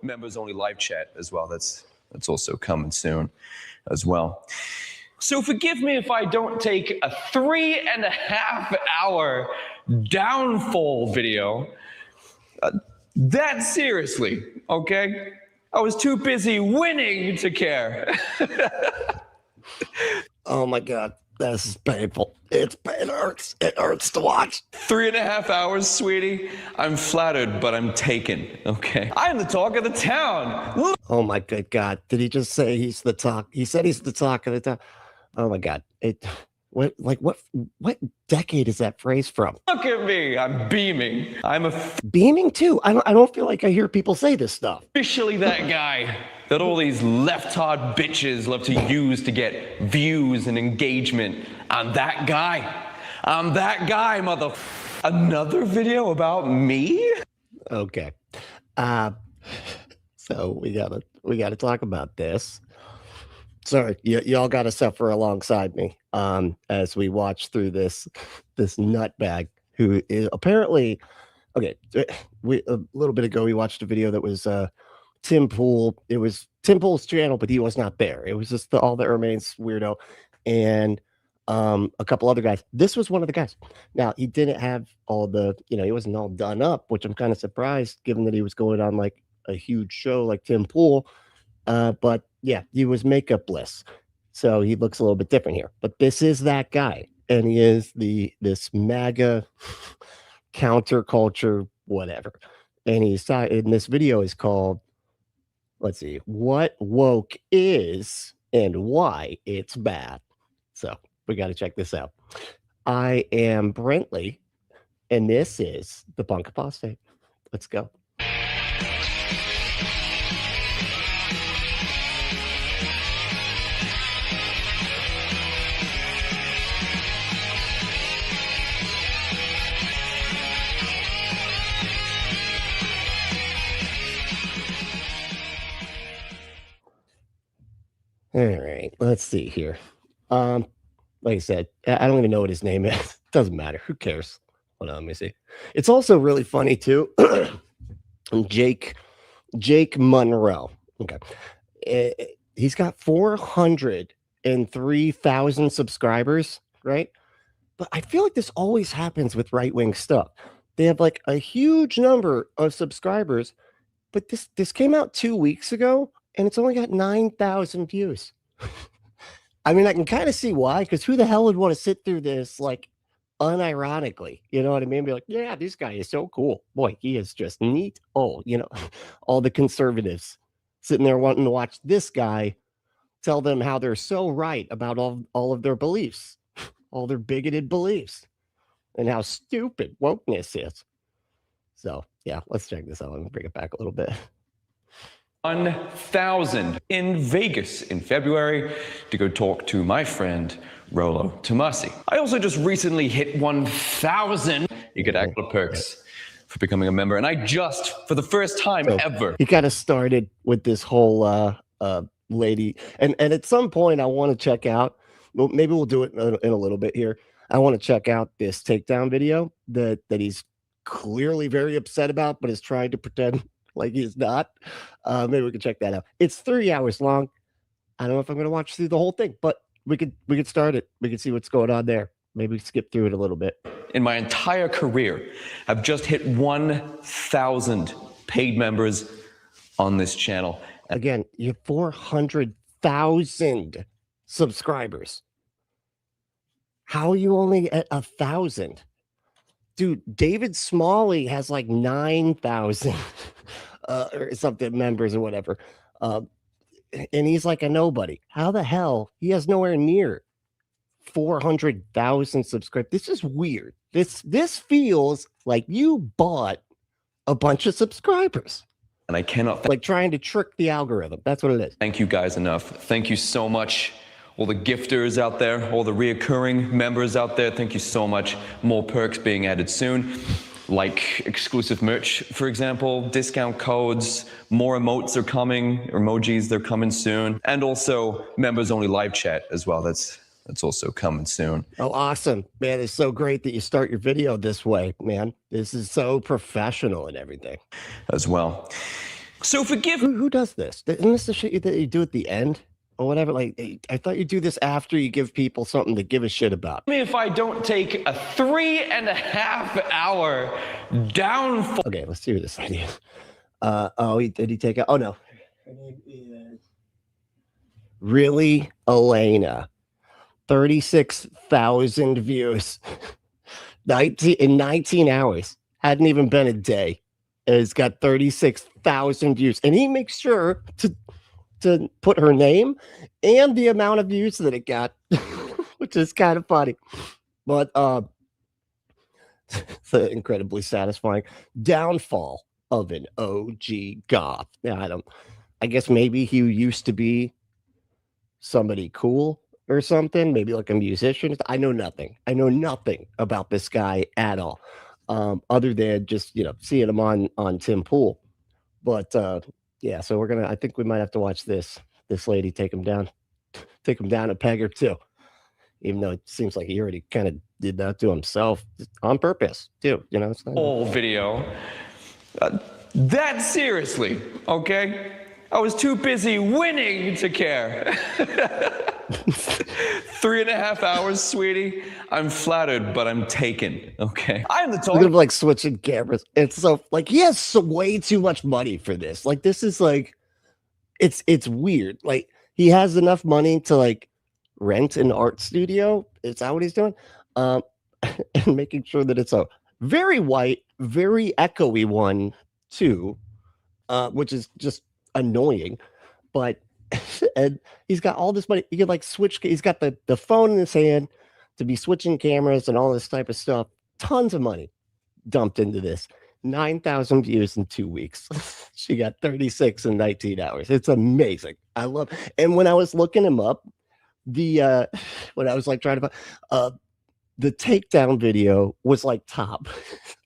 members only live chat as well. That's also coming soon as well. So forgive me if I don't take a 3.5 hour downfall video that seriously, okay? I was too busy winning to care. Oh my God, this is painful. It hurts. It hurts to watch. 3.5 hours, sweetie. I'm flattered, but I'm taken, okay? I'm the talk of the town. Oh my good God. Did he just say he's the talk? He said he's the talk of the town. Oh my God. What decade is that phrase from? Look at me. I'm beaming. I'm beaming too. I don't feel like I hear people say this stuff. Officially that guy that all these leftard bitches love to use to get views and engagement. I'm that guy. I'm that guy, mother. Another video about me? Okay. So we gotta talk about this. Sorry, y'all got to suffer alongside me as we watch through this nutbag who is apparently okay. A little bit ago we watched a video that was Tim Pool. It was Tim Pool's channel, but he was not there. It was just all the Ermanes weirdo and a couple other guys. This was one of the guys. Now he didn't have all the, he wasn't all done up, which I'm kind of surprised given that he was going on like a huge show like Tim Pool. But yeah, he was makeupless, so he looks a little bit different here. But this is that guy, and he is this MAGA counterculture whatever. And he's in this video is called, let's see, what woke is and why it's bad. So we got to check this out. I am Brentley, and this is the Punk Apostate. Let's go. All right, let's see here. Like I said, I don't even know what his name is. Doesn't matter. Who cares? Hold on, let me see. It's also really funny too. Jake Munro. Okay, he's got 403,000 subscribers, right? But I feel like this always happens with right-wing stuff. They have like a huge number of subscribers, but this came out 2 weeks ago. And it's only got 9,000 views. I mean, I can kind of see why, because who the hell would want to sit through this, like, unironically? You know what I mean? Be like, yeah, this guy is so cool. Boy, he is just neat. Oh, all the conservatives sitting there wanting to watch this guy tell them how they're so right about all of their beliefs, all their bigoted beliefs, and how stupid wokeness is. So, yeah, let's check this out. Let me bring it back a little bit. 1,000 in Vegas in February to go talk to my friend Rollo Tomasi. I also just recently hit 1,000. You get actual perks for becoming a member, and I just, for the first time ever, he kind of started with this whole lady, and at some point I want to check out. Well, maybe we'll do it in a little bit here. I want to check out this takedown video that he's clearly very upset about, but is trying to pretend like he's not. Maybe we can check that out. It's 3 hours long. I don't know if I'm going to watch through the whole thing, but we could start it. We can see what's going on there. Maybe skip through it a little bit. In my entire career, I've just hit 1,000 paid members on this channel. Again, you have 400,000 subscribers. How are you only at 1,000? Dude, David Smalley has like 9,000 or something members or whatever. And he's like a nobody. How the hell? He has nowhere near 400,000 subscribers. This is weird. This feels like you bought a bunch of subscribers. And I cannot like trying to trick the algorithm. That's what it is. Thank you guys enough. Thank you so much. All the gifters out there, all the reoccurring members out there, thank you so much. More perks being added soon, like exclusive merch, for example, discount codes, more emotes are coming, emojis, they're coming soon. And also members only live chat as well. That's also coming soon. Oh, awesome. Man, it's so great that you start your video this way, man. This is so professional and everything. As well. So forgive Who does this? Isn't this the shit that you do at the end or whatever? Like, I thought you do this after you give people something to give a shit about. me if I don't take a 3.5 hour downfall. Okay, let's see who this lady is. Did he take it? Oh no. Her name is really Elena. 36,000 views. 19 hours. Hadn't even been a day. It's got 36,000 views. And he makes sure to put her name and the amount of views that it got, which is kind of funny. But it's incredibly satisfying. Downfall of an OG goth. Yeah, I guess maybe he used to be somebody cool or something, maybe like a musician. I know nothing. I know nothing about this guy at all. Other than just, seeing him on Tim Pool. But yeah, so I think we might have to watch this lady take him down a peg or two, even though it seems like he already kind of did that to himself on purpose too. It's not whole video. That seriously, okay? I was too busy winning to care. 3.5 hours, sweetie. I'm flattered, but I'm taken. Okay. I am the Look at him like switching cameras. It's so like he has way too much money for this. Like this is like it's weird. Like he has enough money to like rent an art studio. Is that what he's doing? And making sure that it's a very white, very echoey one too, which is just annoying. But and he's got all this money. He could like switch. He's got the phone in his hand to be switching cameras and all this type of stuff. Tons of money dumped into this. 9,000 views in 2 weeks. She got 36 in 19 hours. It's amazing. I love. And when I was looking him up, when I was like trying to find, the takedown video was like top.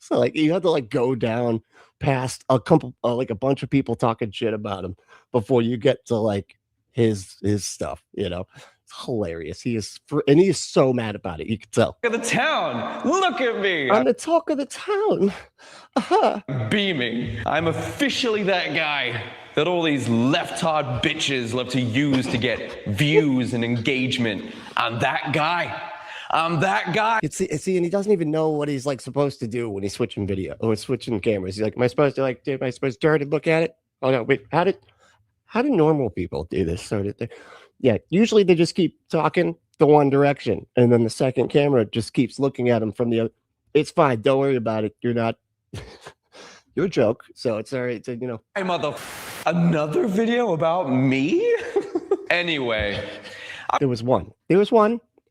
So like you had to like go down past a couple, like a bunch of people talking shit about him before you get to like his stuff. It's hilarious. He is so mad about it. You can tell. Look at the town. Look at me. I'm the talk of the town. Uh-huh. Beaming. I'm officially that guy that all these leftard bitches love to use to get views and engagement. I'm that guy. I'm that guy. See, and he doesn't even know what he's like supposed to do when he's switching video or switching cameras. He's like, am I supposed to turn and look at it? Oh no, wait, how do normal people do this sort of thing? Yeah, usually they just keep talking the one direction, and then the second camera just keeps looking at them from the other. It's fine. Don't worry about it. You're not. You're a joke, so it's all right. Another video about me? Anyway. There was one,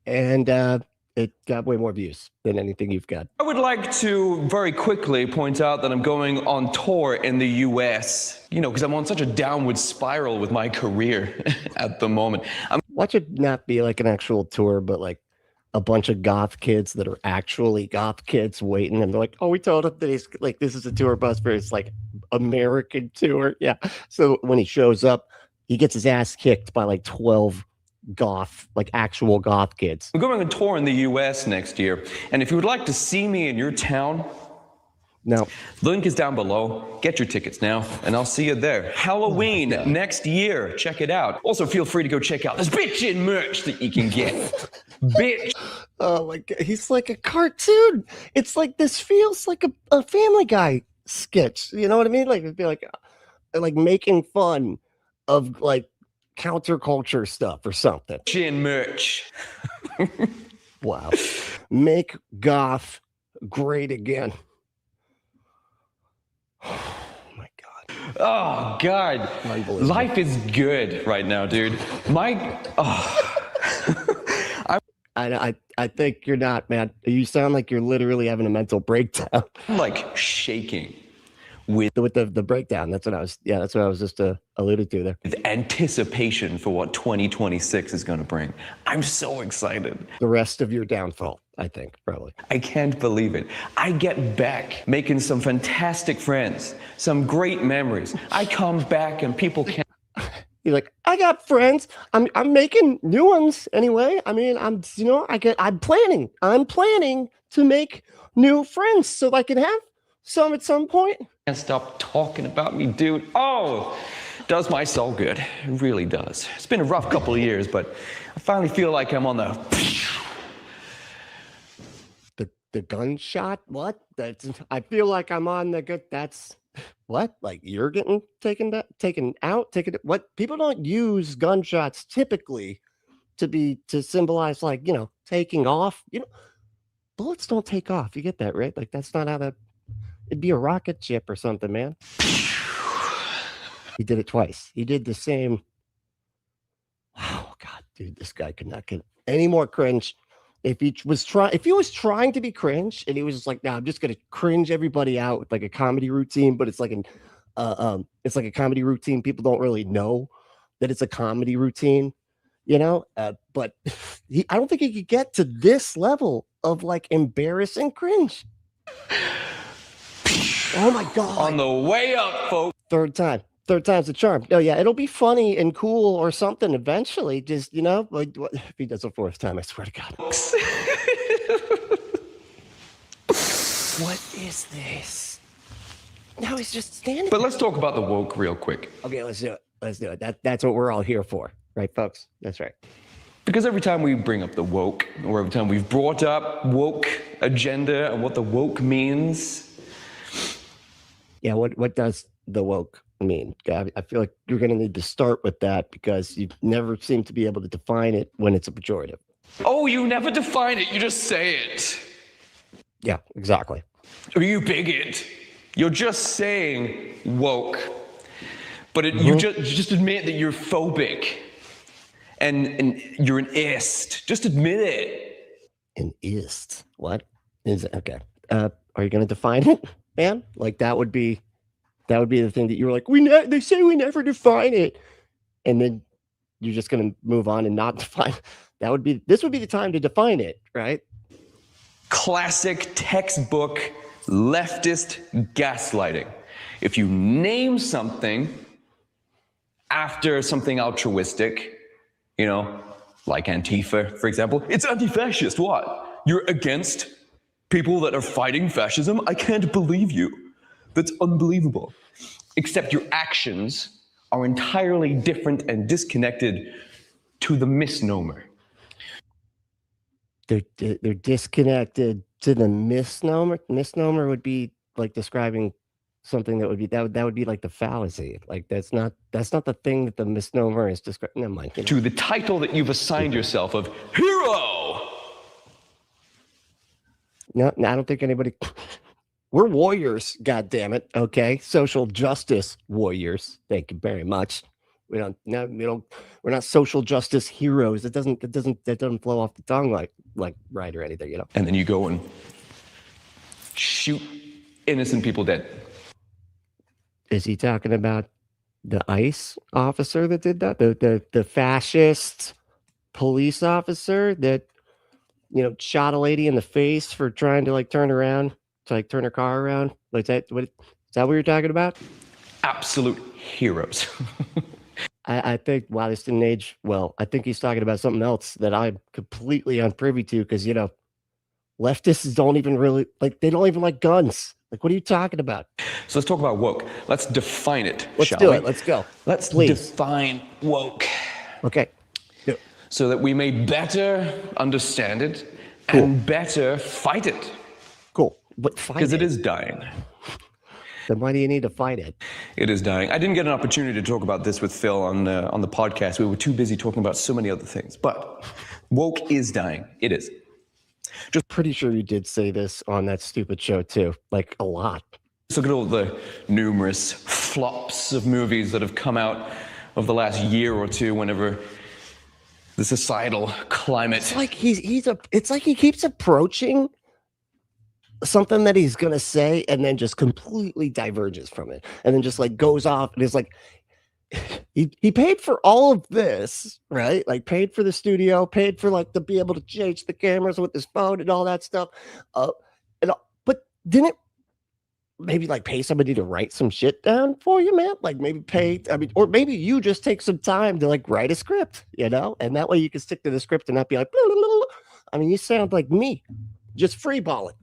and it got way more views than anything you've got. I would like to very quickly point out that I'm going on tour in the US, because I'm on such a downward spiral with my career at the moment. Watch it not be like an actual tour, but like a bunch of goth kids that are actually goth kids waiting, and they're like, oh, we told him that he's like, this is a tour bus for his like American tour. Yeah. So when he shows up, he gets his ass kicked by like 12 goth, like actual goth kids. I'm going on tour in the US next year, and if you would like to see me in your town, no, the link is down below. Get your tickets now, and I'll see you there. Halloween next year. Check it out. Also, feel free to go check out this bitchin' merch that you can get. Bitch. Oh my God, he's like a cartoon. It's like this feels like a Family Guy sketch. You know what I mean? Like it'd be like making fun of like counterculture stuff or something. Chin merch. Wow. Make goth great again. Oh my God. Oh God. Life is good right now, dude. I think you're not, man. You sound like you're literally having a mental breakdown. I'm like shaking with the breakdown. That's what I was just alluded to there. With anticipation for what 2026 is going to bring. I'm so excited. The rest of your downfall, I think, probably. I can't believe it. I get back making some fantastic friends, some great memories. I come back and people can't. You're like, I got friends. I'm making new ones anyway. I mean, I'm planning to make new friends so I can have some at some point? Can't stop talking about me, dude. Oh, does my soul good. It really does. It's been a rough couple of years, but I finally feel like I'm on the gunshot. What? I feel like I'm on the good. That's what? Like you're getting taken out. What? People don't use gunshots typically to symbolize, like, you know, taking off. You know, bullets don't take off. You get that, right? Like that's not how that. It'd be a rocket ship or something, man. He did it twice. He did the same. Wow, God, dude, this guy could not get any more cringe. If he was trying to be cringe, and he was just like, "Nah, I'm just gonna cringe everybody out with like a comedy routine," but it's like it's like a comedy routine. People don't really know that it's a comedy routine, you know. But I don't think he could get to this level of like embarrassing cringe. Oh my God! on the way up, folks. Third time's the charm. No, yeah, it'll be funny and cool or something eventually. Just, you know, like if he does a fourth time, I swear to God. What is this? Now he's just standing. But let's talk about the woke real quick. Okay, let's do it. That's what we're all here for, right, folks? That's right. Because every time we bring up the woke, or every time we've brought up woke agenda and what the woke means. Yeah, what does the woke mean? I feel like you're going to need to start with that because you never seem to be able to define it when it's a pejorative. Oh, you never define it, you just say it. Yeah, exactly. Or you bigot. You're just saying woke. But you just admit that you're phobic. And you're an ist. Just admit it. An ist? What is it? Okay. Are you going to define it, man? Like that would be the thing that you're like, they say we never define it. And then you're just going to move on and not define. This would be the time to define it, right? Classic textbook leftist gaslighting. If you name something after something altruistic, you know, like Antifa, for example, it's anti-fascist. What? You're against people that are fighting fascism? I can't believe you. That's unbelievable. Except your actions are entirely different and disconnected to the misnomer. They're disconnected to the misnomer. Misnomer would be like describing something that would be like the fallacy. Like that's not the thing that the misnomer is describing. Never mind. You know. To the title that you've assigned yourself of hero. No, I don't think anybody. We're warriors, God damn it. Okay, social justice warriors. Thank you very much. We're not social justice heroes. That doesn't flow off the tongue like right or anything, you know. And then you go and shoot innocent people dead. Is he talking about the ICE officer that did that? The fascist police officer that, you know, shot a lady in the face for trying to like turn her car around? Like is that what you're talking about? Absolute heroes. I think, wow, this didn't age well. I think he's talking about something else that I'm completely unprivy to because, you know, leftists don't even really they don't even like guns. Like, what are you talking about? So let's talk about woke. Let's define it. Let's do it. Let's go. Let's define woke. Okay. Yeah. So that we may better understand it and better fight it. Cool. But fight it. Because it is dying. Then why do you need to fight it? It is dying. I didn't get an opportunity to talk about this with Phil on the podcast. We were too busy talking about so many other things. But woke is dying. It is. Just pretty sure you did say this on that stupid show too, like a lot. Just look at all the numerous flops of movies that have come out over the last year or two whenever the societal climate. It's like it's like he keeps approaching something that he's gonna say and then just completely diverges from it and then just like goes off and is like he paid for all of this, right? Like paid for the studio, paid for like to be able to change the cameras with his phone and all that stuff. But didn't maybe like pay somebody to write some shit down for you, man? Like maybe or maybe you just take some time to like write a script, you know? And that way you can stick to the script and not be like, blah, blah, blah. I mean, you sound like me, just free balling.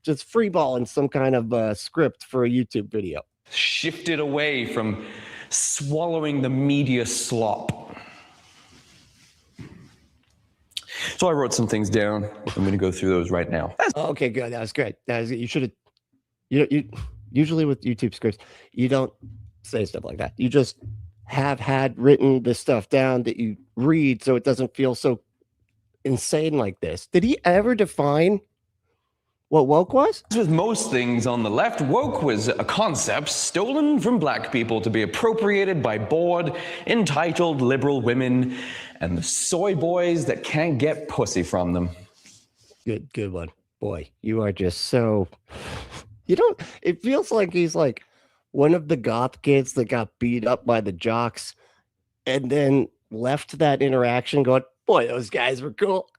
just freeballing some kind of script for a YouTube video. Shifted away from swallowing the media slop. So I wrote some things down. I'm going to go through those right now. Okay, good. That was great. You should have. You usually with YouTube scripts, you don't say stuff like that. You just have had written the stuff down that you read, so it doesn't feel so insane like this. Did he ever define what woke was? As with most things on the left, woke was a concept stolen from black people to be appropriated by bored, entitled liberal women and the soy boys that can't get pussy from them. Good one. Boy, you are just so... it feels like he's like one of the goth kids that got beat up by the jocks and then left that interaction going, boy, those guys were cool.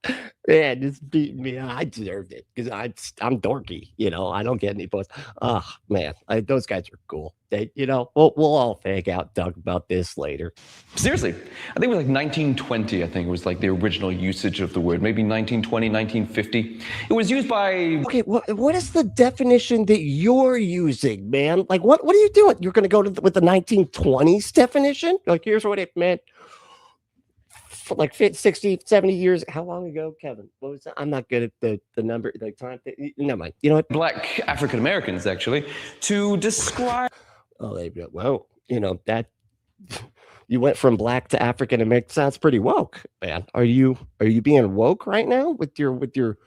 Man, just beating me. I deserved it because I'm dorky. I don't get any posts. Oh, man, those guys are cool. We'll all fake out, talk about this later. Seriously, I think it was like 1920, I think it was like the original usage of the word. Maybe 1920, 1950. It was used by... Okay, what is the definition that you're using, man? Like, what are you doing? You're going to go with the 1920s definition? Like, here's what it meant. Like 60, 70 years. How long ago, Kevin? What was that? I'm not good at the number, the time. Never mind. You know what? Black African Americans, actually, to describe... Oh, well, that you went from black to African American. Sounds pretty woke, man. Are you being woke right now with your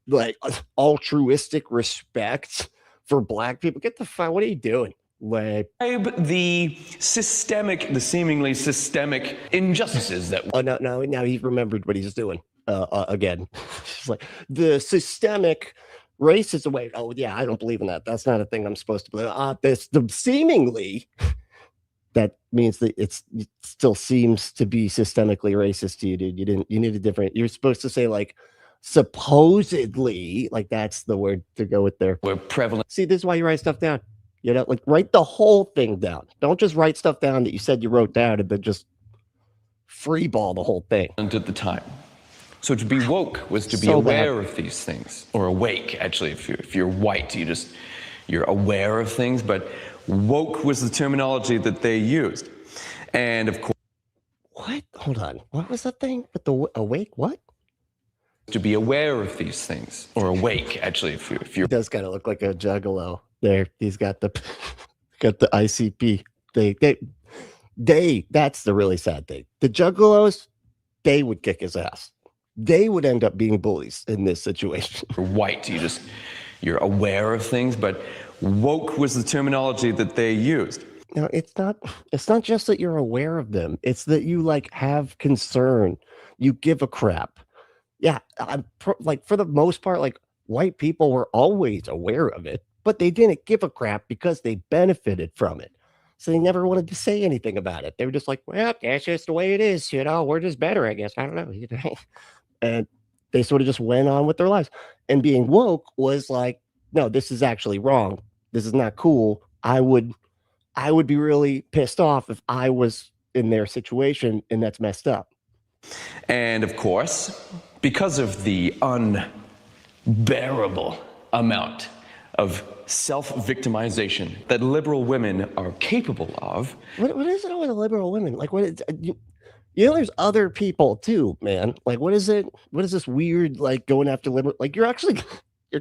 like altruistic respect for black people? Get the fuck. What are you doing? The seemingly systemic injustices that... Oh, no, now he remembered what he's doing again. It's like the systemic racism. Wait, oh, yeah, I don't believe in that. That's not a thing I'm supposed to believe. The seemingly, that means that it still seems to be systemically racist to you, dude. You need a different... You're supposed to say, like, supposedly, like that's the word to go with there. We're prevalent. See, this is why you write stuff down. Like write the whole thing down. Don't just write stuff down that you said you wrote down and then just freeball the whole thing. At the time. So to be woke was to be aware of these things. Or awake, actually. If you're white, you're aware of things. But woke was the terminology that they used. And of course... What? Hold on. What was that thing? But the awake what? To be aware of these things. Or awake, actually. If you're... He does kind of look like a juggalo. There, he's got the ICP. They that's the really sad thing. The juggalos, they would kick his ass. They would end up being bullies in this situation. White, you're aware of things, but woke was the terminology that they used. No, it's not just that you're aware of them. It's that you like have concern. You give a crap. Yeah, like for the most part, like white people were always aware of it. But they didn't give a crap because they benefited from it. So they never wanted to say anything about it. They were just like, well, that's just the way it is. We're just better, I guess. I don't know. And they sort of just went on with their lives. And being woke was like, no, this is actually wrong. This is not cool. I would be really pissed off if I was in their situation, and that's messed up. And of course, because of the unbearable amount of self-victimization that liberal women are capable of. What is it with liberal women? Like, there's other people too, man. Like, what is it? What is this weird, like, going after liberal? Like, you're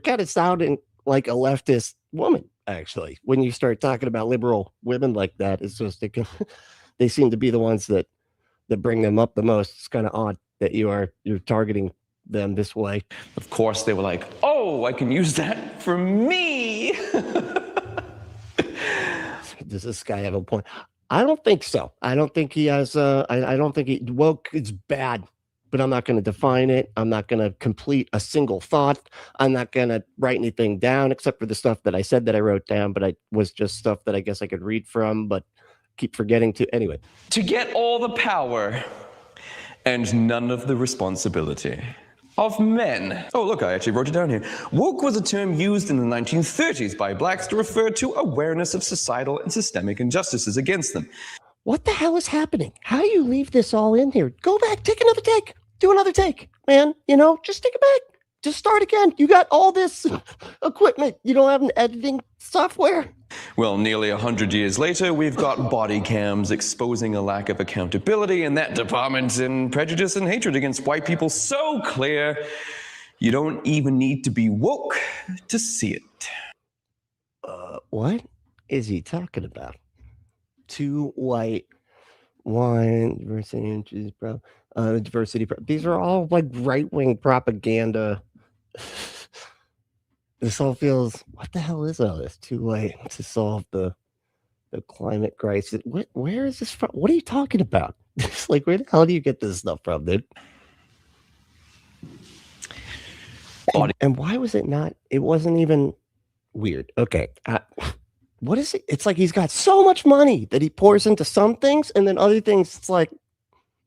kind of sounding like a leftist woman, actually, when you start talking about liberal women like that. It's just, they seem to be the ones that bring them up the most. It's kind of odd that you're targeting them this way. Of course, they were like, oh, I can use that for me. Does this guy have a point? I don't think so. I don't think he has I don't think he woke. It's bad, but I'm not going to define it. I'm not going to complete a single thought. I'm not going to write anything down except for the stuff that I said that I wrote down, but I was just stuff that I guess I could read from, but keep forgetting to. Anyway, to get all the power and none of the responsibility of men. Oh, look, I actually wrote it down here. Woke was a term used in the 1930s by blacks to refer to awareness of societal and systemic injustices against them. What the hell is happening? How do you leave this all in here? Go back, take another take, do another take, man. Just take it back. Just start again. You got all this equipment. You don't have an editing software. Well, nearly 100 years later, we've got body cams exposing a lack of accountability in that department, and prejudice and hatred against white people so clear, you don't even need to be woke to see it. What is he talking about? Two white, one diversity inches, bro. Diversity. These are all like right-wing propaganda. This all feels. What the hell is all this? Too late to solve the climate crisis. Where is this from? What are you talking about? It's like, where the hell do you get this stuff from, dude? And why was it not? It wasn't even weird. Okay. What is it? It's like he's got so much money that he pours into some things, and then other things, it's like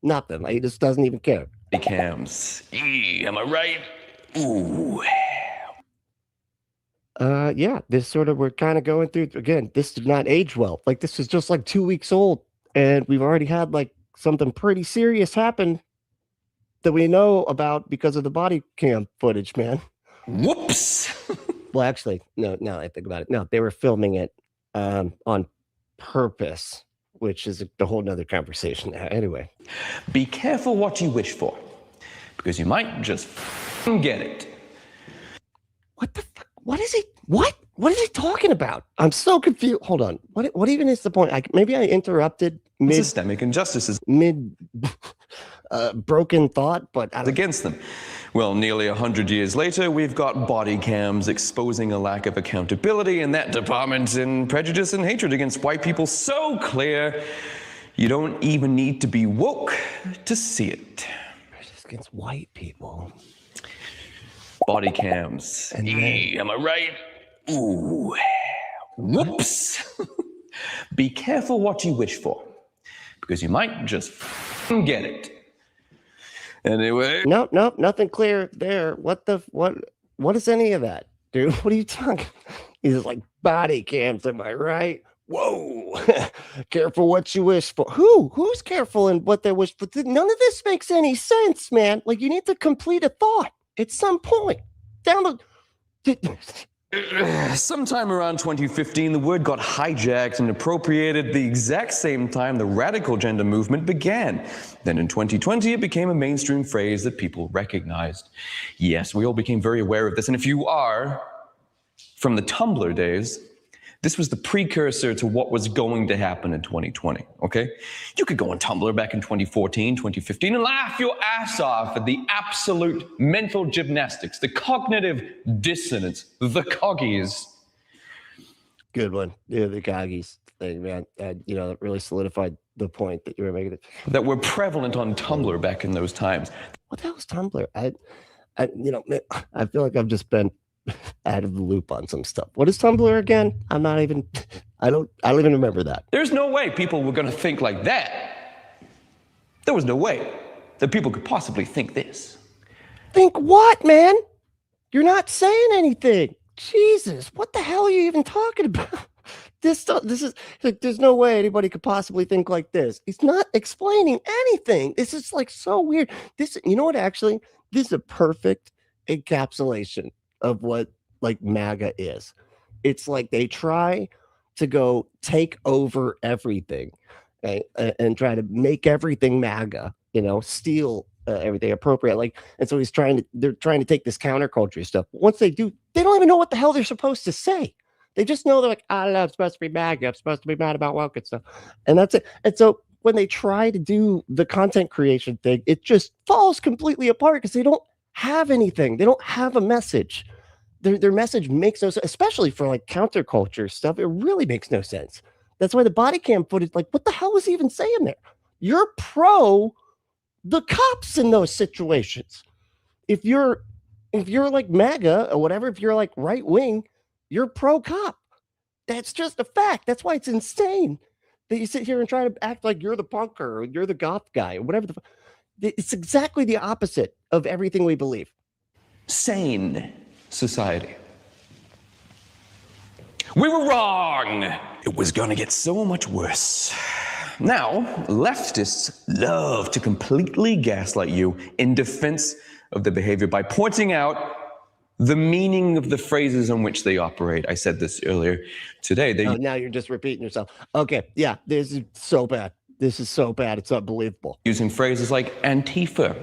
nothing. Like, he just doesn't even care. Cams. Am I right? Ooh. Yeah, this sort of, we're kind of going through, again, this did not age well. Like, this is just like 2 weeks old, and we've already had like something pretty serious happen that we know about because of the body cam footage, man. Whoops. Well, actually, no, now I think about it. No, they were filming it on purpose, which is a whole nother conversation. Anyway. Be careful what you wish for, because you might just get it. What the fuck? What is he? What is he talking about? I'm so confused. Hold on. What even is the point? Maybe I interrupted Systemic injustices. Mid broken thought, but I don't... against them. Well, nearly 100 years later, we've got body cams exposing a lack of accountability in that department, and prejudice and hatred against white people so clear, you don't even need to be woke to see it. Prejudice against white people. Body cams. And am I right? Ooh. Whoops. Be careful what you wish for, because you might just get it. Anyway. Nope, nothing clear there. What is any of that, dude? What are you talking? He's like, body cams, am I right? Whoa. Careful what you wish for. Who's careful in what they wish for? None of this makes any sense, man. Like, you need to complete a thought at some point. Sometime around 2015, the word got hijacked and appropriated the exact same time the radical gender movement began. Then in 2020, it became a mainstream phrase that people recognized. Yes, we all became very aware of this. And if you are from the Tumblr days, this was the precursor to what was going to happen in 2020, okay? You could go on Tumblr back in 2014, 2015 and laugh your ass off at the absolute mental gymnastics, the cognitive dissonance, the coggies. Good one. Yeah, the coggies thing, man. You know, that really solidified the point that you were making. That were prevalent on Tumblr back in those times. What the hell is Tumblr? I feel like I've just been out of the loop on some stuff. What is Tumblr again? I don't even remember that. There's no way people were going to think like that. There was no way that people could possibly think this. Think what, man? You're not saying anything. Jesus, what the hell are you even talking about? This is like, there's no way anybody could possibly think like this. He's not explaining anything. This is like so weird. You know what, actually, this is a perfect encapsulation of what like MAGA is. It's like they try to go take over everything, okay, and try to make everything MAGA, you know, steal everything appropriate. Like, and so they're trying to take this counterculture stuff. Once they do, they don't even know what the hell they're supposed to say. They just know they're like, I don't know, I'm supposed to be MAGA, I'm supposed to be mad about woke and stuff. And that's it. And so when they try to do the content creation thing, it just falls completely apart because they don't have anything. They don't have a message. Their message makes no sense, especially for like counterculture stuff. It really makes no sense. That's why the body cam footage, like, what the hell was he even saying there? You're pro the cops in those situations. If you're like MAGA or whatever, if you're like right wing, you're pro cop. That's just a fact. That's why it's insane that you sit here and try to act like you're the punker or you're the goth guy or whatever. It's exactly the opposite of everything we believe. Sane society. We were wrong. It was gonna get so much worse. Now, leftists love to completely gaslight you in defense of the behavior by pointing out the meaning of the phrases on which they operate. I said this earlier today. They now you're just repeating yourself. Okay, yeah, this is so bad. This is so bad. It's unbelievable. using phrases like Antifa,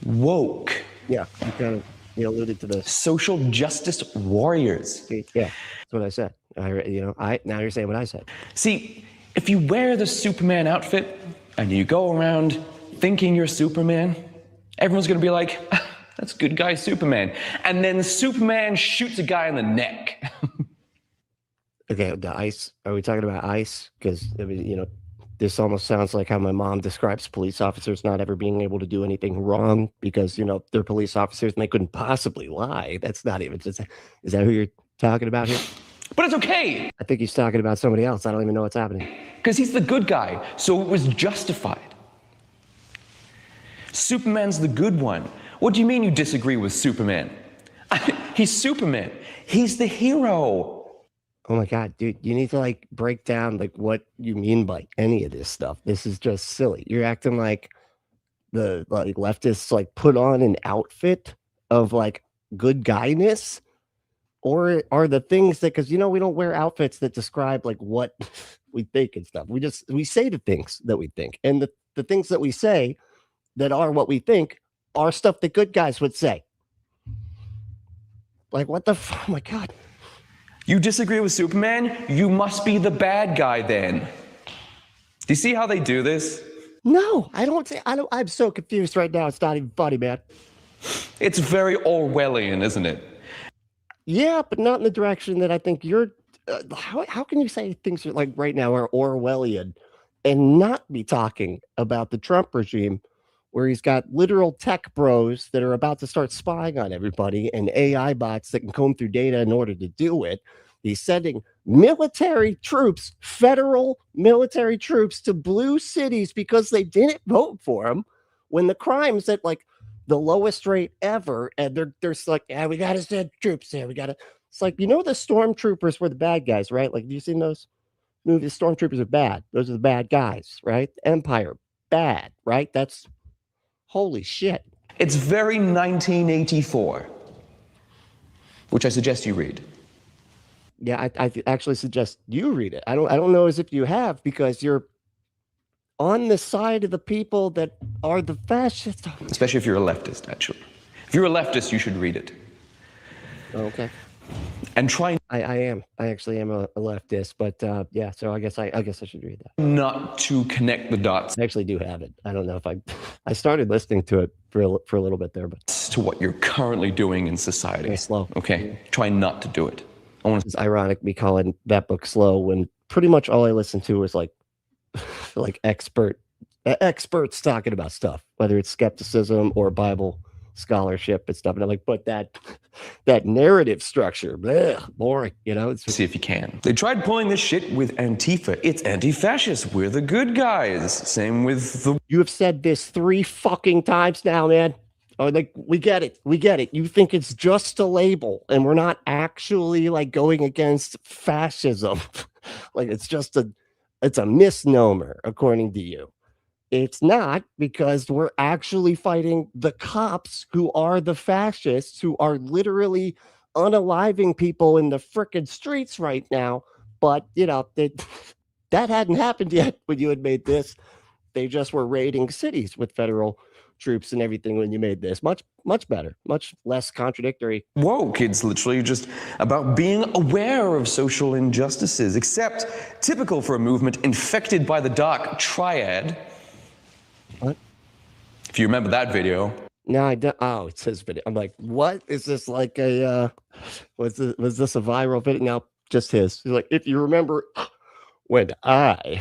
woke, Yeah, you kind of alluded to this. social justice warriors. Yeah, that's what I said. Now you're saying what I said. See, if you wear the Superman outfit and you go around thinking you're Superman, everyone's going to be like, that's good guy Superman. And then Superman shoots a guy in the neck. Okay, the ICE. Are we talking about ICE? Because, this almost sounds like how my mom describes police officers not ever being able to do anything wrong because, they're police officers and they couldn't possibly lie. That's not even just. Is that who you're talking about here? But it's okay, I think he's talking about somebody else. I don't even know what's happening. because he's the good guy, so it was justified. Superman's the good one. What do you mean you disagree with Superman? He's Superman. He's the hero. Oh my God, dude, you need to break down what you mean by any of this stuff. This is just silly. You're acting like the leftists put on an outfit of good guyness, or are the things that, because we don't wear outfits that describe what we think and stuff. We say the things that we think, and the things that we say that are what we think are stuff that good guys would say. What the oh my God. You disagree with Superman? You must be the bad guy then. Do you see how they do this? No, I don't. I'm so confused right now. It's not even funny, man. It's very Orwellian, isn't it? Yeah, but not in the direction that I think you're. How can you say things right now are Orwellian and not be talking about the Trump regime, where he's got literal tech bros that are about to start spying on everybody and AI bots that can comb through data in order to do it? He's sending military troops, federal military troops, to blue cities because they didn't vote for him when the crime's at the lowest rate ever. And they're yeah, we got to send troops there. We got to. It's the stormtroopers were the bad guys, right? Have you seen those movies? Stormtroopers are bad. Those are the bad guys, right? Empire, bad, right? That's holy shit. It's very 1984, which I suggest you read. Yeah, I actually suggest you read it. I don't know as if you have, because you're on the side of the people that are the fascists. Especially if you're a leftist, actually. If you're a leftist, you should read it. Okay. And try I am. I actually am a leftist, but yeah. So I guess I should read that. not to connect the dots I actually do have it. I don't know if I started listening to it for a little bit there, but to what you're currently doing in society. it's slow. Okay? Try not to do it. I want to. It's ironic me calling that book slow when pretty much all I listened to was experts talking about stuff, whether it's skepticism or Bible scholarship and stuff. And I'm like, but that narrative structure, bleh, boring. It's See if you can. They tried pulling this shit with Antifa. It's anti-fascist. We're the good guys. Same with the. You have said this 3 fucking times now, man. Oh, we get it. We get it. You think it's just a label and we're not actually going against fascism. It's a misnomer, according to you. It's not, because we're actually fighting the cops who are the fascists, who are literally unaliving people in the frickin' streets right now. But, that hadn't happened yet when you had made this. They just were raiding cities with federal troops and everything when you made this. Much better, much less contradictory. Woke, it's literally just about being aware of social injustices, except typical for a movement infected by the dark triad. What? If you remember that video. No, I don't. Oh, it says video. I'm like, what is this was this a viral video? No, just his. He's like, if you remember when I'm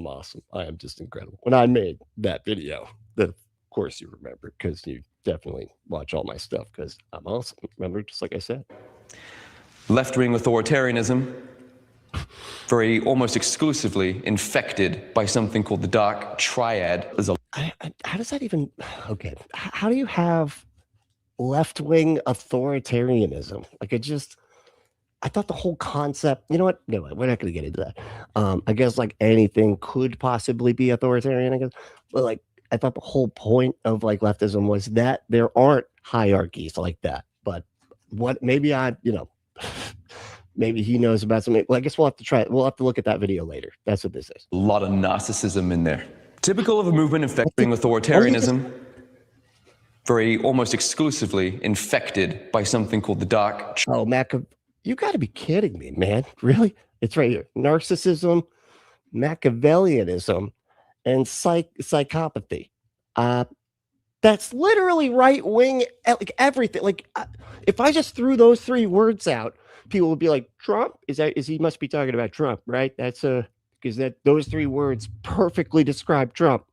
awesome. I am just incredible. When I made that video, that of course you remember, because you definitely watch all my stuff, because I'm awesome. Remember, just like I said. Left-wing authoritarianism, very almost exclusively infected by something called the dark triad. How does that even? Okay, how do you have left-wing authoritarianism? I thought the whole concept. You know what? No, we're not going to get into that. I guess anything could possibly be authoritarian. I guess, but I thought the whole point of leftism was that there aren't hierarchies like that. But what maybe I, maybe he knows about something. Well, I guess we'll have to try it. We'll have to look at that video later. That's what this is. A lot of narcissism in there. Typical of a movement infecting authoritarianism, very almost exclusively infected by something called the dark. Oh, you got to be kidding me, man. Really? It's right here. Narcissism, Machiavellianism, and psychopathy. That's literally right wing, like everything. Like, if I just threw those three words out, people would be like, Trump? He must be talking about Trump, right? That's because those three words perfectly describe Trump.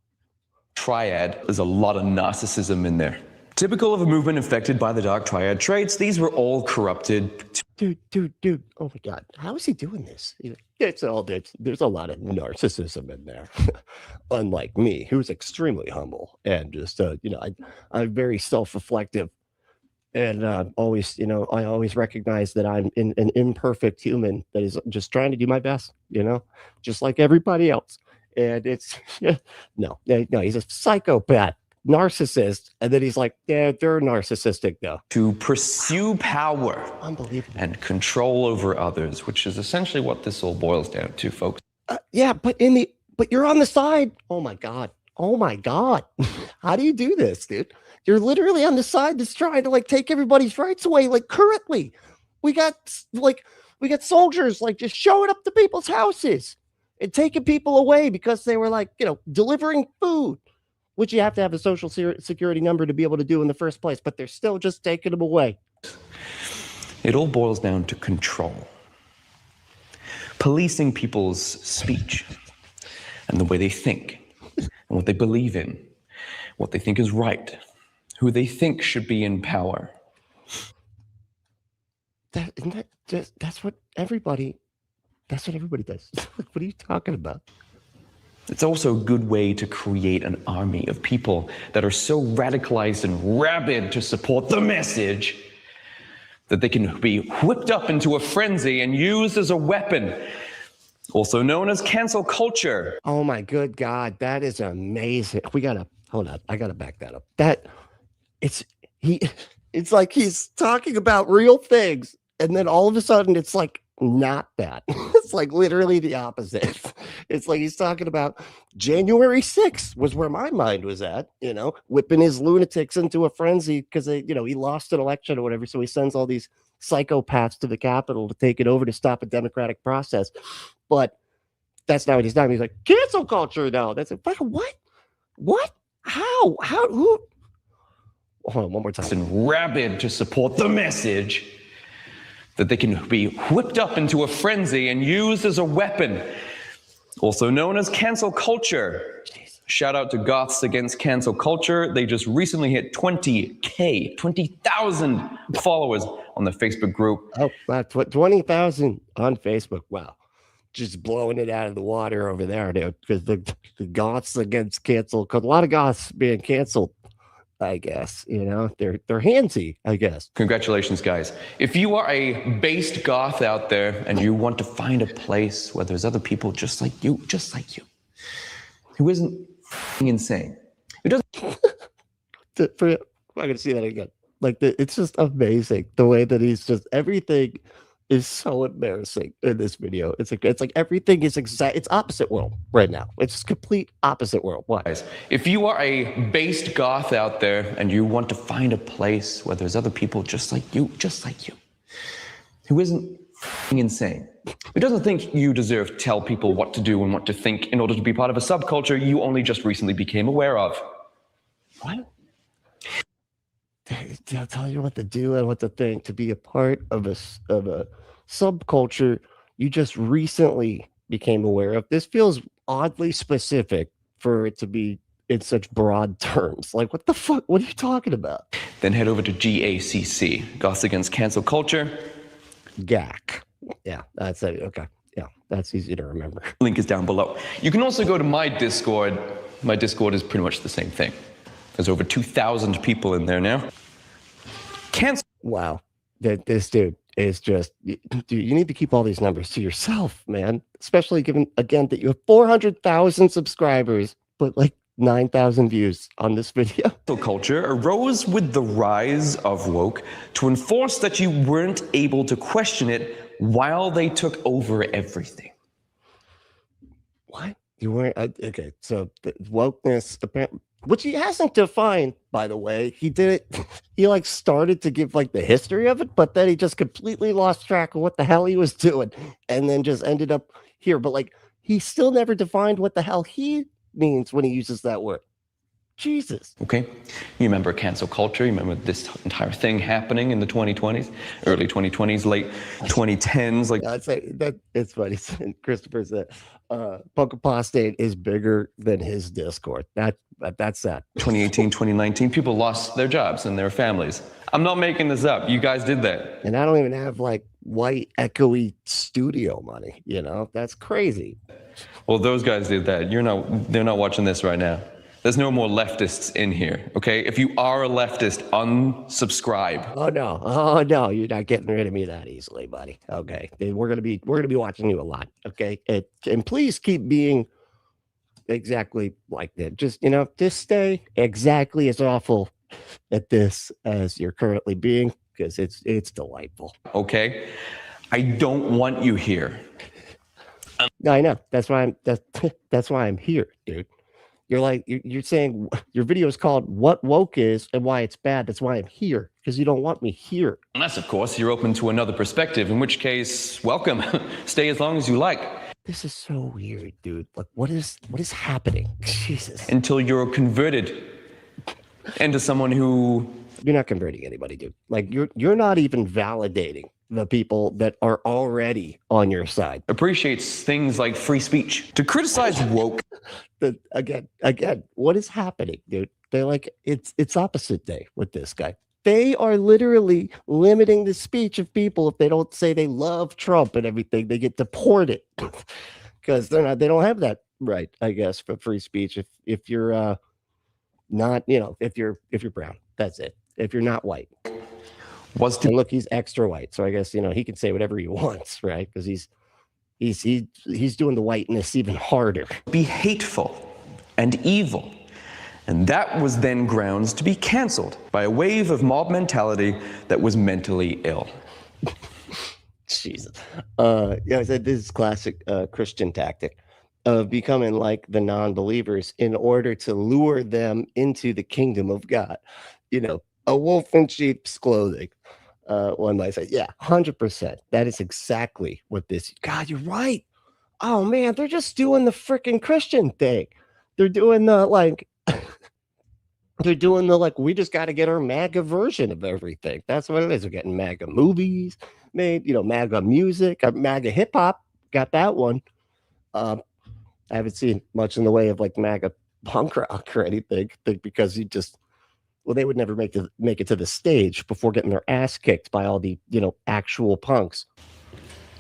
Triad. There's a lot of narcissism in there. Typical of a movement infected by the dark triad traits. These were all corrupted. Dude. Oh my God. How is he doing this? There's a lot of narcissism in there. Unlike me, who's extremely humble and just, I'm very self-reflective. And always, I always recognize that I'm an imperfect human that is just trying to do my best, just like everybody else. And it's, no, he's a psychopath, narcissist. And then he's like, yeah, they're narcissistic though. To pursue power. Unbelievable. And control over others, which is essentially what this all boils down to, folks. Yeah, but you're on the side. Oh my God. How do you do this, dude? You're literally on the side that's trying to take everybody's rights away. Like currently, we got soldiers just showing up to people's houses and taking people away because they were delivering food, which you have to have a social security number to be able to do in the first place. But they're still just taking them away. It all boils down to control. Policing people's speech and the way they think and what they believe in, what they think is right, who they think should be in power. That's what everybody does. What are you talking about? It's also a good way to create an army of people that are so radicalized and rabid to support the message that they can be whipped up into a frenzy and used as a weapon, also known as cancel culture. Oh my good God, that is amazing. Hold on, I gotta back that up. It's like he's talking about real things, and then all of a sudden it's not that. It's literally the opposite. It's like he's talking about January 6th was where my mind was at, whipping his lunatics into a frenzy because he lost an election or whatever. So he sends all these psychopaths to the Capitol to take it over to stop a democratic process. But that's not what he's talking. He's like, cancel culture now. That's it. What? What? How? Who? Hold on, one more time. And rabid to support the message that they can be whipped up into a frenzy and used as a weapon, also known as cancel culture. Jesus. Shout out to Goths Against Cancel Culture. They just recently hit 20,000 followers on the Facebook group. Oh, wow, 20,000 on Facebook. Wow. Just blowing it out of the water over there, dude. Because the Goths Against Cancel, because a lot of Goths being canceled, I guess, they're handsy, I guess. Congratulations, guys. If you are a based goth out there and you want to find a place where there's other people just like you, who isn't insane, who doesn't... I'm going to see that again. It's just amazing the way that he's just, everything is so embarrassing in this video. It's like everything is it's opposite world right now. It's complete opposite world. Why? If you are a based goth out there and you want to find a place where there's other people just like you, who isn't insane, who doesn't think you deserve to tell people what to do and what to think in order to be part of a subculture you only just recently became aware of. What? They'll tell you what to do and what to think to be a part of a subculture you just recently became aware of. This feels oddly specific for it to be in such broad terms. What the fuck? What are you talking about? Then head over to GACC, Goths Against Cancel Culture. GAC. Yeah, that's it. Okay. Yeah, that's easy to remember. Link is down below. You can also go to my Discord. My Discord is pretty much the same thing. There's over 2,000 people in there now. Wow. This dude is just, dude, you need to keep all these numbers to yourself, man. Especially given, again, that you have 400,000 subscribers, but 9,000 views on this video. Culture arose with the rise of woke to enforce that you weren't able to question it while they took over everything. What? You weren't? Okay, so the wokeness, which he hasn't defined, by the way. He did it. He like started to give like the history of it, but then he just completely lost track of what the hell he was doing, and then just ended up here. But like, he still never defined what the hell he means when he uses that word. Jesus. Okay, you remember cancel culture? You remember this entire thing happening in the 2020s, early 2020s, late 2010s? Like, I'd say that it's funny. Christopher said, "Punk Apostate is bigger than his Discord." That's that. 2018, 2019, people lost their jobs and their families. I'm not making this up. You guys did that. And I don't even have like white echoey studio money. You know, that's crazy. Well, those guys did that. They're not watching this right now. There's no more leftists in here, okay? If you are a leftist, unsubscribe. Oh no, you're not getting rid of me that easily, buddy. Okay, we're gonna be watching you a lot, okay? And please keep being exactly like that. Just just stay exactly as awful at this as you're currently being, because it's delightful. Okay, I don't want you here. No, I know. That's why I'm here, dude. You're saying your video is called "What Woke Is and Why It's Bad." That's why I'm here, because you don't want me here. Unless, of course, you're open to another perspective, in which case, welcome. Stay as long as you like. This is so weird, dude. Like, what is happening? Jesus. Until you're converted into someone who... You're not converting anybody, dude. Like, you're not even validating the people that are already on your side. Appreciates things like free speech. To criticize woke... Again, what is happening, dude? They're like, it's opposite day with this guy. They are literally limiting the speech of people. If they don't say they love Trump and everything, they get deported because they don't have that right, I guess, for free speech. If you're not, if you're brown, that's it. If you're not white, and look, he's extra white, so I guess he can say whatever he wants, right? Because he's doing the whiteness even harder. Be hateful and evil. And that was then grounds to be canceled by a wave of mob mentality that was mentally ill. Jesus. I said this is classic Christian tactic of becoming like the non-believers in order to lure them into the kingdom of God. A wolf in sheep's clothing. One might say, yeah, 100%. That is exactly what this. God, you're right. Oh man, they're just doing the freaking Christian thing. They're doing the we just got to get our MAGA version of everything. That's what it is. We're getting MAGA movies made, MAGA music, MAGA hip hop. Got that one. I haven't seen much in the way of like MAGA punk rock or anything because they would never make it to the stage before getting their ass kicked by all the, actual punks.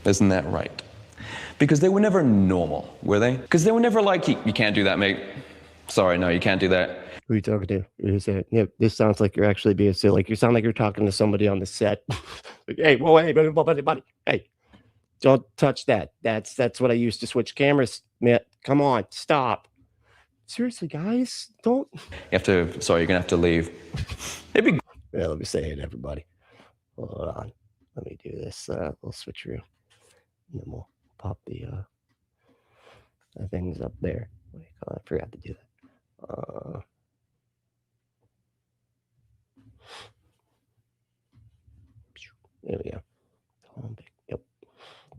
Isn't that right? Because they were never normal, were they? Because they were never like, you can't do that, mate. Sorry, no, you can't do that. Who are you talking to? Who's that? Yeah, this sounds like you're actually being silly. Like you sound like you're talking to somebody on the set. Like, hey, whoa, hey, buddy, hey, don't touch that. That's what I use to switch cameras. Man, come on, stop. Seriously, guys, don't. You're gonna have to leave. Yeah, let me say hey to everybody. Hold on. Let me do this little switcheroo. And then we'll pop the things up there. What do you call it? I forgot to do that. There we go. Yep.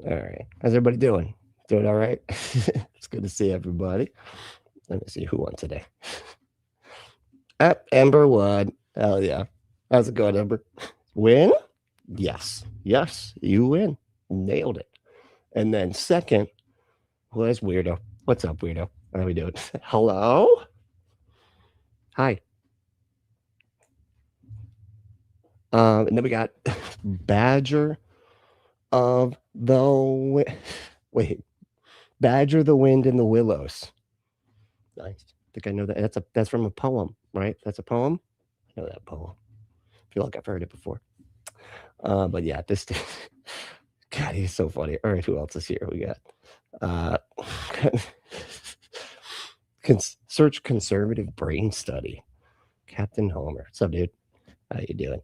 All right. How's everybody doing? Doing all right? It's good to see everybody. Let me see who won today. Ember won. Hell yeah. How's it going, Ember? Win? Yes. Yes, you win. Nailed it. And then second was Weirdo. What's up, Weirdo? How are we doing? Hello? Hi. And then we got Badger of the Badger, the Wind, and the Willows. Nice. I think I know that. That's from a poem, right? That's a poem. I know that poem. I feel like I've heard it before. But yeah, this God, he's so funny. All right, who else is here? We got search conservative brain study. Captain Homer. What's up, dude? How you doing?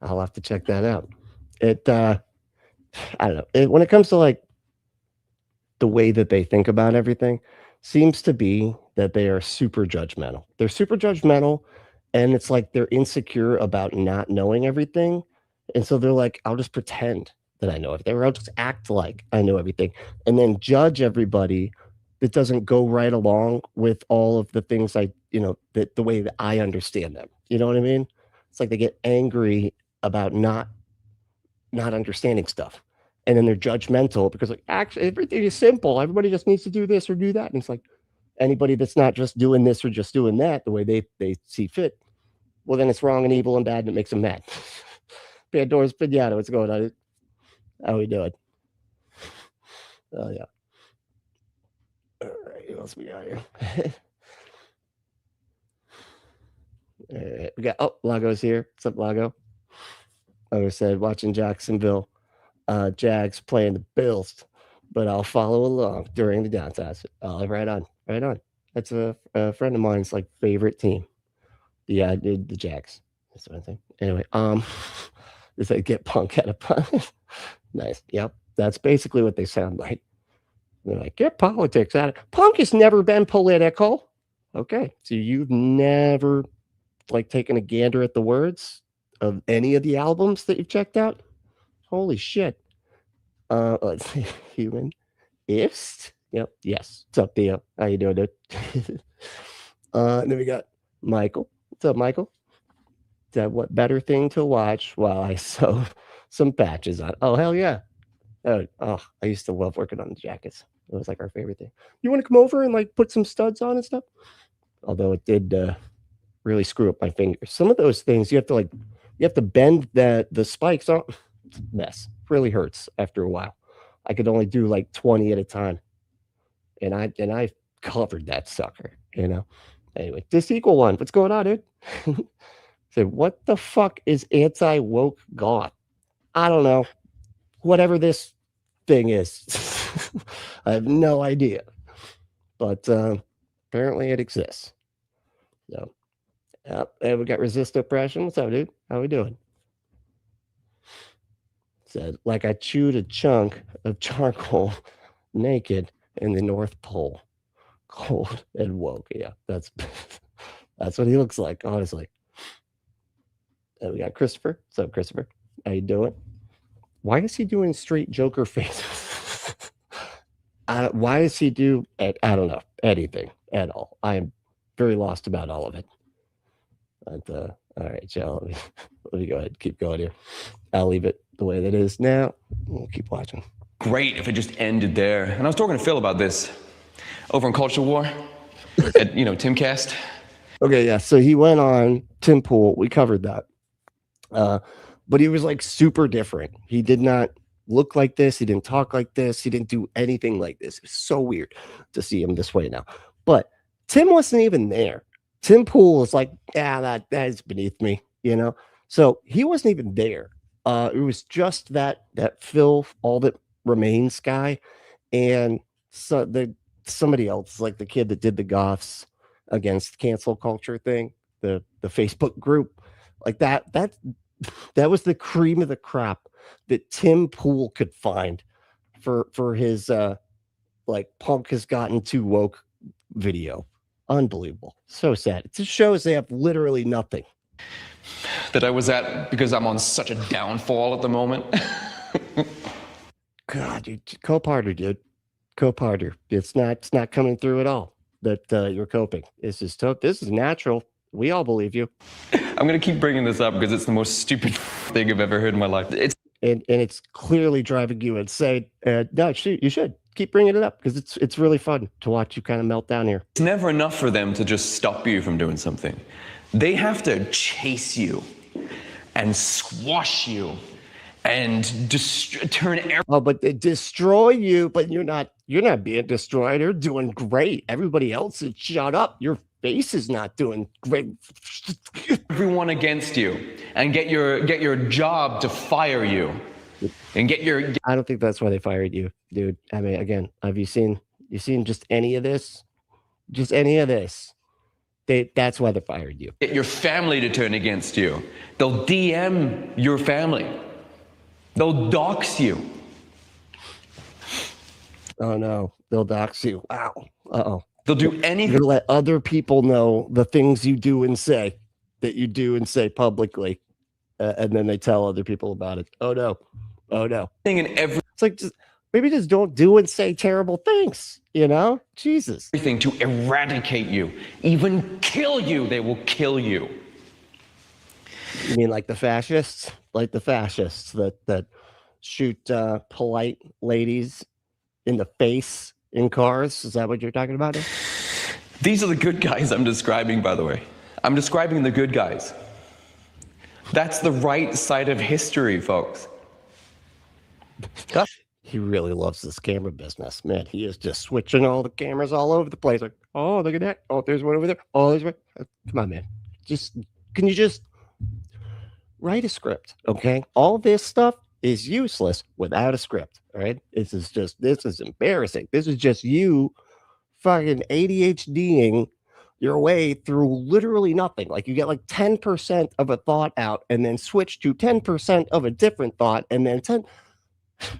I'll have to check that out. I don't know. When it comes to like the way that they think about everything, seems to be that they are super judgmental. They're super judgmental, and it's like they're insecure about not knowing everything. And so they're like, I'll just pretend that I know everything, or I'll just act like I know everything, and then judge everybody that doesn't go right along with all of the things the way that I understand them. You know what I mean? It's like they get angry about not understanding stuff. And then they're judgmental because like, actually everything is simple. Everybody just needs to do this or do that. And it's like anybody that's not just doing this or just doing that the way they see fit, well, then it's wrong and evil and bad, and it makes them mad. Pandora's Pinata, what's going on? How we doing? Oh, yeah. All right, what else we got here? All right, we got, Lago's here. What's up, Lago? Lago said, watching Jacksonville Jags playing the Bills, but I'll follow along during the downtime. Right on. That's a friend of mine's like favorite team. Yeah, the Jags. That's what I think. Anyway, is they get punk out of punk. Nice. Yep, that's basically what they sound like. They're like, get politics out of punk. Has never been political. Okay, so you've never like taken a gander at the words of any of the albums that you've checked out? Holy shit. Let's see. Humanist. Yep. Yes. What's up, Theo? How you doing, dude? Then we got Michael. What's up, Michael? What better thing to watch while I sew some patches on? Oh, hell yeah. I used to love working on the jackets. It was like our favorite thing. You want to come over and like put some studs on and stuff? Although it did really screw up my fingers. Some of those things you have to bend the spikes on. It's a mess. Really hurts after a while. I could only do like 20 at a time. And I covered that sucker, you know. Anyway, this equal one. What's going on, dude? So what the fuck is anti-woke goth? I don't know. Whatever this thing is. I have no idea. But apparently it exists. So and we got resist oppression. What's up, dude? How we doing? Said, like I chewed a chunk of charcoal naked in the North Pole. Cold and woke. Yeah, that's what he looks like, honestly. And we got Christopher. What's up, Christopher? How you doing? Why is he doing straight Joker faces? Why does he do, I don't know, anything at all? I am very lost about all of it. But, all right, Joe, let me go ahead and keep going here. I'll leave it the way that it is now. We'll keep watching. Great if it just ended there. And I was talking to Phil about this over in Culture War at, Timcast. Okay, yeah. So he went on Tim Pool. We covered that. But he was like super different. He did not look like this. He didn't talk like this. He didn't do anything like this. It's so weird to see him this way now. But Tim wasn't even there. Tim Pool was like, that is beneath me, So he wasn't even there. It was just that Phil, all that remains guy, and so somebody else, like the kid that did the Goths against cancel culture thing, the Facebook group, like that was the cream of the crop that Tim Pool could find for his like punk has gotten too woke video. Unbelievable. So sad. It just shows they have literally nothing. That I was at because I'm on such a downfall at the moment. God, dude, cope harder, dude. Cope harder. It's not coming through at all that you're coping. This is tough. This is natural. We all believe you. I'm going to keep bringing this up because it's the most stupid thing I've ever heard in my life. And it's clearly driving you insane. No, you should keep bringing it up because it's really fun to watch you kind of melt down here. It's never enough for them to just stop you from doing something. They have to chase you and squash you and turn everything. Oh, but they destroy you, but you're not being destroyed. You're doing great. Everybody else is shut up. Your face is not doing great. Everyone against you and get your job to fire you and get your. I don't think that's why they fired you, dude. I mean, again, have you seen just any of this? just any of this, that's why they fired you. Get your family to turn against you. They'll DM your family. They'll dox you. Oh no, they'll dox you. Wow. Uh-oh. They'll do anything. You're gonna let other people know the things you do and say that you do and say publicly, and then they tell other people about it. Oh no. Oh no. It's like, maybe just don't do and say terrible things, you know? Jesus. Everything to eradicate you, even kill you. They will kill you. You mean like the fascists? Like the fascists that shoot polite ladies in the face in cars? Is that what you're talking about? These are the good guys I'm describing, by the way. I'm describing the good guys. That's the right side of history, folks. He really loves this camera business, man. He is just switching all the cameras all over the place. Like, oh, look at that. Oh, there's one over there. Oh, there's one. Come on, man. Can you just write a script? Okay. All this stuff is useless without a script. All right. This is embarrassing. This is just you fucking ADHDing your way through literally nothing. Like you get like 10% of a thought out and then switch to 10% of a different thought and then 10.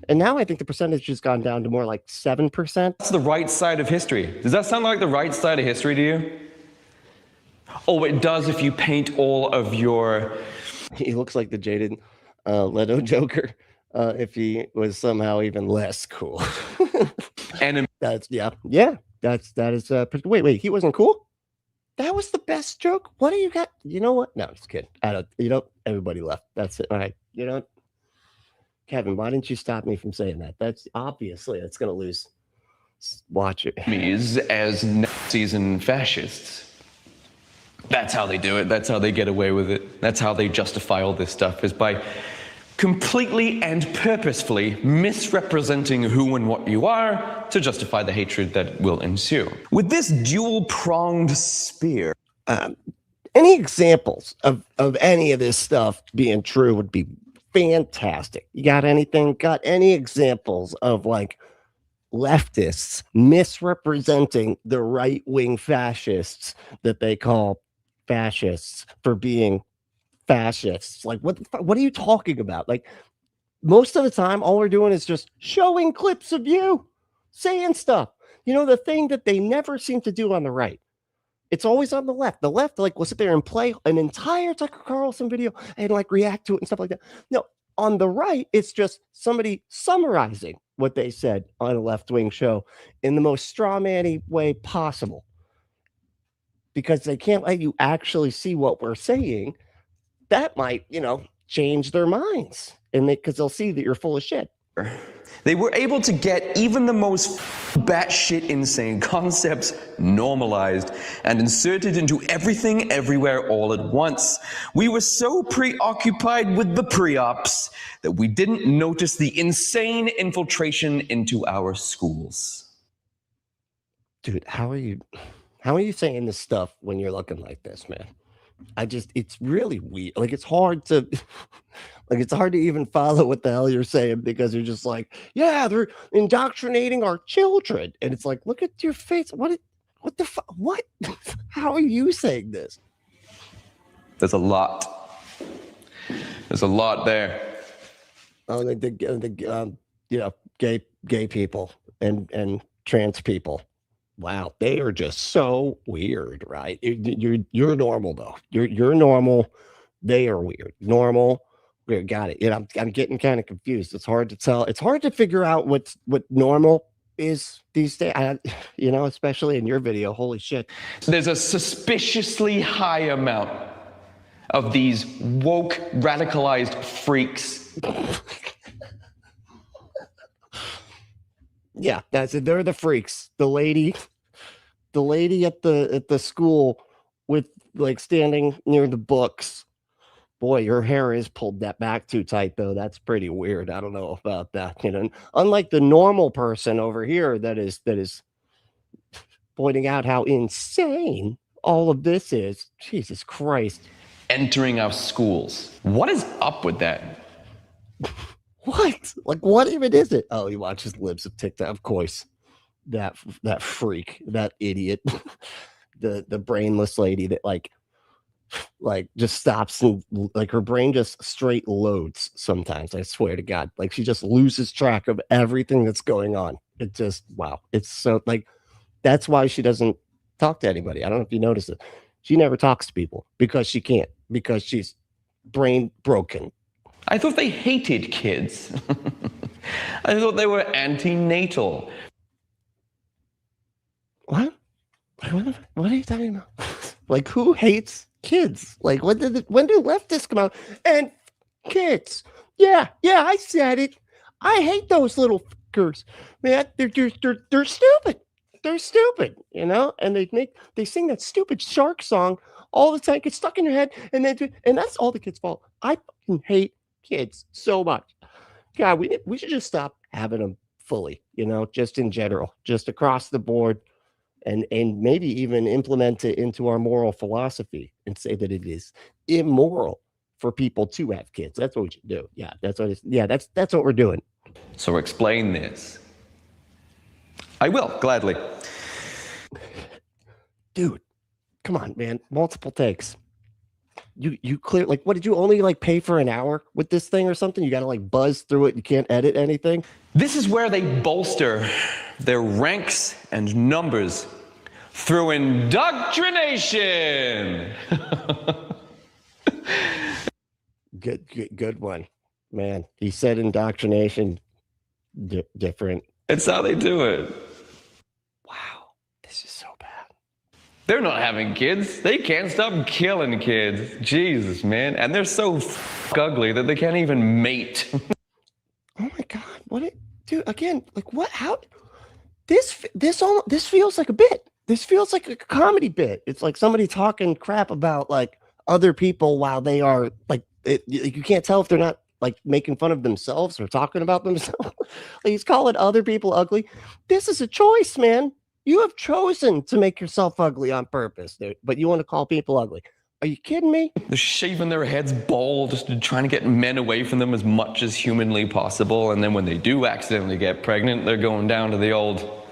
And now I think the percentage has gone down to more like 7%. That's the right side of history. Does that sound like the right side of history to you? Oh, it does if you paint all of your... He looks like the jaded Leto Joker if he was somehow even less cool. And that is wait, he wasn't cool? That was the best joke? What do you got? You know what? No, just kidding. Everybody left. That's it. All right. You know, Kevin, why didn't you stop me from saying that? That's obviously it's going to lose. Watch it. As Nazis and fascists. That's how they do it. That's how they get away with it. That's how they justify all this stuff, is by completely and purposefully misrepresenting who and what you are to justify the hatred that will ensue. With this dual-pronged spear. Any examples of any of this stuff being true would be fantastic. You got anything? Got any examples of like leftists misrepresenting the right-wing fascists that they call fascists for being fascists? Like what are you talking about? Like most of the time all we're doing is just showing clips of you saying stuff. You know, the thing that they never seem to do on the right. It's always on the left. The left, like, will sit there and play an entire Tucker Carlson video and like react to it and stuff like that. No, on the right, it's just somebody summarizing what they said on a left-wing show in the most strawman-y way possible. Because they can't let you actually see what we're saying. That might, change their minds. And because they'll see that you're full of shit. They were able to get even the most batshit insane concepts normalized and inserted into everything everywhere all at once. We were so preoccupied with the pre-ops that we didn't notice the insane infiltration into our schools. Dude, how are you saying this stuff when you're looking like this, man? It's really weird. Like it's hard to even follow what the hell you're saying because you're just like, yeah, they're indoctrinating our children. And it's like, look at your face. What the fuck? What? How are you saying this? There's a lot. There's a lot there. Oh, gay people and trans people. Wow, they are just so weird, right? You're normal though. You're normal. They are weird. Normal. Weird. Got it. I'm getting kind of confused. It's hard to tell. It's hard to figure out what normal is these days. Especially in your video. Holy shit. There's a suspiciously high amount of these woke, radicalized freaks. Yeah, that's it. They're the freaks. The lady at the school with like standing near the books. Boy, your hair is pulled that back too tight though. That's pretty weird. I don't know about that. Unlike the normal person over here that is pointing out how insane all of this is. Jesus Christ. Entering our schools. What is up with that? What? Like, what even is it? Oh, he watches libs of TikTok, of course. that freak, that idiot, the brainless lady that like just stops and like her brain just straight loads sometimes. I swear to God, like she just loses track of everything that's going on. It just, wow, it's so like that's why she doesn't talk to anybody. I don't know if you noticed it. She never talks to people because she can't, because she's brain broken. I thought they hated kids. I thought they were antenatal. What are you talking about? Like, who hates kids? Like, when do leftists come out and kids? Yeah, I said it. I hate those little fuckers, man. They're stupid. They're stupid, you know. And they sing that stupid shark song all the time. Gets stuck in your head, and that's all the kids' fault. I fucking hate kids so much. God, we should just stop having them fully, you know, just in general, just across the board. And maybe even implement it into our moral philosophy and say that it is immoral for people to have kids. That's what we should do. Yeah, that's what we're doing. So explain this. I will, gladly. Dude, come on, man. Multiple takes. You clear, like, what did you only like pay for an hour with this thing or something? You got to like buzz through it. You can't edit anything. This is where they bolster their ranks and numbers through indoctrination. Good one, man. He said indoctrination different. It's how they do it. Wow, this is so bad. They're not having kids. They can't stop killing kids. Jesus, man. And they're so ugly that they can't even mate. Oh my God. Dude, again, like what, how, this feels like a bit. This feels like a comedy bit. It's like somebody talking crap about like other people while they are like, you can't tell if they're not like making fun of themselves or talking about themselves. Like he's calling other people ugly. This is a choice, man. You have chosen to make yourself ugly on purpose, but you want to call people ugly. Are you kidding me? They're shaving their heads bald, just trying to get men away from them as much as humanly possible. And then when they do accidentally get pregnant, they're going down to the old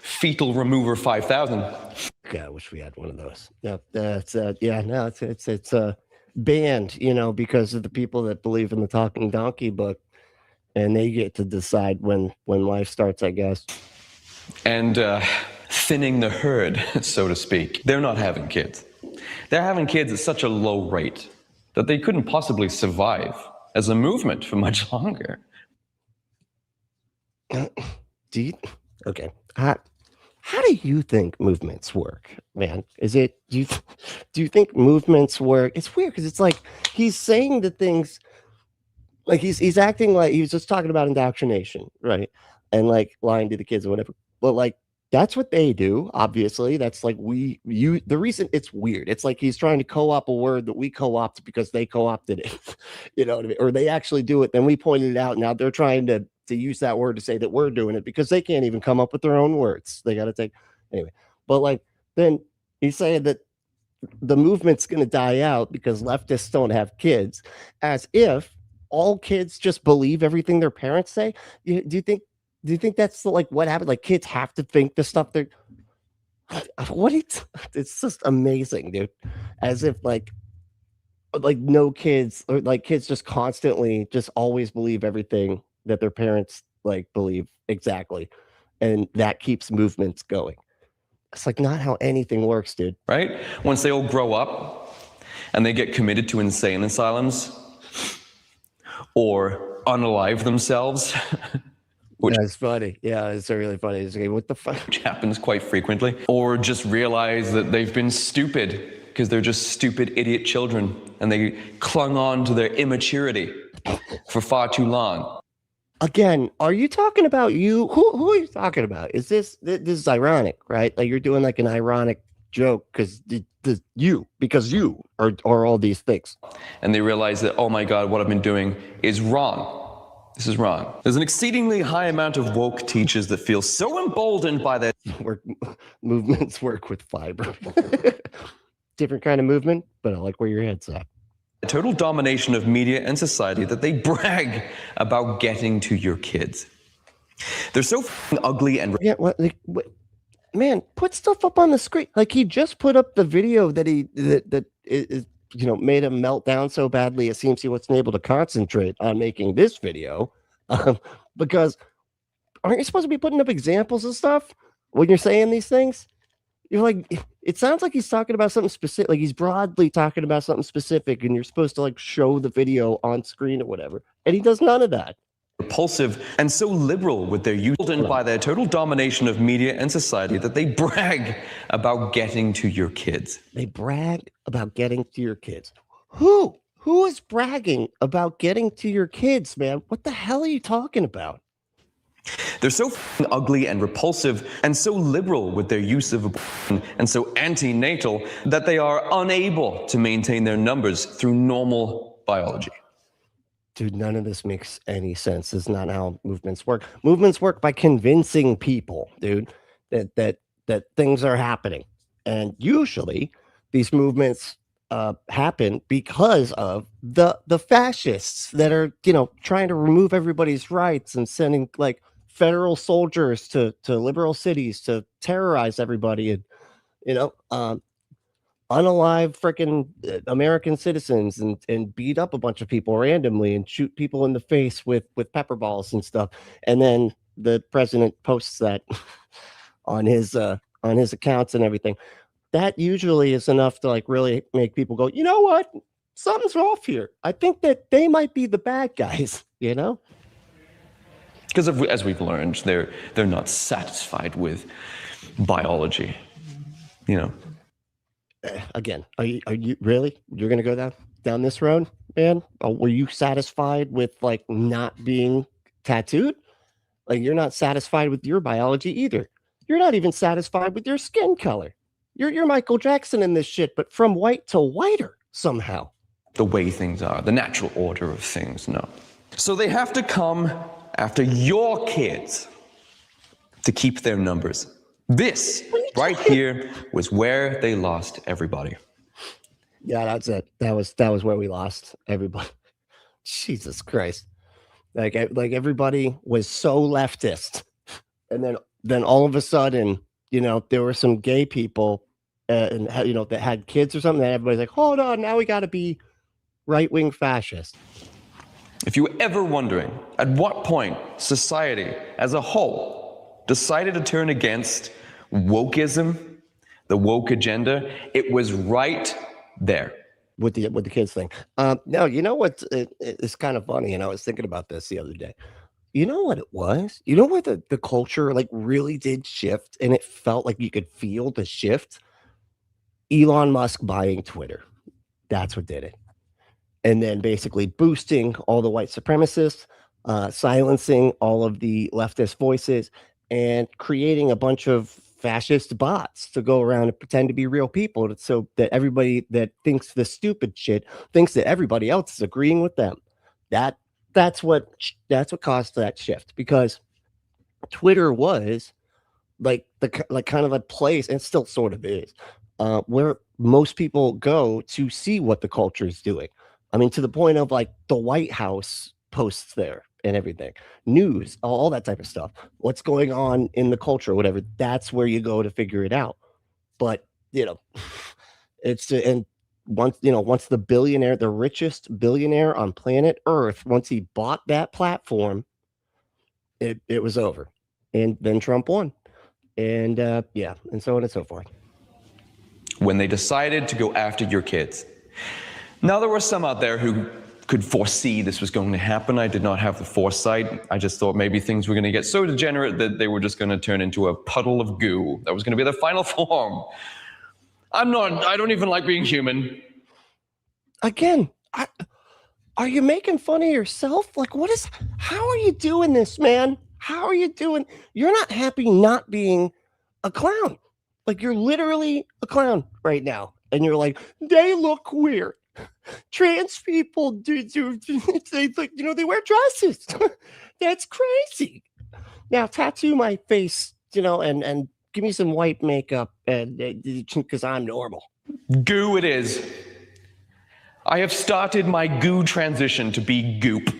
fetal remover 5000. God, I wish we had one of those. No, that's it's banned, you know, because of the people that believe in the talking donkey book, and they get to decide when life starts, I guess. And thinning the herd, so to speak. They're not having kids. They're having kids at such a low rate that they couldn't possibly survive as a movement for much longer. Okay. How do you think movements work, man? Do you think movements work? It's weird because it's like he's saying the things like he's acting like he was just talking about indoctrination, right? And like lying to the kids or whatever. But like that's what they do, obviously. That's like the reason it's weird. It's like he's trying to co-opt a word that we co-opted because they co-opted it. You know what I mean? Or they actually do it, then we pointed it out. Now they're trying to use that word to say that we're doing it because they can't even come up with their own words. They got to take anyway. But like then he's saying that the movement's going to die out because leftists don't have kids, as if all kids just believe everything their parents say. Do you think that's like what happened? Like kids have to think the stuff they're it's just amazing, dude. As if like no kids, or like kids just constantly just always believe everything that their parents like believe exactly, and that keeps movements going. It's like not how anything works, dude. Right? Once they all grow up and they get committed to insane asylums or unalive themselves. That's funny. Yeah, it's really funny. It's like, what the fuck? Which happens quite frequently. Or just realize that they've been stupid because they're just stupid idiot children and they clung on to their immaturity for far too long. Again, are you talking about you? Who are you talking about? Is this is ironic, right? Like you're doing like an ironic joke because you are all these things. And they realize that, oh my God, what I've been doing is wrong. This is wrong. There's an exceedingly high amount of woke teachers that feel so emboldened by their movements work with fiber. Different kind of movement, but I like where your head's at. Total domination of media and society that they brag about getting to your kids. They're so ugly and Yeah, what, man, put stuff up on the screen. Like he just put up the video that that is, made him melt down so badly it seems he wasn't able to concentrate on making this video. Because aren't you supposed to be putting up examples of stuff when you're saying these things? You're like, it sounds like he's talking about something specific, like he's broadly talking about something specific, and you're supposed to like show the video on screen or whatever. And he does none of that. Repulsive and so liberal with their use and by their total domination of media and society that they brag about getting to your kids. They brag about getting to your kids. Who is bragging about getting to your kids, man? What the hell are you talking about? They're so ugly and repulsive and so liberal with their use of abortion and so antenatal that they are unable to maintain their numbers through normal biology. Dude, none of this makes any sense. This is not how movements work. Movements work by convincing people, dude, that things are happening. And usually these movements happen because of the fascists that are, trying to remove everybody's rights and sending like federal soldiers to liberal cities to terrorize everybody and, unalive freaking American citizens and beat up a bunch of people randomly and shoot people in the face with pepper balls and stuff. And then the president posts that on his accounts and everything. That usually is enough to like really make people go, you know what? Something's off here. I think that they might be the bad guys, Because as we've learned, they're not satisfied with biology, Again, are you really? You're gonna go down this road, man? Were you satisfied with like not being tattooed? Like you're not satisfied with your biology either. You're not even satisfied with your skin color. You're Michael Jackson in this shit, but from white to whiter somehow. The way things are, the natural order of things, no. So they have to come after your kids to keep their numbers. This right here was where they lost everybody. Yeah, that's it. That was where we lost everybody. Jesus Christ. Like everybody was so leftist. And then all of a sudden, there were some gay people and that had kids or something, and everybody's like, hold on, now we got to be right-wing fascist. If you were ever wondering at what point society as a whole decided to turn against wokeism, the woke agenda, it was right there. With the kids thing. No, you know what? It's kind of funny, I was thinking about this the other day. You know what it was? You know where the culture like really did shift, and it felt like you could feel the shift? Elon Musk buying Twitter. That's what did it. And then basically boosting all the white supremacists, silencing all of the leftist voices, and creating a bunch of fascist bots to go around and pretend to be real people, so that everybody that thinks the stupid shit thinks that everybody else is agreeing with them. That's what caused that shift, because Twitter was like kind of a place, and still sort of is, where most people go to see what the culture is doing. I mean, to the point of like the White House posts there and everything, news, all that type of stuff, what's going on in the culture, whatever. That's where you go to figure it out. But it's and once the richest billionaire on planet Earth, once he bought that platform, it was over. And then Trump won, and and so on and so forth. When they decided to go after your kids. Now, there were some out there who could foresee this was going to happen. I did not have the foresight. I just thought maybe things were going to get so degenerate that they were just going to turn into a puddle of goo. That was going to be the final form. I don't even like being human. Again, are you making fun of yourself? Like, how are you doing this, man? How are you doing? You're not happy not being a clown. Like, you're literally a clown right now. And you're like, they look weird. Trans people they wear dresses. That's crazy. Now tattoo my face, and give me some white makeup, and because I'm normal. Goo it is. I have started my goo transition to be goop.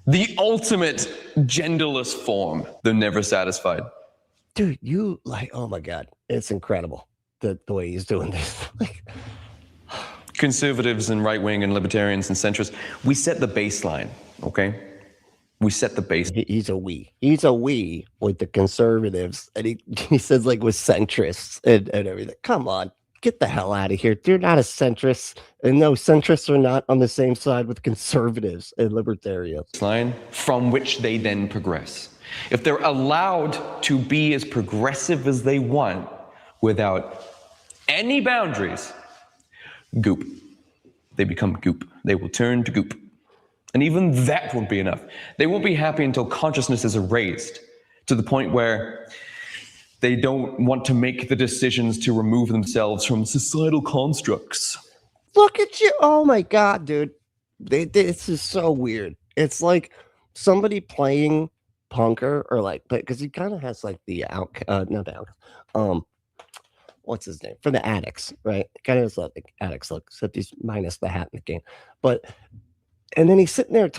The ultimate genderless form. They're never satisfied. Dude, you like, oh my God, it's incredible the way he's doing this. Like, Conservatives and right-wing and libertarians and centrists, we set the baseline, okay? We set the base. he's a we. He's a we with the conservatives. And he says like with centrists and everything. Come on, get the hell out of here. You're not a centrist. And no, centrists are not on the same side with conservatives and libertarians. Line from which they then progress. If they're allowed to be as progressive as they want without any boundaries, goop. They become goop. They will turn to goop. And even that won't be enough. They won't be happy until consciousness is erased to the point where they don't want to make the decisions to remove themselves from societal constructs. Look at you. Oh my God, dude. This is so weird. It's like somebody playing punker or like, because he kind of has like the not the what's his name? For the addicts, right? Kind of like addicts look, except he's minus the hat in the game. But and then he's sitting there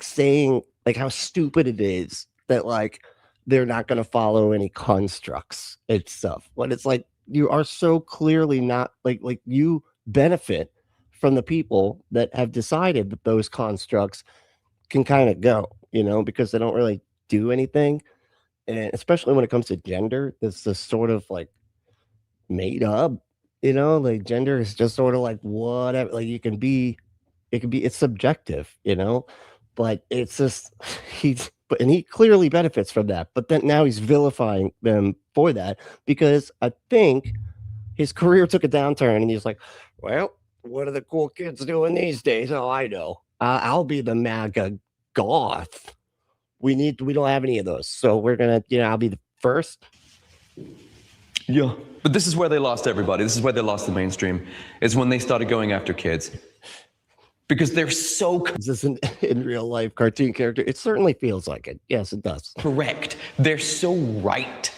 saying like how stupid it is that like they're not going to follow any constructs and stuff. But it's like you are so clearly not like you benefit from the people that have decided that those constructs can kind of go, you know, because they don't really do anything. And especially when it comes to gender, that's the sort of like made up, you know, like gender is just sort of like whatever, like it's subjective, you know, but it's just and he clearly benefits from that, but then now he's vilifying them for that because I think his career took a downturn and he's like, well, what are the cool kids doing these days? Oh, I know. I'll be the Maga Goth. We don't have any of those, so we're gonna, you know, I'll be the first. Yeah, but this is where they lost everybody. This is where they lost the mainstream. Is when they started going after kids. Because they're so... Is this in real life cartoon character? It certainly feels like it. Yes, it does. Correct. They're so right.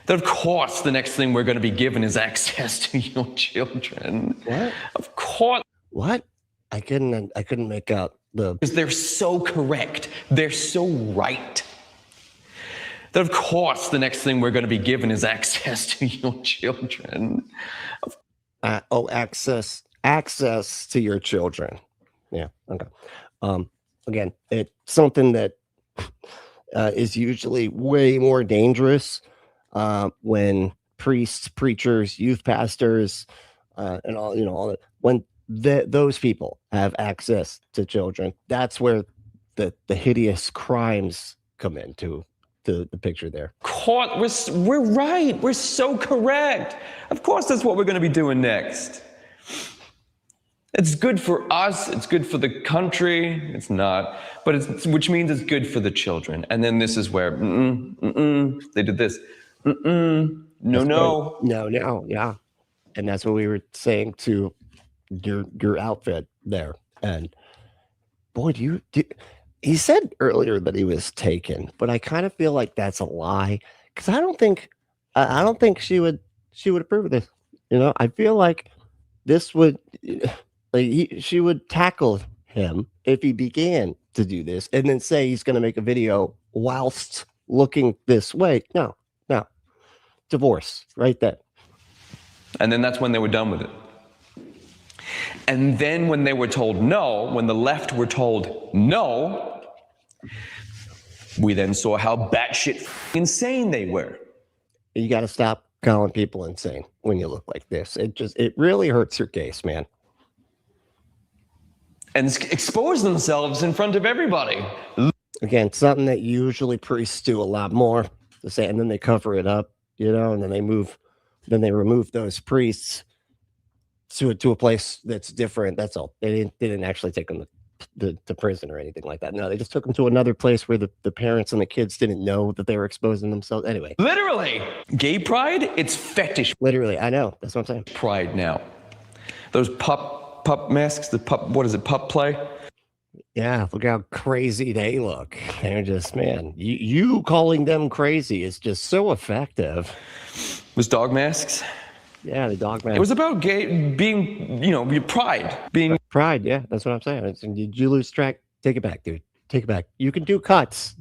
That of course the next thing we're going to be given is access to your children. What? Of course. What? I couldn't make out the... Because they're so correct. They're so right. That of course the next thing we're going to be given is access to your children. Access to your children. Yeah. Okay. Again, it's something that is usually way more dangerous when priests, preachers, youth pastors, and all, you know, all that, when those people have access to children, that's where the hideous crimes come into the picture there. We're right. We're so correct. Of course, that's what we're going to be doing next. It's good for us. It's good for the country. It's not, but which means it's good for the children. And then this is where they did this. No. Yeah. And that's what we were saying to your outfit there. And boy, he said earlier that he was taken, but I kind of feel like that's a lie because I don't think she would approve of this. You know, I feel like this would. She would tackle him if he began to do this and then say he's going to make a video whilst looking this way. No. Divorce right then. And then that's when they were done with it. And then when they were told no, when the left were told no, we then saw how batshit insane they were. You got to stop calling people insane when you look like this. It really hurts your case, man. And expose themselves in front of everybody. Again, something that usually priests do a lot more. To say, and then they cover it up, you know, and then they remove those priests to a place that's different. That's all. They didn't actually take them to prison or anything like that. No, they just took them to another place where the parents and the kids didn't know that they were exposing themselves. Anyway, literally, gay pride, it's fetish. Literally, I know. That's what I'm saying. Pride now. Those pup masks, what is it, pup play? Yeah, look how crazy they look. They're just, man, you calling them crazy is just so effective. It was dog masks? Yeah, the dog masks. It was about being, you know, your pride. Pride, yeah, that's what I'm saying. Did you lose track? Take it back, dude. take it back. You can do cuts.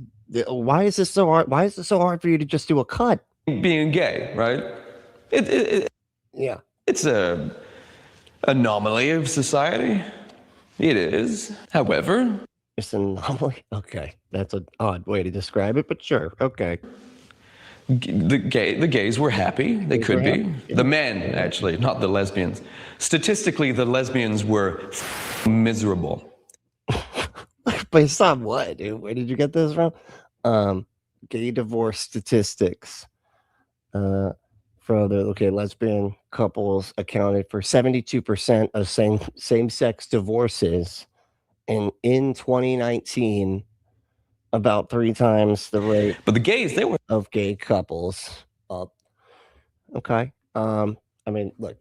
Why is this so hard? Why is it so hard for you to just do a cut? Being gay, right? Yeah. It's a anomaly of society. It is. However, It's an anomaly. Okay. That's an odd way to describe it, but sure. Okay. the gays were happy. They could be. Yeah. The men, actually, not the lesbians. Statistically, the lesbians were miserable. Based on what, dude? Where did you get this from? Gay divorce statistics. Lesbian couples accounted for 72% of same-sex divorces, and in 2019, about 3 times the rate. But the gays, they were of gay couples. Okay. I mean, look,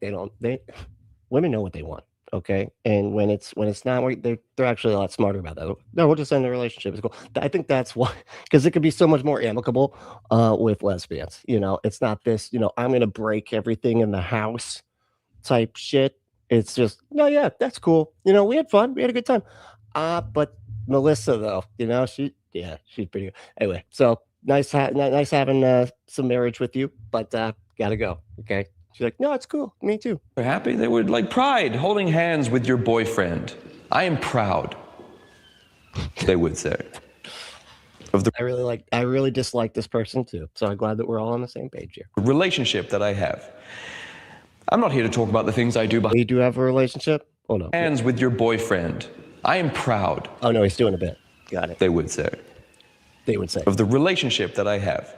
women know what they want. Okay, and when it's not, they're actually a lot smarter about that. No, we'll just end the relationship. It's cool. I think that's why, because it could be so much more amicable with lesbians. You know, it's not this, I'm gonna break everything in the house type shit. It's just, no, yeah, that's cool. We had fun, we had a good time. But Melissa, though, she's pretty good. Anyway, so nice having some marriage with you, but gotta go. Okay. She's like, no, it's cool. Me too. They're happy. They would like pride, holding hands with your boyfriend. I am proud, they would say. I really dislike this person too. So I'm glad that we're all on the same page here. Relationship that I have. I'm not here to talk about the things I do behind. You do have a relationship? Oh no. Hands with your boyfriend. I am proud. Oh no, he's doing a bit. Got it. They would say. Of the relationship that I have.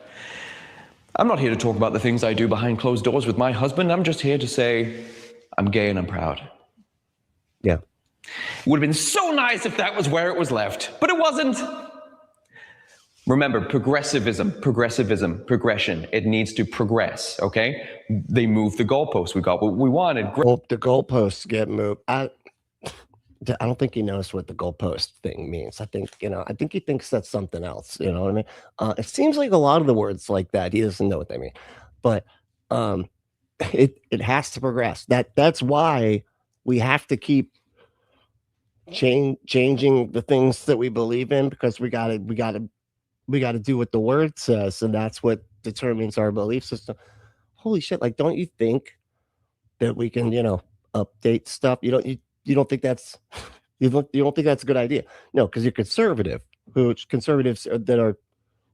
I'm not here to talk about the things I do behind closed doors with my husband. I'm just here to say I'm gay and I'm proud. Yeah. It would have been so nice if that was where it was left, but it wasn't. Remember, progression. It needs to progress, okay? They moved the goalposts. We got what we wanted. The goalposts get moved. I don't think he knows what the goalpost thing means. I think he thinks that's something else. You know what I mean? It seems like a lot of the words like that, he doesn't know what they mean. But it has to progress. That's why we have to keep changing the things that we believe in, because we gotta do what the word says, and that's what determines our belief system. Holy shit! Like, don't you think that we can, update stuff? You don't think that's you don't think that's a good idea? No, because you're conservative. Conservatives that are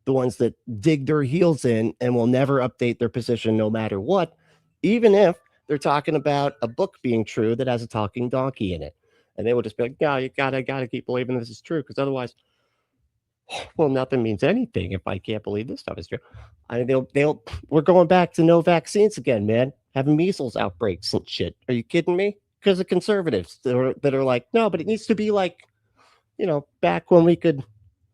the ones that dig their heels in and will never update their position no matter what, even if they're talking about a book being true that has a talking donkey in it, and they will just be like, "No, you gotta keep believing this is true, because otherwise, well, nothing means anything if I can't believe this stuff is true." I mean, we're going back to no vaccines again, man. Having measles outbreaks and shit. Are you kidding me? Because of conservatives that are like, no, but it needs to be like, back when we could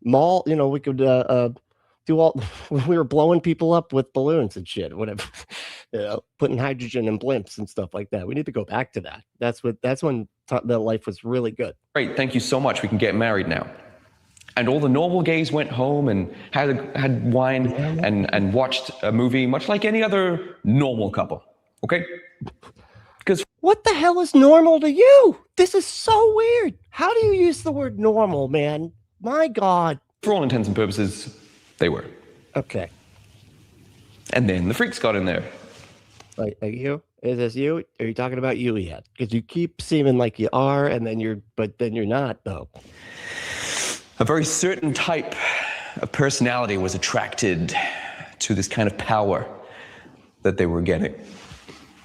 we could do all, when we were blowing people up with balloons and shit, whatever, putting hydrogen in blimps and stuff like that. We need to go back to that. That's when the life was really good. Great, thank you so much. We can get married now. And all the normal gays went home and had wine and watched a movie, much like any other normal couple. Okay? Because what the hell is normal to you? This is so weird. How do you use the word normal, man? My God. For all intents and purposes, they were. Okay. And then the freaks got in there. Like you? Is this you? Are you talking about you yet? Because you keep seeming like you are, but then you're not, though. A very certain type of personality was attracted to this kind of power that they were getting.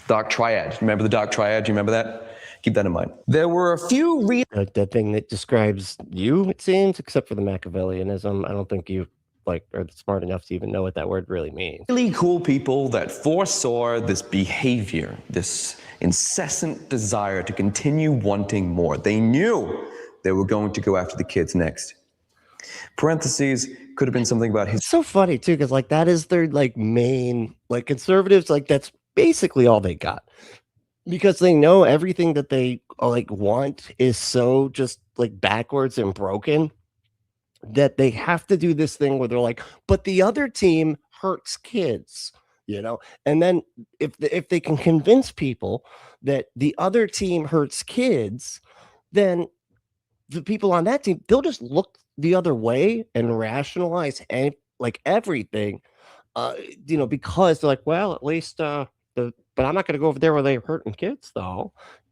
Dark Triad. Remember the Dark Triad? Do you remember that? Keep that in mind. There were a few the thing that describes you, it seems, except for the Machiavellianism. I don't think you are smart enough to even know what that word really means. Really cool people that foresaw this behavior, this incessant desire to continue wanting more. They knew they were going to go after the kids next. Parentheses, could have been something about his. It's so funny too, because that is their main, conservatives, that's basically all they got, because they know everything that they want is so just backwards and broken that they have to do this thing where they're like, but the other team hurts kids, and then if they can convince people that the other team hurts kids, then the people on that team, they'll just look the other way and rationalize and like everything, because they're like, well, at least but I'm not going to go over there where they're hurting kids, though.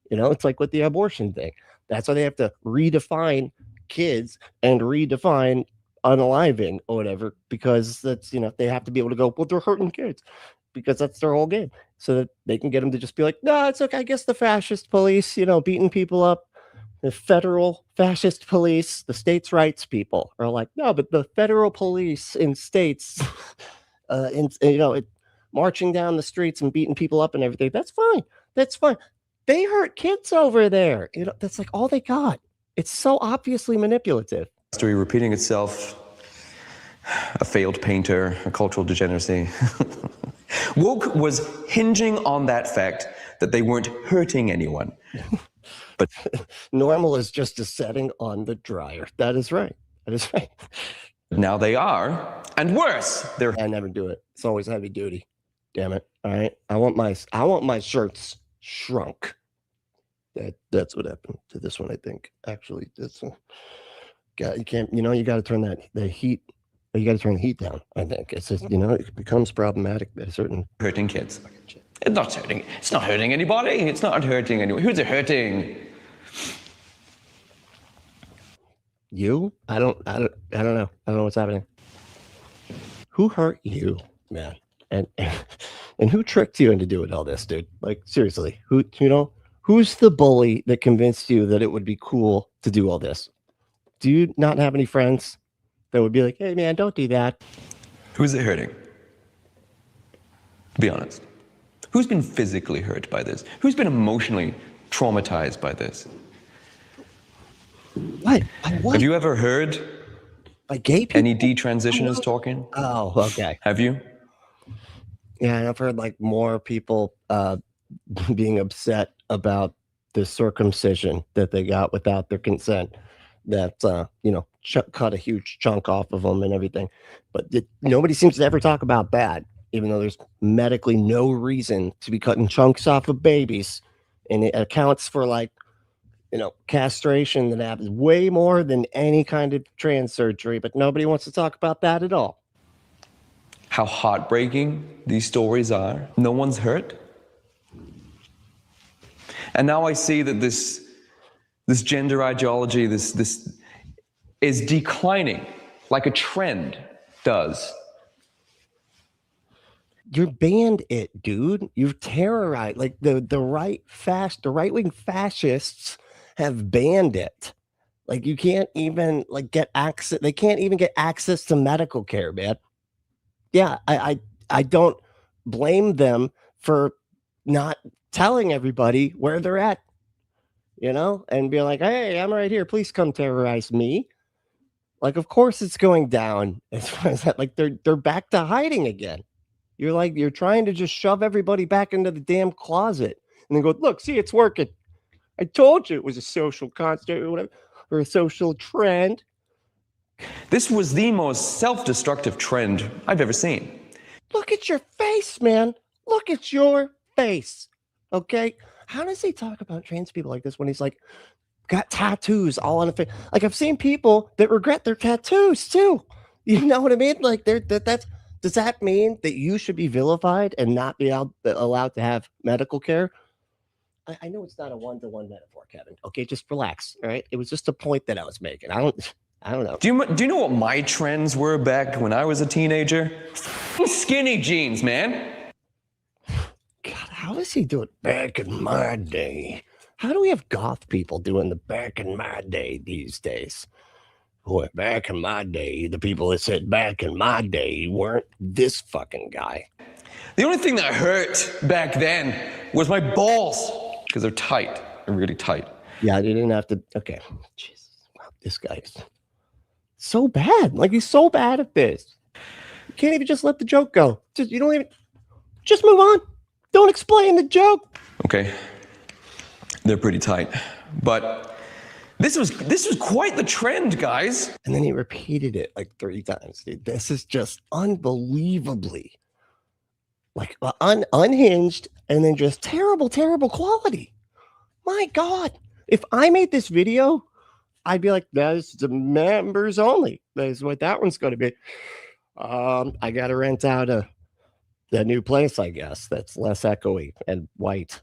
It's like with the abortion thing. That's why they have to redefine kids and redefine unaliving or whatever, because that's, they have to be able to go, well, they're hurting kids, because that's their whole game. So that they can get them to just be like, no, it's okay. I guess the fascist police, beating people up, the federal fascist police, the states' rights people are like, no, but the federal police in states, marching down the streets and beating people up and everything. That's fine. That's fine. They hurt kids over there. That's like all they got. It's so obviously manipulative. History repeating itself. A failed painter, a cultural degeneracy. Woke was hinging on that fact that they weren't hurting anyone. But normal is just a setting on the dryer. That is right. That is right. Now they are, and worse. I never do it. It's always heavy duty. Damn it. All right. I want my shirts shrunk. That's what happened to this one, I think. Actually, this one. You can't, you got to turn the heat down, I think. It's just, it becomes problematic at a certain... Hurting kids. It's not hurting anybody. It's not hurting anyone. Who's it hurting? You? I don't know. I don't know what's happening. Who hurt you, man? And who tricked you into doing all this, dude? Like, seriously, who's the bully that convinced you that it would be cool to do all this? Do you not have any friends that would be like, hey, man, don't do that? Who's it hurting? Be honest. Who's been physically hurt by this? Who's been emotionally traumatized by this? What? Have you ever heard by gay people? Any detransitioners talking? Oh, okay. Have you? Yeah, I've heard like more people being upset about the circumcision that they got without their consent. That cut a huge chunk off of them and everything. But nobody seems to ever talk about that, even though there's medically no reason to be cutting chunks off of babies, and it accounts for castration that happens way more than any kind of trans surgery. But nobody wants to talk about that at all. How heartbreaking these stories are. No one's hurt. And now I see that this gender ideology, this is declining like a trend does. You banned it, dude. You've terrorized. Like the right-wing fascists have banned it. Like you can't even get access. They can't even get access to medical care, man. Yeah, I don't blame them for not telling everybody where they're at, and be like, hey, I'm right here. Please come terrorize me. Like, of course it's going down as far as that. Like they're back to hiding again. You're trying to just shove everybody back into the damn closet and then go, look, see, it's working. I told you it was a social constant or whatever, or a social trend. This was the most self-destructive trend I've ever seen. Look at your face, man. Look at your face. Okay? How does he talk about trans people like this when he's like got tattoos all on the face? Like I've seen people that regret their tattoos too. You know what I mean? Like does that mean that you should be vilified and not be allowed to have medical care? I know it's not a one-to-one metaphor, Kevin. Okay, just relax. All right. It was just a point that I was making. I don't know. Do you know what my trends were back when I was a teenager? Skinny jeans, man. God, how is he doing back in my day? How do we have goth people doing the back in my day these days? Boy, back in my day, the people that said back in my day weren't this fucking guy. The only thing that hurt back then was my balls, because they're tight. They're really tight. Yeah, you didn't have to. Okay. Jesus. Wow, this guy's so bad. Like, he's so bad at this. You can't even just let the joke go. You don't even. Just move on. Don't explain the joke. Okay. They're pretty tight. But this was quite the trend, guys. And then he repeated it like 3 times. Dude, this is just unbelievably like unhinged, and then just terrible quality. My God. If I made this video I'd be like, that's the members only. That's what that one's going to be. I got to rent out a new place, I guess, that's less echoey and white.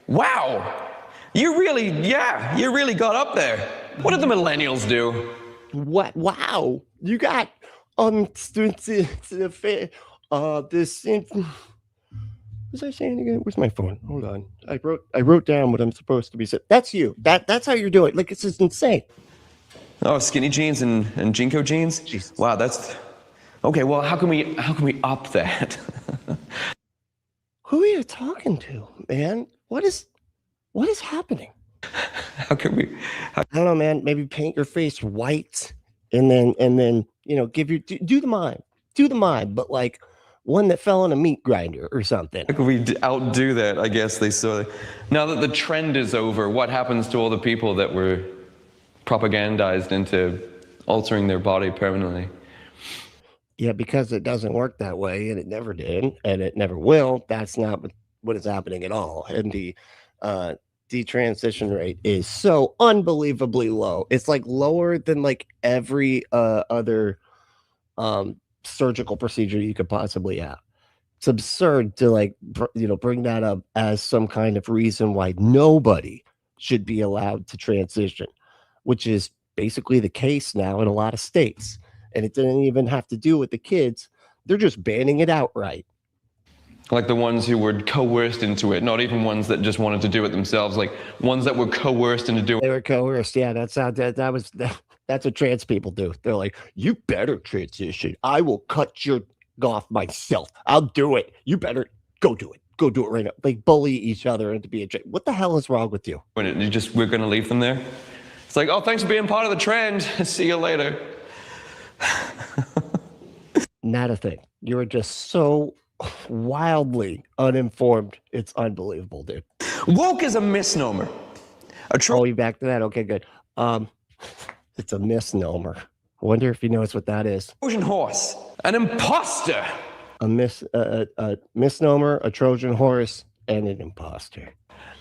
Wow. You really got up there. What did the millennials do? What? Wow. You got this. Was I saying again? Where's my phone? Hold on. I wrote down what I'm supposed to be saying. That's you. That's how you're doing. Like, it's just insane. Oh, skinny jeans and Jinko jeans? Jesus. Wow, that's okay. Well, how can we up that? Who are you talking to, man? What is happening? How can we? I don't know, man. Maybe paint your face white, and then give you do the mime, but like one that fell on a meat grinder or something. How can we outdo that? I guess they saw. Now that the trend is over, what happens to all the people that were propagandized into altering their body permanently? Yeah, because it doesn't work that way, and it never did, and it never will. That's not what is happening at all. And the detransition rate is so unbelievably low. It's like lower than like every other surgical procedure you could possibly have. It's absurd to like bring that up as some kind of reason why nobody should be allowed to transition, which is basically the case now in a lot of states. And it didn't even have to do with the kids. They're just banning it outright. Like the ones who were coerced into it, not even ones that just wanted to do it themselves, like ones that were coerced into doing it. They were coerced. Yeah, that's what trans people do. They're like, you better transition. I will cut your off myself. I'll do it. You better go do it. Go do it right now. They bully each other into being trans. What the hell is wrong with you? We're going to leave them there. It's like, oh, thanks for being part of the trend. See you later. Not a thing. You're just so wildly uninformed. It's unbelievable, dude. Woke is a misnomer. Oh, you back to that? Okay, good. It's a misnomer. I wonder if he knows what that is. Trojan horse, an imposter. A misnomer, a Trojan horse, and an imposter.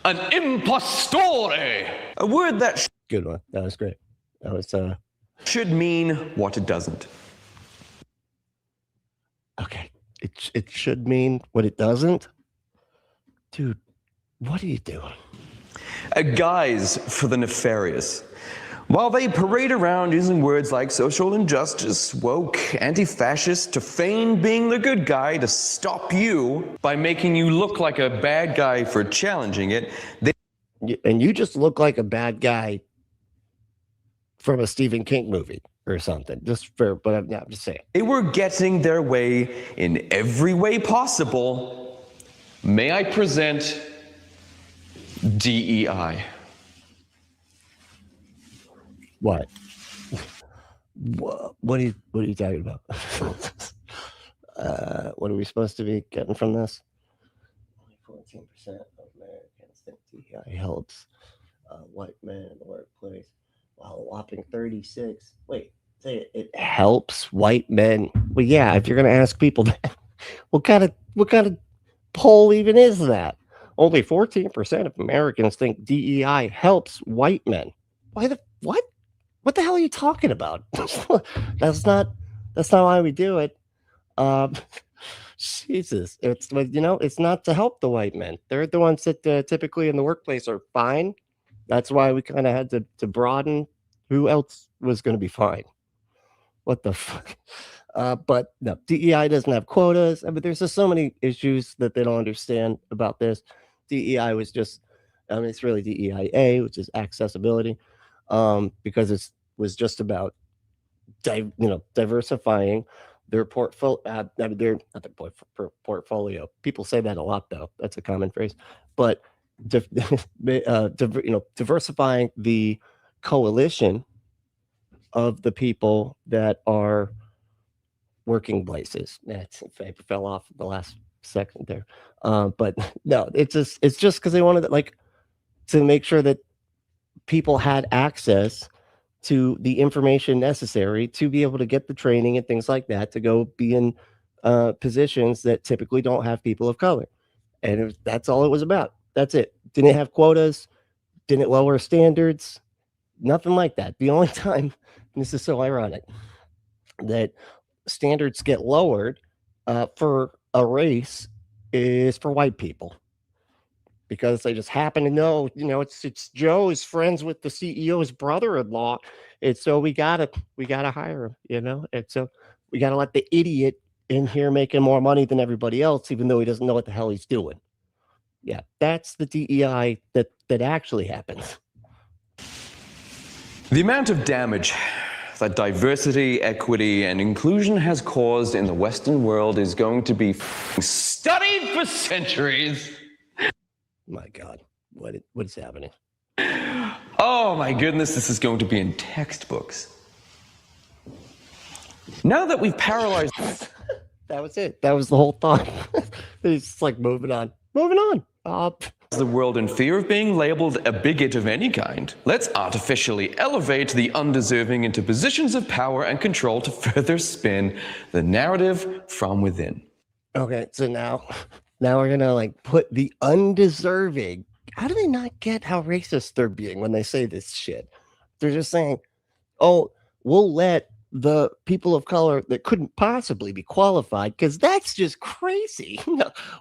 An impostore. A word that good one. That was great. That was should mean what it doesn't. Okay. It should mean what it doesn't. Dude, what are you doing? A guise for the nefarious. While they parade around using words like social injustice, woke, anti-fascist, to feign being the good guy to stop you by making you look like a bad guy for challenging it. And you just look like a bad guy from a Stephen King movie or something. But I'm just saying. They were getting their way in every way possible. May I present DEI? What? What are you talking about? What are we supposed to be getting from this? Only 14% of Americans think DEI helps white men in the workplace, while a whopping 36. Wait, say it helps white men. Well, yeah. If you're going to ask people that, what kind of poll even is that? Only 14% of Americans think DEI helps white men. Why the what? What the hell are you talking about? That's not why we do it. Jesus, it's not to help the white men. They're the ones that typically in the workplace are fine. That's why we kind of had to broaden who else was going to be fine. What the fuck? But no, DEI doesn't have quotas. I mean, there's just so many issues that they don't understand about this. DEI was just, it's really DEIA, which is accessibility. Because it was just about, diversifying their portfolio. They're not their portfolio. People say that a lot, though. That's a common phrase. But diversifying the coalition of the people that are working places. That's I fell off the last second there. But no, it's just because they wanted to make sure that people had access to the information necessary to be able to get the training and things like that to go be in positions that typically don't have people of color. And that's all it was about. That's it. Didn't have quotas, didn't lower standards, Nothing like that. The only time, and this is so ironic, that standards get lowered for a race is for white people, because they just happen to know, it's Joe's friends with the CEO's brother-in-law, and so we gotta hire him, and so we gotta let the idiot in here making more money than everybody else, even though he doesn't know what the hell he's doing. Yeah, that's the DEI that actually happens. The amount of damage that diversity, equity, and inclusion has caused in the Western world is going to be studied for centuries. My God, what is happening? Oh my goodness, this is going to be in textbooks. Now that we've paralyzed... That was it. That was the whole thought. It's just like moving on. The world in fear of being labeled a bigot of any kind, let's artificially elevate the undeserving into positions of power and control to further spin the narrative from within. Okay, so now we're gonna like put the undeserving. How do they not get how racist they're being when they say this shit? They're just saying, oh, we'll let the people of color that couldn't possibly be qualified, because that's just crazy.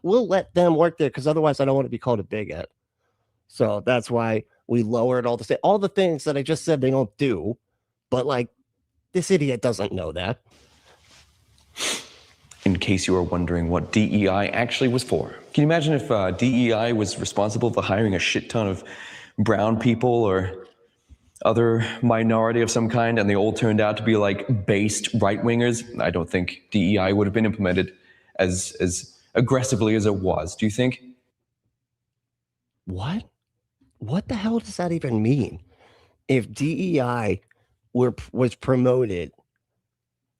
We'll let them work there, because otherwise I don't want to be called a bigot. So that's why we lowered all the things that I just said they don't do. But like, this idiot doesn't know that. In case you are wondering what DEI actually was for, can you imagine if DEI was responsible for hiring a shit ton of brown people or other minority of some kind, and they all turned out to be like based right-wingers? I don't think DEI would have been implemented as aggressively as it was. Do you think? What the hell does that even mean? If DEI was promoted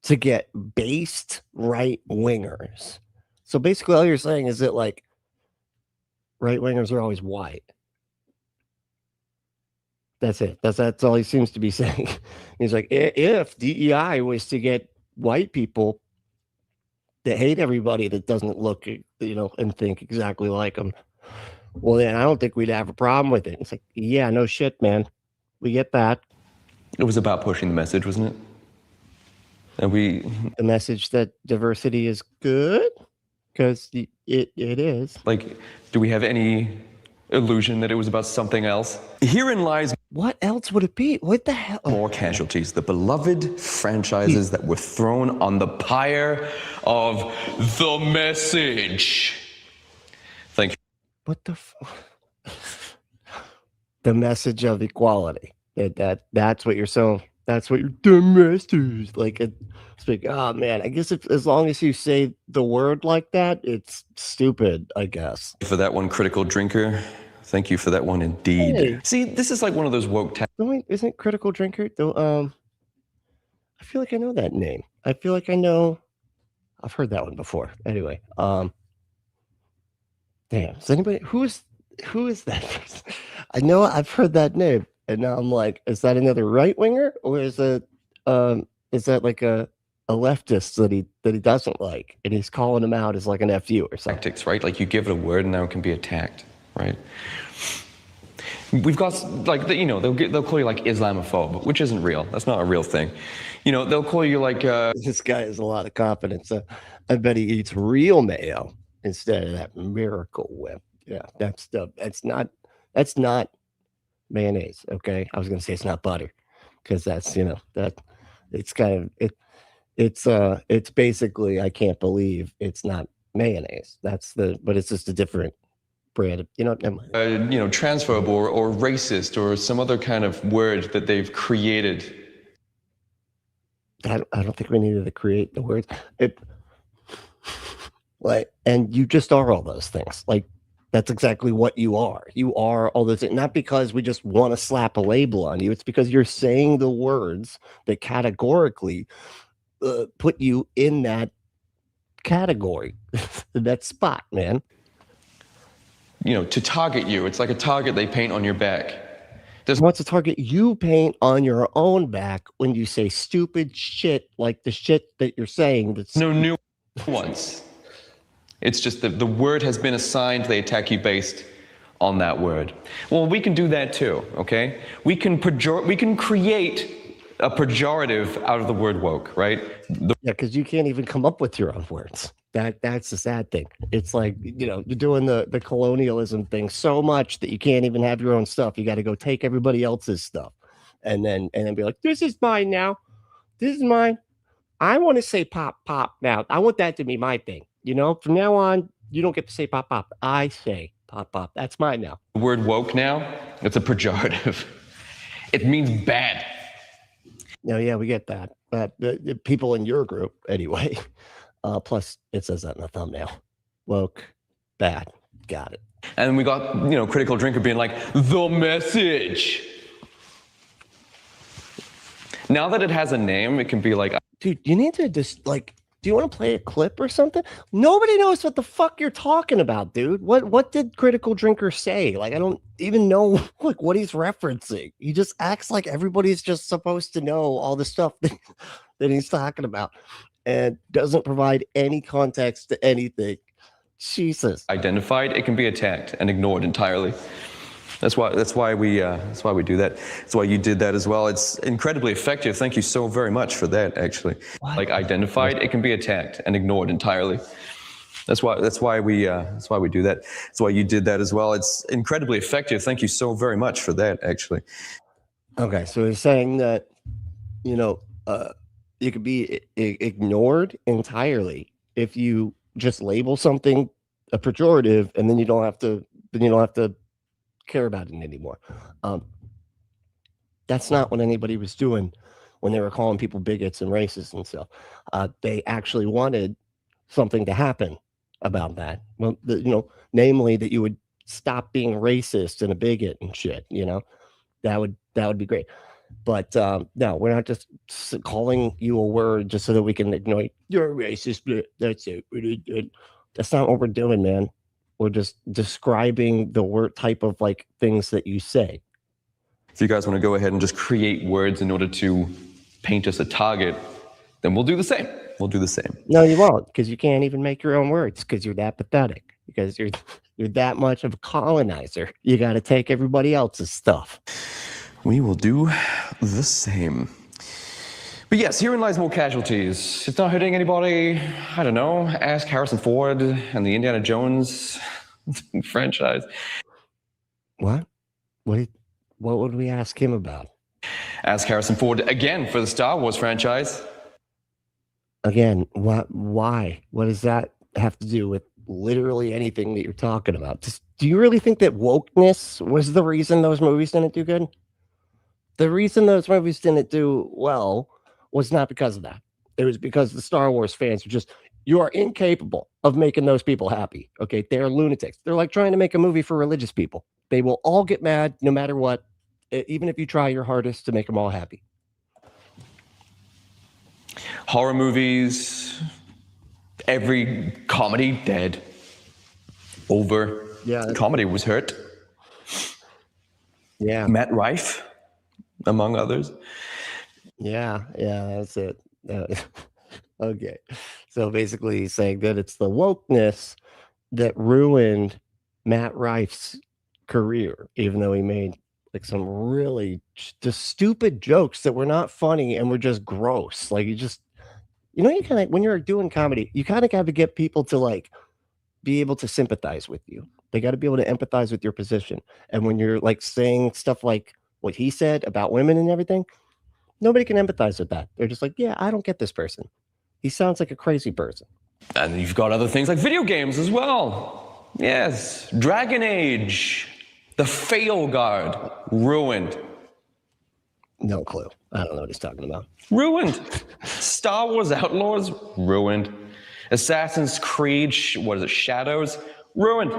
to get based right-wingers, so basically all you're saying is that like right-wingers are always white. That's it. That's all he seems to be saying. He's like, if DEI was to get white people that hate everybody that doesn't look, and think exactly like them, well, then I don't think we'd have a problem with it. It's like, yeah, no shit, man. We get that. It was about pushing the message, wasn't it? And the message that diversity is good, because it is. Like, do we have any illusion that it was about something else? Herein lies... What else would it be? What the hell? More casualties. The beloved franchises that were thrown on the pyre of the message. Thank you. What the the message of equality. That's what you're so... That's what you're domesters. Like, it's like, oh man, I guess as long as you say the word like that, it's stupid, I guess. For that one, critical drinker. Thank you for that one, indeed. Hey. See, this is like one of those woke... Isn't critical drinker though? I feel like I know that name. I feel like I know... I've heard that one before. Anyway, damn. Is anybody... Who is that? I know I've heard that name. And now I'm like, is that another right winger, or is that like a leftist that he doesn't like, and he's calling him out as like an FU or something? Tactics, right? Like you give it a word, and now it can be attacked, right? We've got like they'll call you like Islamophobe, which isn't real. That's not a real thing. They'll call you like this guy has a lot of confidence. I bet he eats real mayo instead of that Miracle Whip. Yeah, that's not mayonnaise. Okay, I was gonna say it's not butter, because that's that it's kind of it's basically, I can't believe it's not mayonnaise. But it's just a different brand of transphobe or racist or some other kind of word that they've created. I don't think we needed to create the words. And you just are all those things. Like, that's exactly what you are. You are all those things. Not because we just want to slap a label on you. It's because you're saying the words that categorically put you in that category, that spot, man. To target you. It's like a target they paint on your back. What's a target you paint on your own back when you say stupid shit like the shit that you're saying? That's no new ones. It's just that the word has been assigned. They attack you based on that word. Well, we can do that too, okay? We can create a pejorative out of the word woke, right? Yeah, because you can't even come up with your own words. That's the sad thing. It's like, you know, you're doing the colonialism thing so much that you can't even have your own stuff. You got to go take everybody else's stuff and then be like, this is mine now. This is mine. I want to say pop now. I want that to be my thing. You know, from now on, you don't get to say pop. I say pop. That's mine now. The word woke now, it's a pejorative. It means bad. No, yeah, we get that. The people in your group, anyway. Plus, it says that in the thumbnail. Woke, bad. Got it. And we got, you know, Critical Drinker being like, the message. Now that it has a name, it can be like, dude, you need to just like, do you want to play a clip or something? Nobody knows what the fuck you're talking about, dude. What did Critical Drinker say? Like, I don't even know like what he's referencing. He just acts like everybody's just supposed to know all the stuff that he's talking about and doesn't provide any context to anything. Jesus. identified, it can be attacked and ignored entirely. That's why we do that. That's why you did that as well. It's incredibly effective. Thank you so very much for that, actually. What? Like identified, it can be attacked and ignored entirely. That's why we do that. That's why you did that as well. It's incredibly effective. Thank you so very much for that, actually. Okay, so he's saying that, you know, you could be ignored entirely if you just label something a pejorative, and then you don't have to care about it anymore. That's not what anybody was doing when they were calling people bigots and racists and stuff. They actually wanted something to happen about that. Well, namely that you would stop being racist and a bigot and shit. You know, that would be great. But no, we're not just calling you a word just so that we can ignore you. You're a racist. That's it. That's not what we're doing, man. We're just describing the word type of like things that you say. If you guys want to go ahead and just create words in order to paint us a target, then we'll do the same. We'll do the same. No, you won't, because you can't even make your own words because you're that pathetic. Because you're that much of a colonizer. You got to take everybody else's stuff. We will do the same. But yes, herein lies more casualties. It's not hurting anybody. I don't know. Ask Harrison Ford and the Indiana Jones franchise. What? What would we ask him about? Ask Harrison Ford again for the Star Wars franchise. Again, what? Why? What does that have to do with literally anything that you're talking about? Do you really think that wokeness was the reason those movies didn't do good? The reason those movies didn't do well was not because of that. It was because the Star Wars fans were just, you are incapable of making those people happy. Okay, they're lunatics. They're like trying to make a movie for religious people. They will all get mad no matter what, even if you try your hardest to make them all happy. Horror movies, every comedy dead. Over. Yeah. Comedy was hurt. Yeah. Matt Rife, among others. Yeah, that's it. Okay. So basically he's saying that it's the wokeness that ruined Matt Rife's career, even though he made like some really just stupid jokes that were not funny and were just gross. Like you kind of, when you're doing comedy, you kind of got to get people to like be able to sympathize with you. They got to be able to empathize with your position. And when you're like saying stuff like what he said about women and everything, nobody can empathize with that. They're just like, yeah, I don't get this person. He sounds like a crazy person. And you've got other things like video games as well. Yes, Dragon Age, the Fail Guard, ruined. No clue. I don't know what he's talking about. Ruined. Star Wars Outlaws, ruined. Assassin's Creed, Shadows, ruined.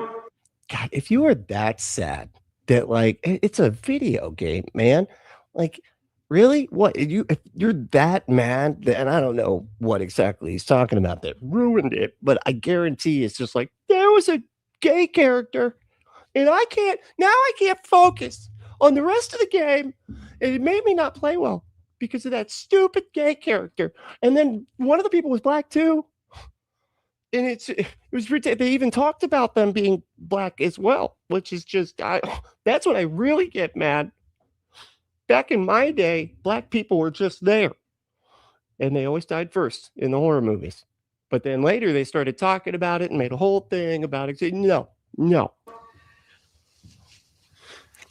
God, if you were that sad that like it's a video game, man, like really, what if you're that mad, and I don't know what exactly he's talking about that ruined it, but I guarantee it's just like there was a gay character, and I can't focus on the rest of the game, and it made me not play well because of that stupid gay character. And then one of the people was black too. And it was ridiculous. They even talked about them being black as well, which is just that's when I really get mad. Back in my day, black people were just there, and they always died first in the horror movies. But then later they started talking about it and made a whole thing about it. Saying, no.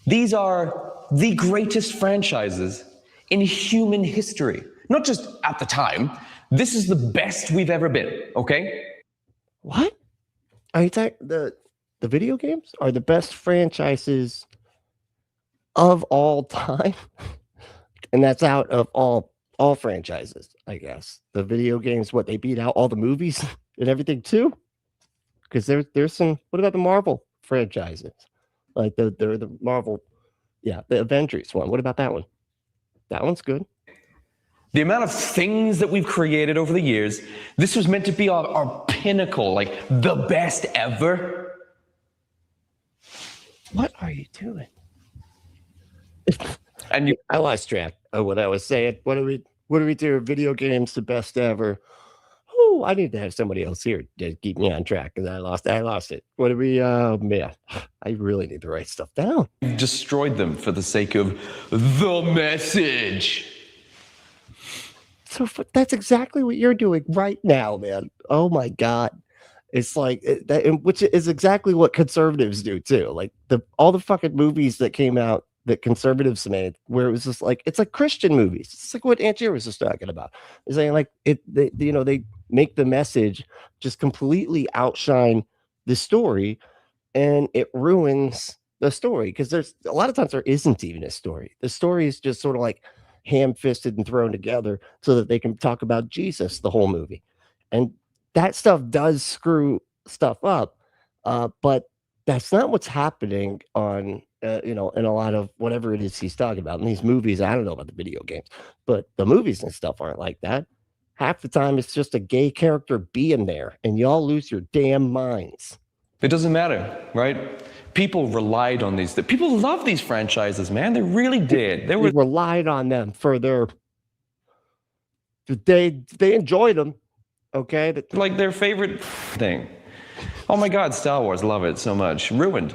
These are the greatest franchises in human history. Not just at the time. This is the best we've ever been, okay? What? Are you talking the video games are the best franchises of all time? And that's out of all franchises, I guess. The video games, what, they beat out all the movies and everything too? Because there's some. What about the Marvel franchises? Like the Marvel, the Avengers one. What about that one? That one's good. The amount of things that we've created over the years, this was meant to be our pinnacle, like the best ever. What are you doing? And I lost track of what I was saying. What do we do? Video games the best ever. Oh, I need to have somebody else here to keep me on track because I lost it. What do we man, I really need to write stuff down. destroyed them for the sake of the message. So that's exactly what you're doing right now, man. Oh my God. It's like that, which is exactly what conservatives do too. Like all the fucking movies that came out that conservatives made, where it was just like, it's like Christian movies. It's like what Aunt was just talking about. It's saying like they make the message just completely outshine the story, and it ruins the story because there's a lot of times there isn't even a story. The story is just sort of like ham-fisted and thrown together so that they can talk about Jesus the whole movie, and that stuff does screw stuff up. But that's not what's happening on in a lot of whatever it is he's talking about in these movies. I don't know about the video games, but the movies and stuff aren't like that. Half the time it's just a gay character being there, and y'all lose your damn minds. It doesn't matter, right? People relied on these. People love these franchises, man. They really did. They relied on them for their. They enjoyed them. Okay, like their favorite thing. Oh my God, Star Wars, love it so much. Ruined.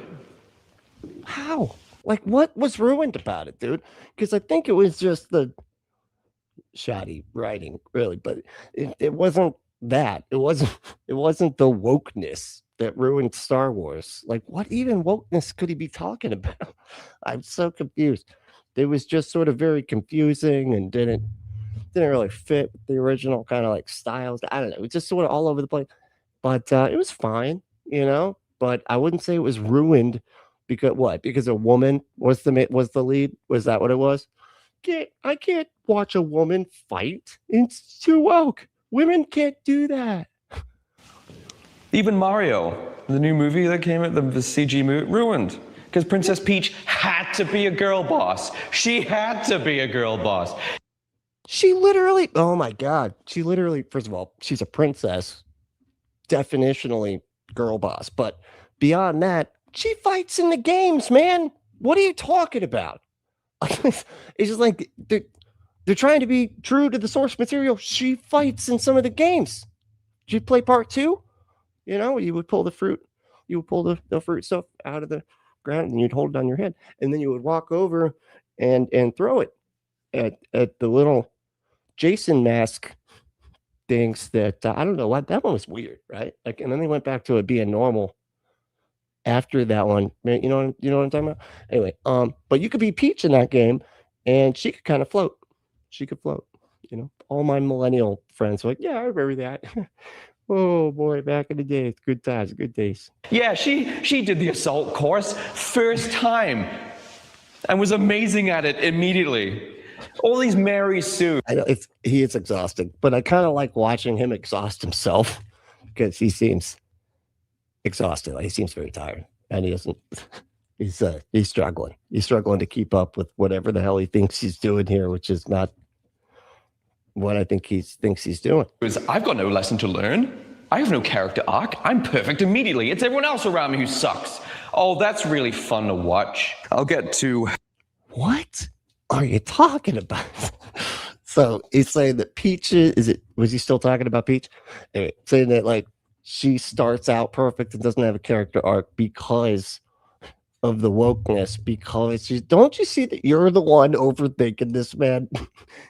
How? Like, what was ruined about it, dude? Because I think it was just the shoddy writing, really, but it wasn't that. It wasn't the wokeness that ruined Star Wars. Like, what even wokeness could he be talking about? I'm so confused. It was just sort of very confusing and didn't really fit the original kind of like styles. I don't know. It was just sort of all over the place, but it was fine, but I wouldn't say it was ruined because a woman was the lead. Was that what it was? I can't watch a woman fight. It's too woke. Women can't do that. Even Mario, the new movie that came out, the CG movie, ruined. Because Princess Peach had to be a girl boss. She had to be a girl boss. She literally, oh my God. First of all, she's a princess. Definitionally girl boss. But beyond that, she fights in the games, man. What are you talking about? It's just like they're trying to be true to the source material. She fights in some of the games. Did you play part 2? You would pull the fruit. You would pull the fruit stuff out of the ground and you'd hold it on your head. And then you would walk over and throw it at the little Jason mask things that I don't know what that one was weird, right? Like, and then they went back to it being normal after that one. You know what I'm talking about? Anyway, but you could be Peach in that game, and she could kind of float. She could float. All my millennial friends were like, yeah, I remember that. Oh boy, back in the day, good times, good days. Yeah, she did the assault course first time, and was amazing at it immediately. All these Mary Sue. I know he is exhausting, but I kind of like watching him exhaust himself because he seems exhausted. Like, he seems very tired, and he isn't. He's struggling. He's struggling to keep up with whatever the hell he thinks he's doing here, which is not what I think he thinks he's doing. I've got no lesson to learn. I have no character arc. I'm perfect immediately. It's everyone else around me who sucks. Oh, that's really fun to watch. I'll get to. What are you talking about? So he's saying that Peach was he still talking about Peach? Anyway, saying that like she starts out perfect and doesn't have a character arc because of the wokeness. Because don't you see that you're the one overthinking this, man?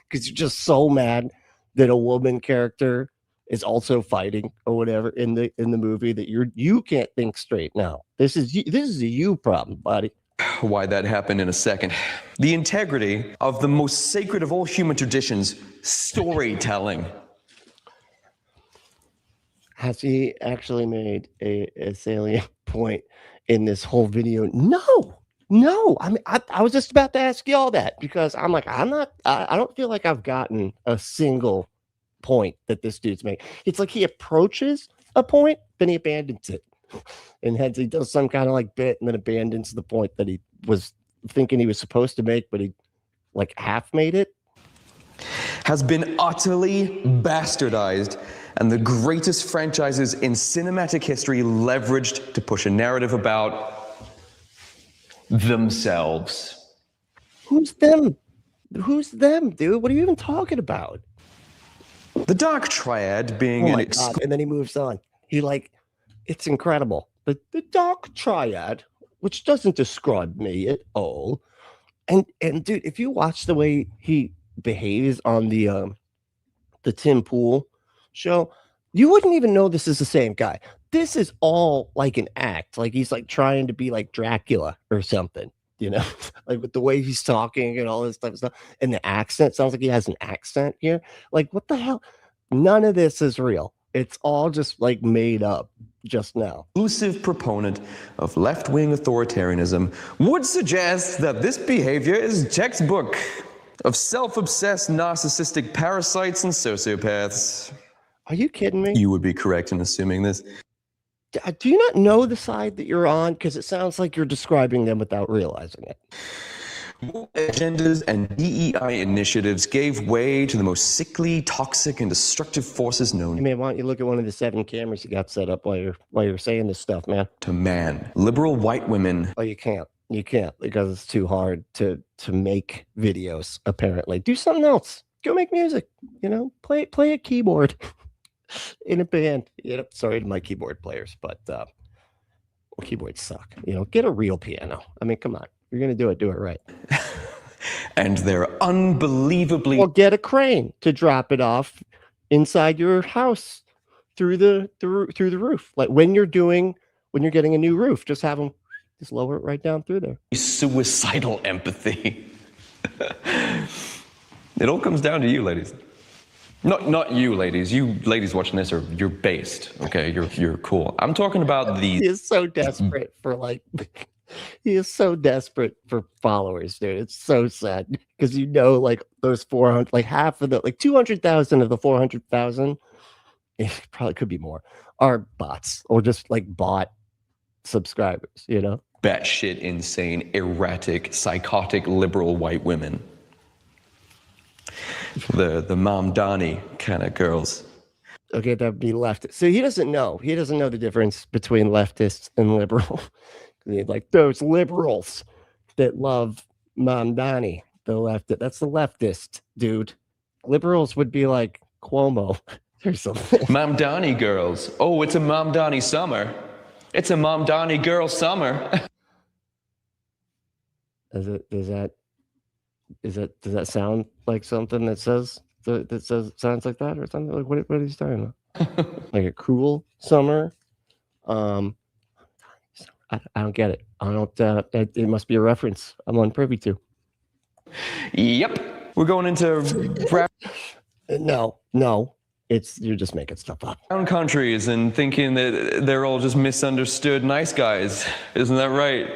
Because you're just so mad that a woman character is also fighting or whatever in the movie that you can't think straight now. This is a you problem, buddy. Why that happened in a second. The integrity of the most sacred of all human traditions, storytelling. Has he actually made a salient point in this whole video? No. I mean, I was just about to ask y'all that because I'm like, I don't feel like I've gotten a single point that this dude's making. It's like he approaches a point, then he abandons it. And hence he does some kind of like bit and then abandons the point that he was thinking he was supposed to make, but he like half made it. Has been utterly bastardized, and the greatest franchises in cinematic history leveraged to push a narrative about themselves. Who's them? Who's them, dude? What are you even talking about? The Dark Triad being God. And then he moves on. He like, it's incredible. But the Dark Triad, which doesn't describe me at all. And dude, if you watch the way he behaves on the Tim Pool show, you wouldn't even know this is the same guy. This is all like an act. Like he's like trying to be like Dracula or something, you know, like with the way he's talking and all this type of stuff. And the accent sounds like he has an accent here. Like, what the hell? None of this is real. It's all just like made up just now. Exclusive proponent of left-wing authoritarianism would suggest that this behavior is textbook of self-obsessed narcissistic parasites and sociopaths. Are you kidding me? You would be correct in assuming this. Do you not know the side that you're on? Because it sounds like you're describing them without realizing it. Agendas and DEI initiatives gave way to the most sickly, toxic, and destructive forces known. Hey man, why don't you look at one of the 7 cameras you got set up while you're saying this stuff, man? To man. Liberal white women. Oh, you can't because it's too hard to make videos, apparently. Do something else. Go make music, you know, play a keyboard in a band. You know, sorry to my keyboard players, but well, keyboards suck. You know, get a real piano. I mean, come on. You're going to do it right. And they're unbelievably... Or get a crane to drop it off inside your house through the roof. Like when you're getting a new roof, just have them just lower it right down through there. Suicidal empathy. It all comes down to you, ladies. Not you, ladies. You ladies watching this you're based. Okay, you're cool. I'm talking about the... He is so desperate for like... He is so desperate for followers, dude. It's so sad because you know, like those 400, like half of the, like 200,000 of the 400,000, it probably could be more, are bots or just like bot subscribers, you know? Batshit insane, erratic, psychotic, liberal white women. The Mamdani kind of girls. Okay, that'd be leftist. So he doesn't know the difference between leftists and liberal. Like those liberals that love Mamdani, that's the leftist, dude. Liberals would be like Cuomo or something. Mamdani girls. Oh, it's a Mamdani summer. It's a Mamdani girl summer. Does that sound like something that sounds like that or something? Like what are you talking about? Like a cruel summer? I don't get it. I don't. It must be a reference I'm unprivy to. Yep, we're going into No, you're just making stuff up. brown countries and thinking that they're all just misunderstood nice guys. Isn't that right?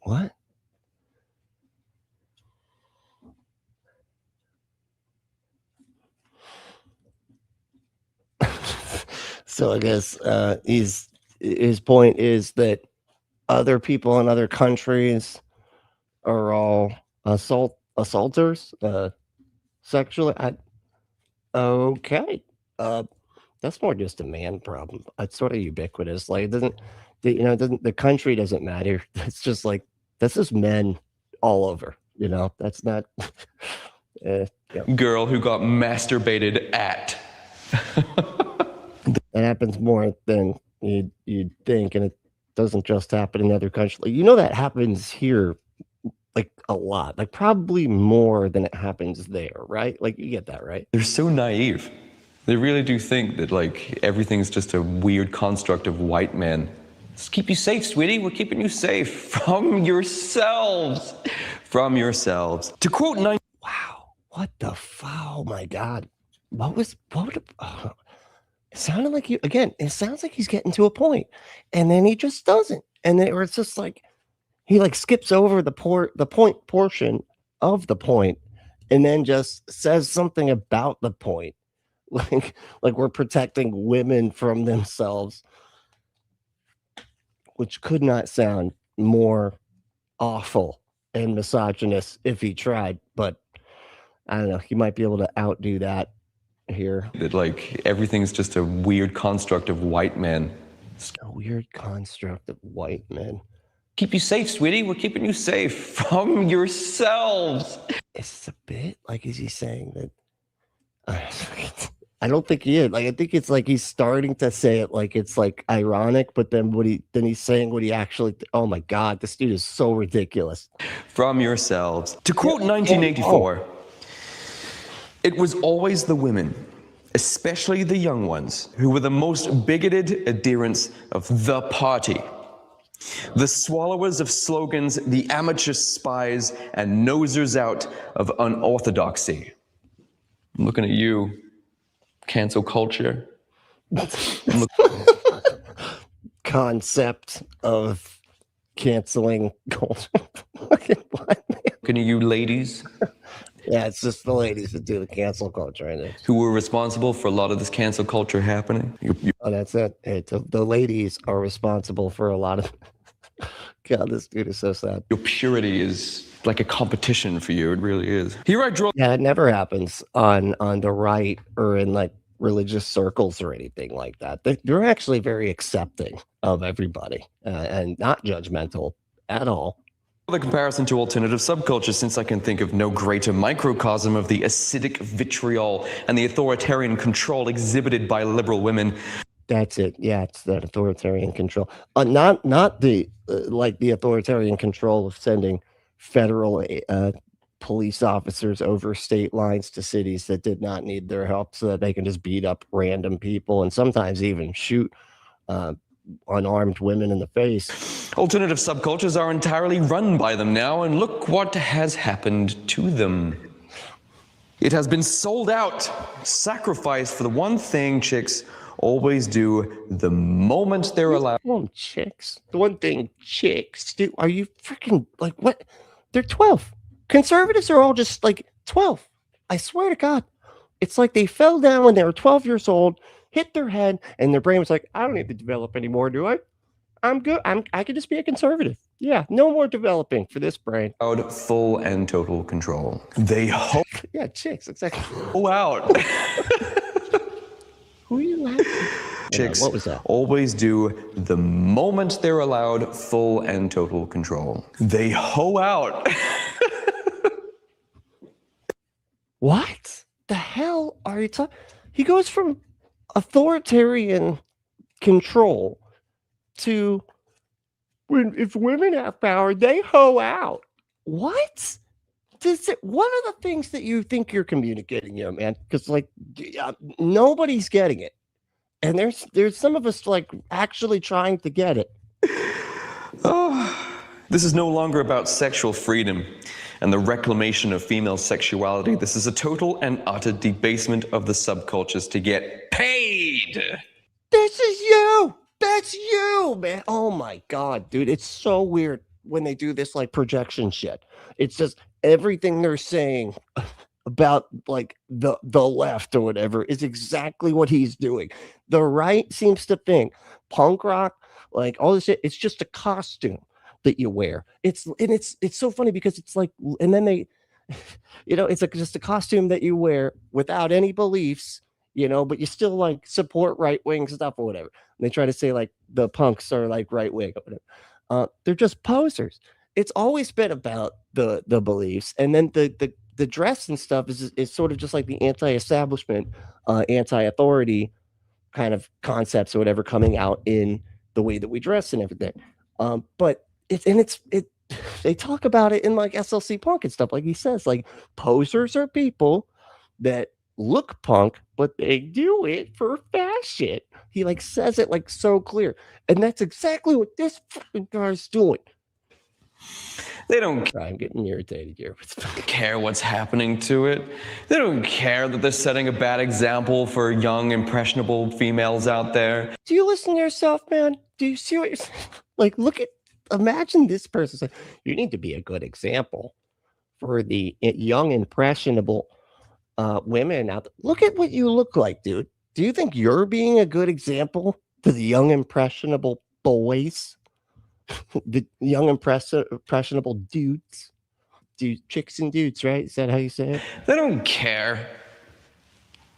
What? So I guess his point is that other people in other countries are all assaulters, sexually. Okay. That's more just a man problem. It's sort of ubiquitous. Like the country doesn't matter. It's just like, that's just men all over, you know, that's not, Girl who got masturbated at. It happens more than you'd think, and it doesn't just happen in other countries. Like, you know, that happens here like a lot, like probably more than it happens there, right? Like, you get that, right? They're so naive. They really do think that like everything's just a weird construct of white men. Just keep you safe, sweetie. We're keeping you safe from yourselves. From yourselves. To quote Wow, what the oh my God. What would it sounded like you again, it sounds like he's getting to a point, and then he just doesn't. And then or it's just like he like skips over the point portion of the point and then just says something about the point. Like we're protecting women from themselves, which could not sound more awful and misogynist if he tried, but I don't know, he might be able to outdo that here. that like everything's just a weird construct of white men. A weird construct of white men. Keep you safe, sweetie. We're keeping you safe from yourselves. It's a bit like, is he saying that? I don't think he is. Like, I think it's like he's starting to say it like it's like ironic, but then he's saying what he actually. Oh my God, this dude is so ridiculous. From yourselves. To quote 1984, it was always the women, especially the young ones, who were the most bigoted adherents of the party. The swallowers of slogans, the amateur spies, and nosers out of unorthodoxy. I'm looking at you, cancel culture. Concept of canceling culture. What? Looking at you ladies. Yeah, it's just the ladies that do the cancel culture right now. Who were responsible for a lot of this cancel culture happening. Oh, that's it. Hey, the ladies are responsible for a lot of. God, this dude is so sad. Your purity is like a competition for you. It really is. Here I draw. Yeah, it never happens on the right or in like religious circles or anything like that. They're actually very accepting of everybody and not judgmental at all. The comparison to alternative subcultures, since I can think of no greater microcosm of the acidic vitriol and the authoritarian control exhibited by liberal women. That's it. Yeah, it's that authoritarian control. Not the like the authoritarian control of sending federal police officers over state lines to cities that did not need their help, so that they can just beat up random people and sometimes even shoot unarmed women in the face. Alternative subcultures are entirely run by them now, and look what has happened to them. It has been sold out, sacrificed for the one thing chicks always do the moment they're allowed. Chicks. The one thing chicks do. Are you freaking like what? They're 12. Conservatives are all just like 12. I swear to God. It's like they fell down when they were 12 years old, hit their head, and their brain was like, I don't need to develop anymore, do I? I'm good. I can just be a conservative. Yeah, no more developing for this brain. Full and total control. They hope. Yeah, chicks, exactly. Out. Who are you laughing at? Chicks what was that? always do the moment they're allowed full and total control. They hoe out. What the hell are you talking? He goes from authoritarian control to if women have power, they hoe out. What? What are the things that you think you're communicating here, man? Because like nobody's getting it, and there's some of us like actually trying to get it. Oh, this is no longer about sexual freedom and the reclamation of female sexuality. This is a total and utter debasement of the subcultures to get paid. This is you. That's you, man. Oh my God, dude. It's so weird when they do this like projection shit. It's just everything they're saying about like the left or whatever is exactly what he's doing. The right seems to think punk rock, like all this shit, it's just a costume that you wear. It's so funny because it's like, and then they, it's like just a costume that you wear without any beliefs, but you still like support right wing stuff or whatever. And they try to say like the punks are like right wing or whatever. They're just posers. It's always been about the beliefs, and then the dress and stuff is sort of just like the anti-establishment, anti-authority kind of concepts or whatever coming out in the way that we dress and everything. But they talk about it in like SLC Punk and stuff. Like he says, like posers are people that look punk, but they do it for fashion. He like says it like so clear. And that's exactly what this fucking guy's doing. They don't I'm getting irritated here. care what's happening to it. They don't care that they're setting a bad example for young, impressionable females out there. Do you listen to yourself, man? Do you see what you're saying? Like, imagine this person saying, you need to be a good example for the young, impressionable women out there. Look at what you look like, dude. Do you think you're being a good example to the young, impressionable boys? The young, impressionable dudes? Chicks and dudes, right? Is that how you say it? They don't care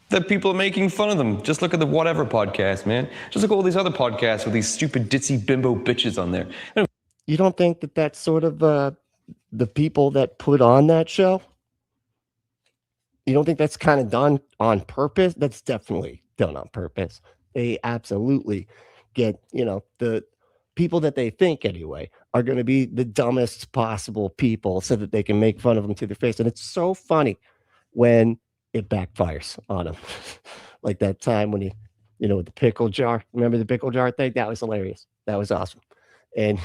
that people are making fun of them. Just look at the Whatever podcast, man. Just look at all these other podcasts with these stupid ditzy bimbo bitches on there. You don't think that that's sort of the people that put on that show? You don't think that's kind of done on purpose? That's definitely done on purpose. They absolutely get, the people that they think anyway are going to be the dumbest possible people so that they can make fun of them to their face. And it's so funny when it backfires on them. Like that time when with the pickle jar. Remember the pickle jar thing? That was hilarious. That was awesome. And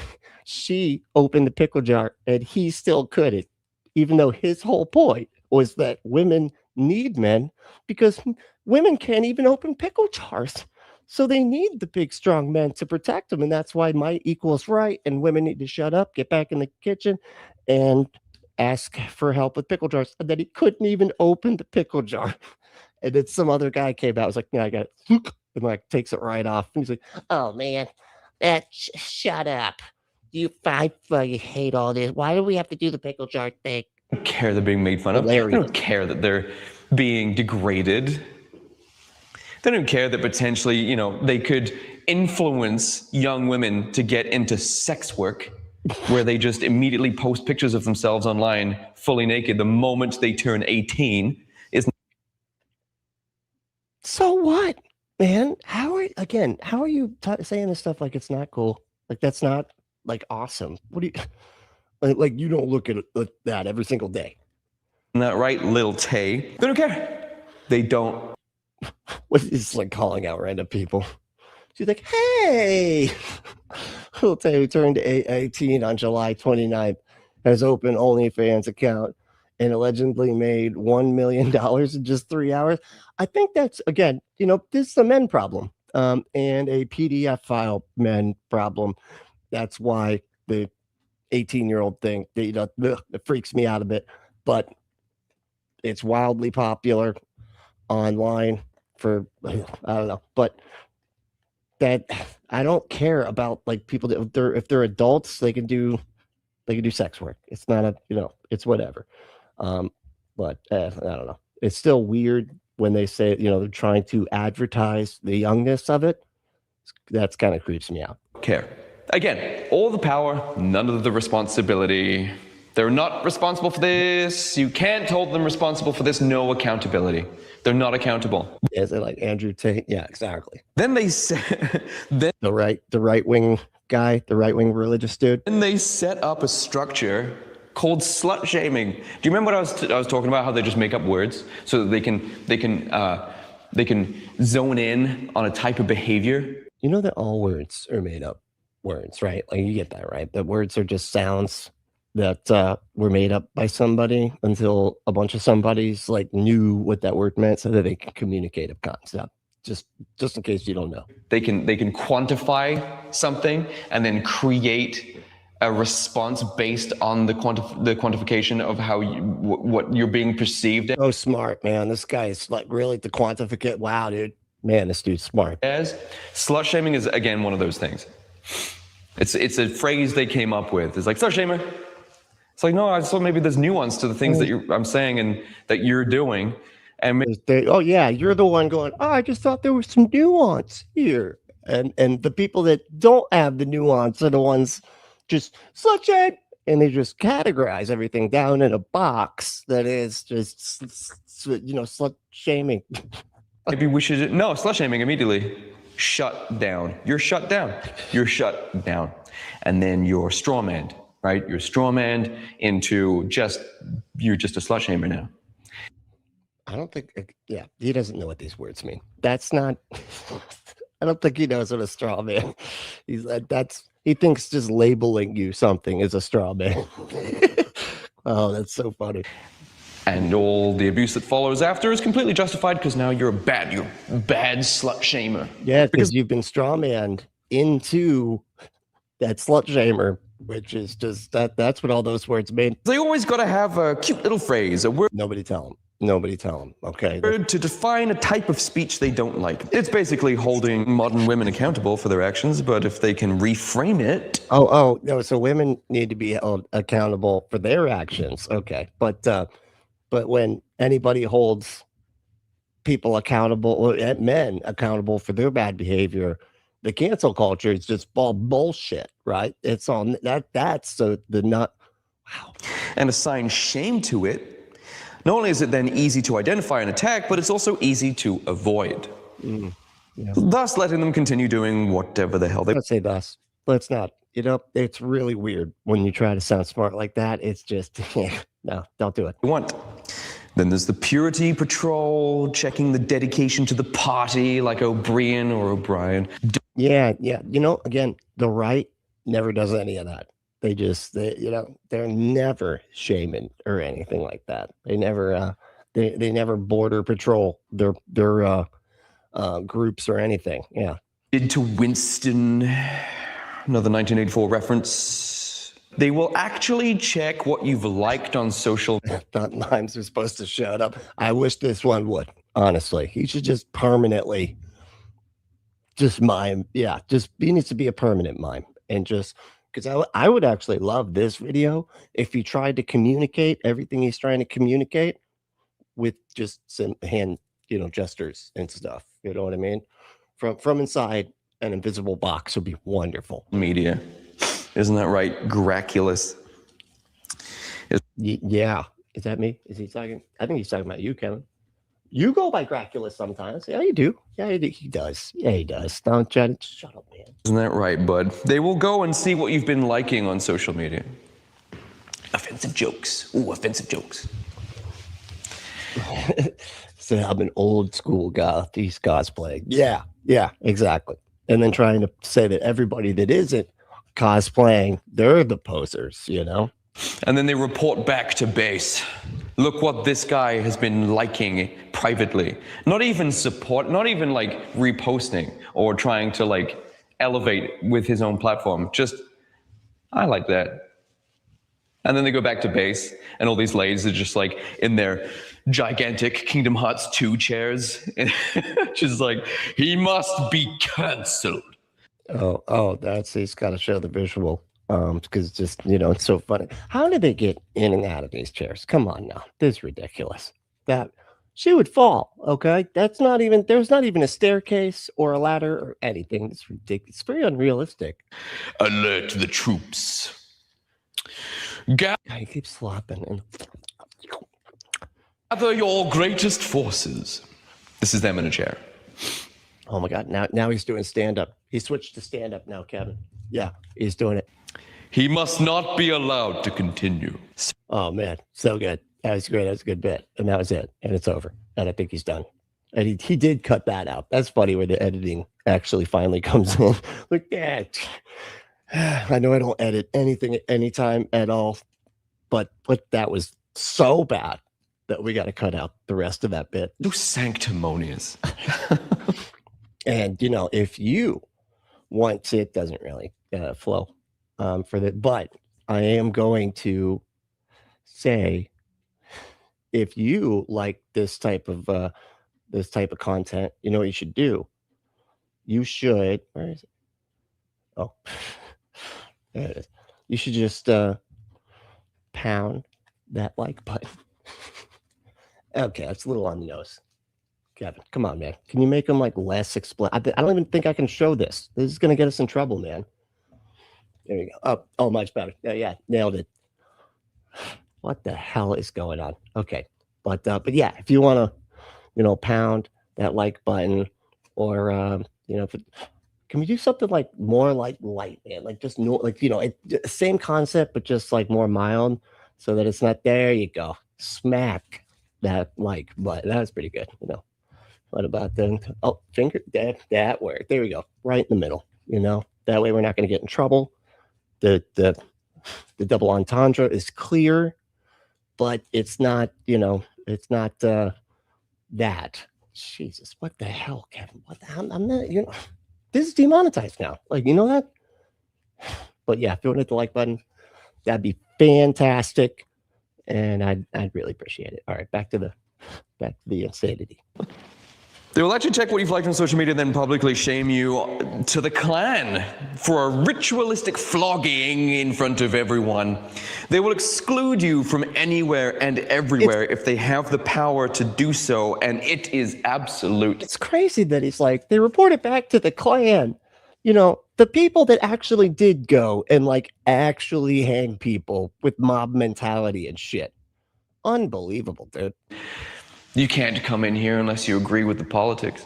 she opened the pickle jar and he still couldn't, even though his whole point was that women need men because women can't even open pickle jars. So they need the big, strong men to protect them. And that's why might equals right. And women need to shut up, get back in the kitchen, and ask for help with pickle jars. And then he couldn't even open the pickle jar. And then some other guy came out. I was like, no, I got it. And like takes it right off. And he's like, oh, man, shut up. I hate all this. Why do we have to do the pickle jar thing? I don't care they're being made fun of. They don't care that they're being degraded. They don't care that potentially, they could influence young women to get into sex work where they just immediately post pictures of themselves online fully naked the moment they turn 18. So what, man? How are you saying this stuff like it's not cool? Like that's not like awesome. What do you like you don't look at that every single day. Isn't that right, Lil Tay? They don't care. They don't. What is like calling out random people? She's like, hey, Lil Tay, who turned 18 on July 29th, has opened OnlyFans account and allegedly made $1 million in just 3 hours. I think that's, again, this is a men problem and a PDF file men problem. That's why the 18-year-old thing, it freaks me out a bit, but it's wildly popular online for, I don't know, but that I don't care about like people that if they're adults, they can do sex work. It's not it's whatever. But I don't know. It's still weird when they say, they're trying to advertise the youngness of it. That's kind of creeps me out. Care. Again, all the power, none of the responsibility. They're not responsible for this. You can't hold them responsible for this. No accountability. They're not accountable. Is it like Andrew Tate? Yeah, exactly. Then they said the right wing guy, the right wing religious dude. And they set up a structure called slut shaming. Do you remember what I was talking about? How they just make up words so that they can zone in on a type of behavior. You know that all words are made up words, right? Like you get that, right? That words are just sounds that were made up by somebody until a bunch of somebodies like knew what that word meant so that they can communicate a concept. Just in case you don't know. They can quantify something and then create a response based on the quantification of how what you're being perceived as. Oh, smart, man. This guy is like really the quantificate. Wow, dude. Man, this dude's smart. As slut shaming is again one of those things. It's a phrase they came up with. It's like slut shamer. It's like, no, I thought maybe there's nuance to the things that I'm saying and that you're doing. And oh yeah, you're the one going, oh, I just thought there was some nuance here. And the people that don't have the nuance are the ones just slut shame, and they just categorize everything down in a box that is just slut shaming. maybe we should, no, slut shaming immediately. Shut down. You're shut down. You're shut down. And then you're strawmanned, right? You're strawmanned into you're just a slut shamer now. I don't think, yeah, he doesn't know what these words mean. That's not, I don't think he knows what a straw man. He thinks just labeling you something is a straw man. Oh, that's so funny. And all the abuse that follows after is completely justified because now you're bad slut shamer. Yeah, because you've been strawmanned into that slut shamer, which is just that's what all those words mean. They always got to have a cute little phrase, a word. Nobody tell them. Nobody tell them. Okay. To define a type of speech they don't like. It's basically holding modern women accountable for their actions, but if they can reframe it. Oh, no. So women need to be held accountable for their actions. Okay. But when anybody holds people accountable, or men accountable for their bad behavior, the cancel culture is just all bullshit, right? It's all that's so the not. Wow. And assign shame to it. Not only is it then easy to identify and attack, but it's also easy to avoid. Yeah. Thus letting them continue doing whatever the hell they Let's say thus. Let's not. You know, it's really weird when you try to sound smart like that. It's just, no, don't do it. want. Then there's the purity patrol, checking the dedication to the party like O'Brien or O'Brien. Yeah. You know, again, the right never does any of that. They're never shaming or anything like that. They never they never border patrol their groups or anything. Yeah. Did to Winston, another 1984 reference. They will actually check what you've liked on social. Thought mimes are supposed to shut up. I wish this one would. Honestly, he should just permanently just mime. Yeah, he needs to be a permanent mime and just. Because I would actually love this video if he tried to communicate everything he's trying to communicate with just some hand, gestures and stuff. You know what I mean? From inside an invisible box would be wonderful. Media. Isn't that right? Graculous. Yeah. Is that me? Is he talking? I think he's talking about you, Kevin. You go by Graculous sometimes. Yeah, you do. Yeah, he does. Yeah, he does. Don't try to shut up, man. Isn't that right, bud? They will go and see what you've been liking on social media. Offensive jokes. Ooh, offensive jokes. So I'm an old school goth. He's cosplaying. Yeah, exactly. And then trying to say that everybody that isn't cosplaying, they're the posers, And then they report back to base. Look what this guy has been liking privately. Not even support, not even like reposting or trying to like elevate with his own platform. Just, I like that. And then they go back to base and all these ladies are just like in their gigantic Kingdom Hearts 2 chairs. And just like, he must be canceled. Oh, he's got to show the visual. Because just, it's so funny. How did they get in and out of these chairs? Come on now. This is ridiculous. That she would fall. Okay. There's not even a staircase or a ladder or anything. It's ridiculous. It's very unrealistic. Alert the troops. He keeps flopping and gather your greatest forces. This is them in a chair. Oh my God. Now he's doing stand-up. He switched to stand-up now, Kevin. Yeah, he's doing it. He must not be allowed to continue. Oh man, so good. That was great. That was a good bit. And that was it. And it's over. And I think he's done. And he did cut that out. That's funny where the editing actually finally comes in. Look at I know I don't edit anything at any time at all, but that was so bad that we got to cut out the rest of that bit. So sanctimonious. And if you want to, it doesn't really flow for that, but I am going to say, if you like this type of content, you know what you should do. You should. Where is it? Oh, there it is. You should just pound that like button. Okay, that's a little on the nose. Kevin, come on, man. Can you make them like less explain? I don't even think I can show this. This is going to get us in trouble, man. There you go. Oh, much better. Yeah, nailed it. What the hell is going on? Okay, but yeah, if you want to, pound that like button, or you know, can we do something like more like light, man? Like just no, like same concept, but just like more mild, so that it's not. There you go, smack that like button. That was pretty good. What about then? Oh, finger that worked. There we go, right in the middle. That way we're not going to get in trouble. The double entendre is clear, but it's not. It's not that. Jesus, what the hell, Kevin? What the hell? I'm not. This is demonetized now. Like, that? But yeah, if you want to hit the like button, that'd be fantastic. And I'd really appreciate it. All right, back to the insanity. They will actually check what you've liked on social media, then publicly shame you to the clan for a ritualistic flogging in front of everyone. They will exclude you from anywhere and everywhere if they have the power to do so, and it is absolute. It's crazy that he's like, they report it back to the clan. The people that actually did go and like actually hang people with mob mentality and shit. Unbelievable, dude. You can't come in here unless you agree with the politics.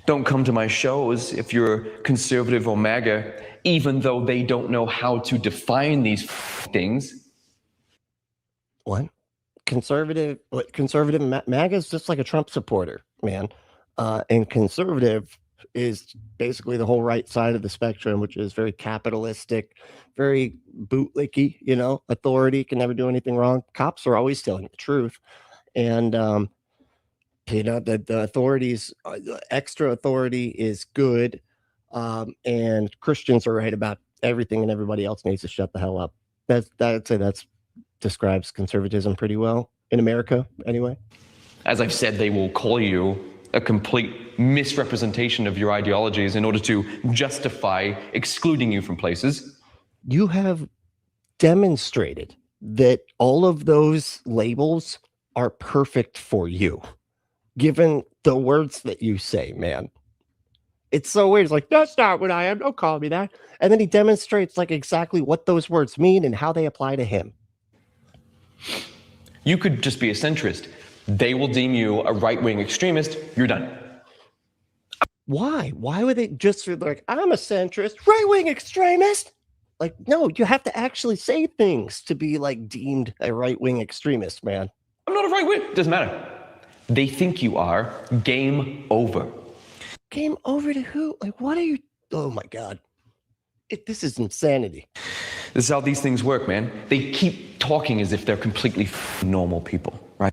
Don't come to my shows if you're conservative or MAGA, even though they don't know how to define these things. What? Conservative MAGA is just like a Trump supporter, man. And conservative is basically the whole right side of the spectrum, which is very capitalistic, very bootlicky, authority can never do anything wrong. Cops are always telling the truth. And, the authorities, extra authority is good. And Christians are right about everything, and everybody else needs to shut the hell up. I'd say that's describes conservatism pretty well in America anyway. As I've said, they will call you a complete misrepresentation of your ideologies in order to justify excluding you from places. You have demonstrated that all of those labels are perfect for you, given the words that you say, man. It's so weird. It's like, that's not what I am. Don't call me that. And then he demonstrates like exactly what those words mean and how they apply to him. You could just be a centrist. They will deem you a right-wing extremist. You're done. Why? Why would they just like, I'm a centrist, right-wing extremist? Like, no, you have to actually say things to be like deemed a right-wing extremist, man. I'm not a right-wing. Doesn't matter. They think you are. Game over. Game over to who? Like, what are you? Oh my God. This is insanity. This is how these things work, man. They keep talking as if they're completely normal people, right?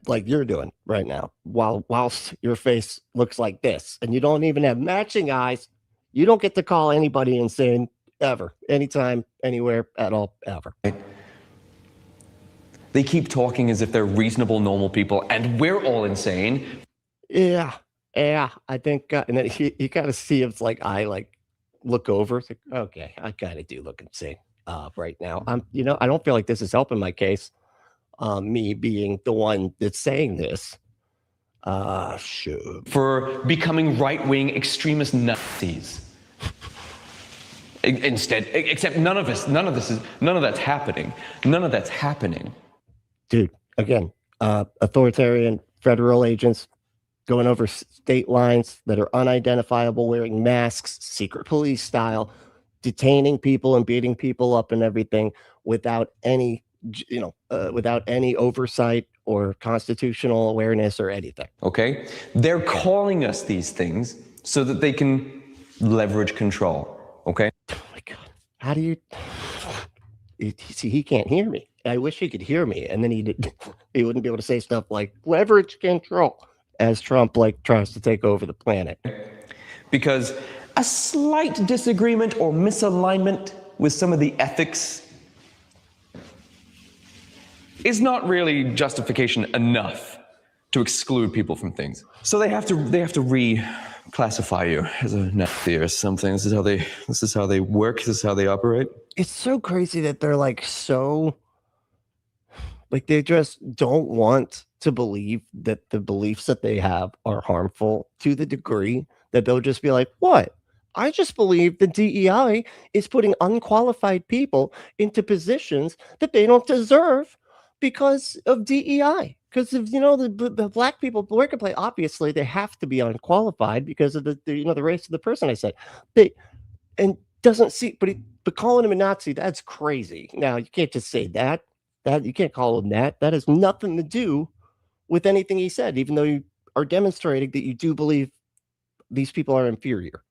Like you're doing right now, whilst your face looks like this, and you don't even have matching eyes. You don't get to call anybody insane ever, anytime, anywhere, at all, ever. Right. They keep talking as if they're reasonable, normal people, and we're all insane. Yeah, I think, and then you kind of see it's like I like look over. It's like, okay, I kind of do look insane right now. I don't feel like this is helping my case. Me being the one that's saying this. Sure. For becoming right-wing extremist Nazis. Instead, except none of that's happening. None of that's happening. Dude, again, authoritarian federal agents going over state lines that are unidentifiable, wearing masks, secret police style, detaining people and beating people up and everything without any, without any oversight or constitutional awareness or anything. Okay? They're calling us these things so that they can leverage control. Okay? Oh my God. How do you... See, he can't hear me. I wish he could hear me, and then he wouldn't be able to say stuff like leverage control as Trump like tries to take over the planet. Because a slight disagreement or misalignment with some of the ethics is not really justification enough to exclude people from things. So they have to reclassify you as a Nazi or something. This is how they work. This is how they operate. It's so crazy that they're like they just don't want to believe that the beliefs that they have are harmful to the degree that they'll just be like, what? I just believe the DEI is putting unqualified people into positions that they don't deserve because of DEI. because if the black people working play, obviously they have to be unqualified because of the race of the person. I said and doesn't see, but calling him a Nazi, that's crazy. Now you can't just say that you can't call him that. That has nothing to do with anything he said, even though you are demonstrating that you do believe these people are inferior,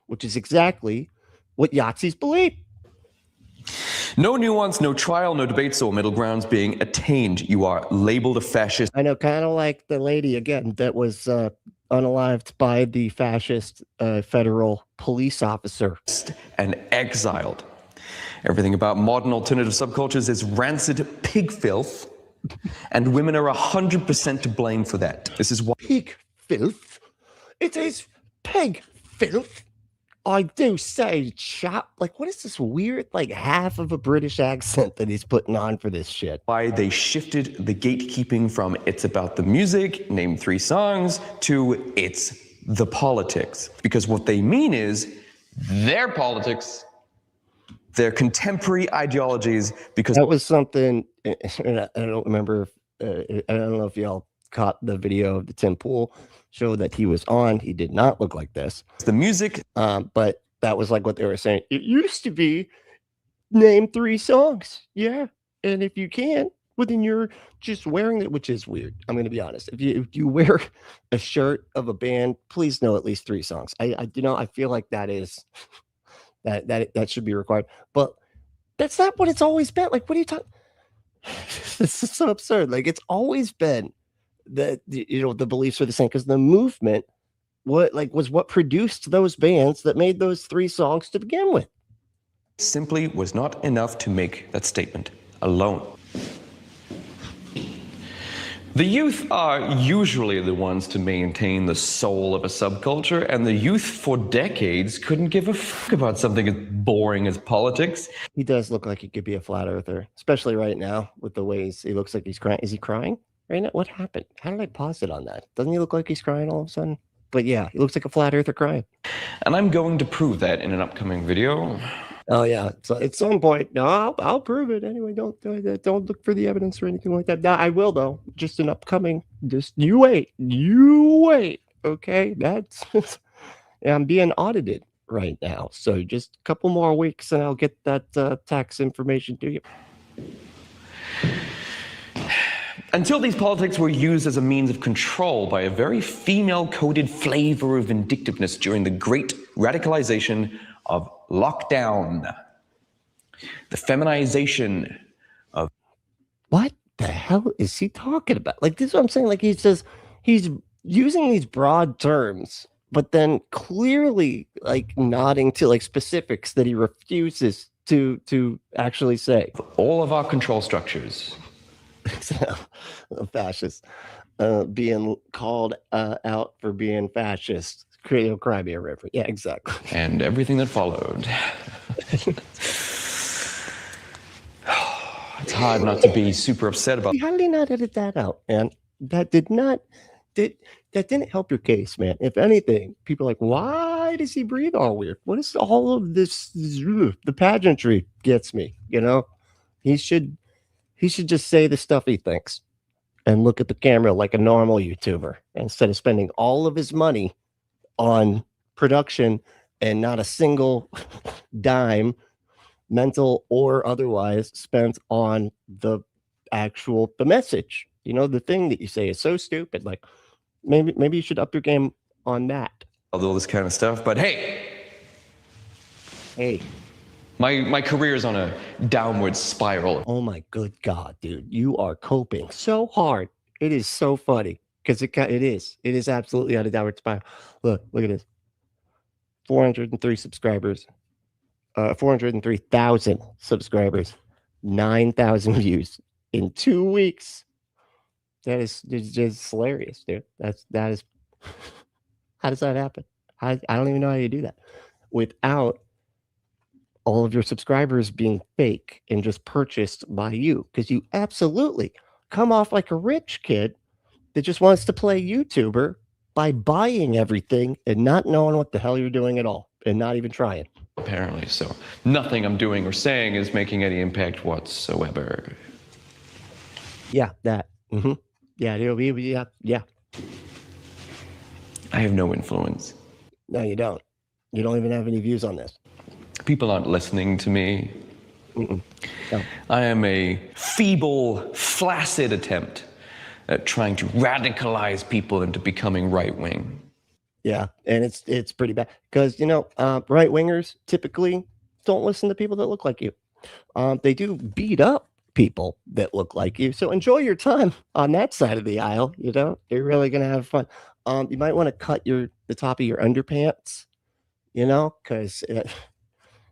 which is exactly what Yahtzees believe. No nuance, no trial, no debates or middle grounds being attained. You are labeled a fascist. I know, kind of like the lady again that was unalived by the fascist federal police officer And exiled. Everything about modern alternative subcultures is rancid pig filth, and women are 100% to blame for that. This is why pig filth. It is pig filth. I do say, chap. Like, what is this weird, like, half of a British accent that he's putting on for this shit? why they shifted the gatekeeping from it's about the music, name 3 songs, to it's the politics. Because what they mean is their politics, their contemporary ideologies, because That was something, and I don't remember, I don't know if y'all caught the video of the Tim Pool show that he was on. He did not look like this. the music, But that was like what they were saying. It used to be name 3 songs. Yeah. And if you can't, well, then you're just wearing it, which is weird. I'm going to be honest. If you wear a shirt of a band, please know at least 3 songs. I feel like that is that should be required. But that's not what it's always been. Like, what are you talking? This is so absurd. Like, it's always been that the beliefs are the same, because the movement was what produced those bands that made those 3 songs to begin with. simply was not enough to make that statement alone. The youth are usually the ones to maintain the soul of a subculture, and the youth for decades couldn't give a fuck about something as boring as politics. He does look like he could be a flat earther, especially right now with the ways he looks like he's crying. Is he crying right now? What happened? How did I pause it on that? Doesn't he look like he's crying all of a sudden? But yeah, he looks like a flat earther crying. And I'm going to prove that in an upcoming video. Oh yeah. So at some point, no, I'll prove it anyway. Don't look for the evidence or anything like that. No, I will though. Just an upcoming. Just you wait. Okay, that's. Yeah, I'm being audited right now, so just a couple more weeks and I'll get that tax information to you. Until these politics were used as a means of control by a very female-coded flavor of vindictiveness during the great radicalization of lockdown. The feminization of... What the hell is he talking about? Like, this is what I'm saying. Like, he's using these broad terms, but then clearly like nodding to like specifics that he refuses to actually say. all of our control structures. Fascist, being called out for being fascist. Cry me a river. Yeah, exactly. And everything that followed. It's hard not to be super upset about. How did he not edit that out, man? That didn't help your case, man. If anything, people are like, why does he breathe all weird? What is all of this? The pageantry gets me. He should just say the stuff he thinks and look at the camera like a normal YouTuber instead of spending all of his money on production and not a single dime, mental or otherwise, spent on the message. The thing that you say is so stupid. Like, maybe you should up your game on that. All this kind of stuff, but hey, my career is on a downward spiral. Oh my good God, dude. You are coping so hard. It is so funny because it is absolutely on a downward spiral. Look at this. 403 subscribers, 403,000 subscribers, 9,000 views in 2 weeks. That is just hilarious, dude. That is how does that happen? I don't even know how you do that without all of your subscribers being fake and just purchased by you, because you absolutely come off like a rich kid that just wants to play YouTuber by buying everything and not knowing what the hell you're doing at all and not even trying. Apparently so. Nothing I'm doing or saying is making any impact whatsoever. Yeah, that. Yeah, yeah. I have no influence. No, you don't. You don't even have any views on this. People aren't listening to me. No. I am a feeble, flaccid attempt at trying to radicalize people into becoming right-wing. Yeah, and it's pretty bad because right wingers typically don't listen to people that look like you. They do beat up people that look like you. So enjoy your time on that side of the aisle. You're really gonna have fun. You might want to cut the top of your underpants, because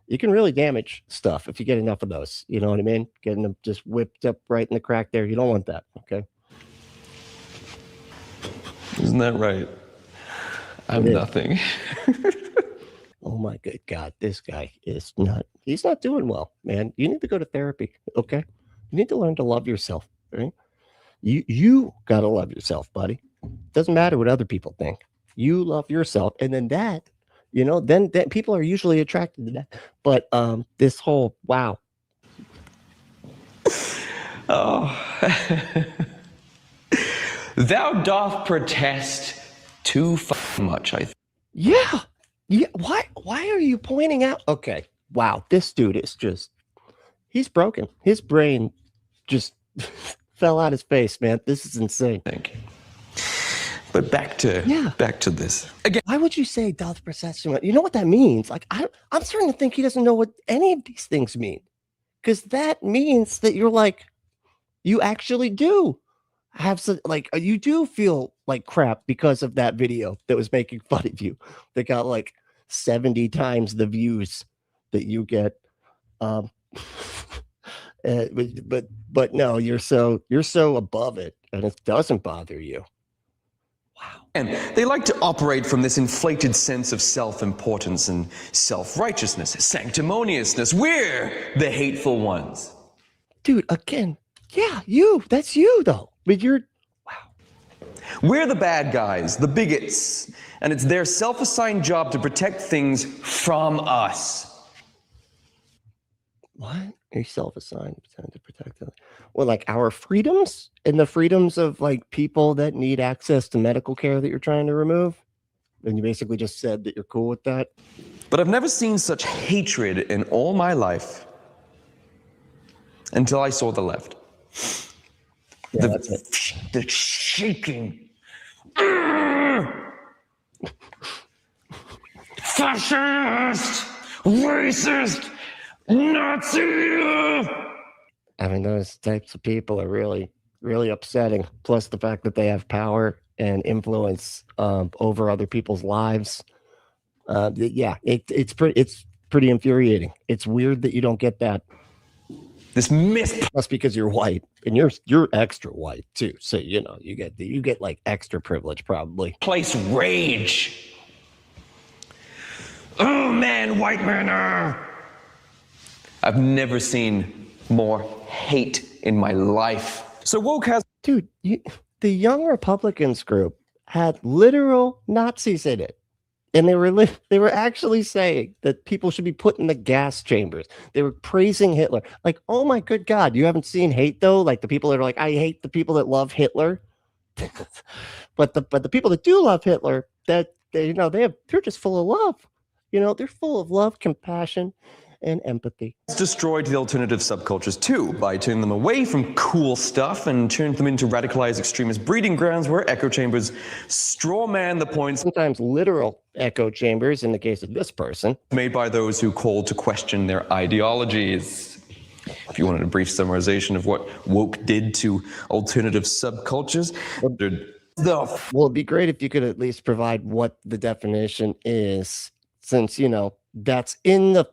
you can really damage stuff if you get enough of those. You know what I mean? Getting them just whipped up right in the crack there. You don't want that. Okay. Isn't that right? I'm nothing. Oh my good God, this guy he's not doing well, man. You need to go to therapy, okay? You need to learn to love yourself, right? You got to love yourself, buddy. Doesn't matter what other people think. You love yourself, and then then people are usually attracted to that. But this whole wow. Oh. Thou doth protest too much, I think. Yeah. Why are you pointing out? Okay. Wow. This dude is he's broken. His brain just fell out his face, man. This is insane. Thank you. But back to this. Again. Why would you say doth protest too much? You know what that means? Like, I'm starting to think he doesn't know what any of these things mean. Because that means that you're like, you actually do have some, like, you do feel like crap because of that video that was making fun of you that got like 70 times the views that you get. But no, you're so above it and it doesn't bother you. Wow. And they like to operate from this inflated sense of self-importance and self-righteousness, sanctimoniousness. We're the hateful ones. Dude, again, yeah, that's you though. But wow. We're the bad guys, the bigots, and it's their self-assigned job to protect things from us. What? Are you self-assigned to protect them? Well, like our freedoms and the freedoms of like people that need access to medical care that you're trying to remove? And you basically just said that you're cool with that? But I've never seen such hatred in all my life until I saw the left. Yeah, that's it. The shaking. Fascist! Racist! Nazi! I mean, those types of people are really, really upsetting. Plus the fact that they have power and influence over other people's lives. It's pretty infuriating. It's weird that you don't get that. This myth. That's because you're white, and you're extra white too. So you get like extra privilege probably. Place rage. Oh man, white men. I've never seen more hate in my life. So woke has. Dude, the Young Republicans group had literal Nazis in it. And they were actually saying that people should be put in the gas chambers. They were praising Hitler. Like, oh my good God, you haven't seen hate though? Like the people that are like, I hate the people that love Hitler. but the people that do love Hitler, they're just full of love. They're full of love, compassion, and empathy. It's destroyed the alternative subcultures too by turning them away from cool stuff and turning them into radicalized extremist breeding grounds where echo chambers straw man the points, sometimes literal echo chambers in the case of this person, made by those who call to question their ideologies. If you wanted a brief summarization of what woke did to alternative subcultures, well, it'd be great if you could at least provide what the definition is, since that's in the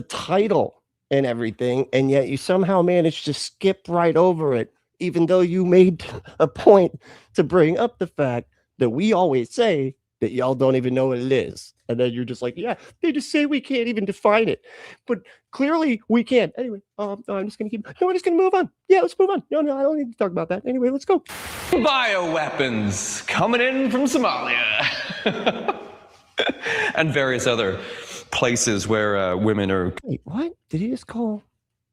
title and everything, and yet you somehow managed to skip right over it, even though you made a point to bring up the fact that we always say that y'all don't even know what it is. And then you're just like, yeah, they just say we can't even define it. But clearly we can. Anyway, I'm just going to move on. Yeah, let's move on. No, I don't need to talk about that. Anyway, let's go. Bioweapons coming in from Somalia. And various other places where women are. Wait, what? Did he just call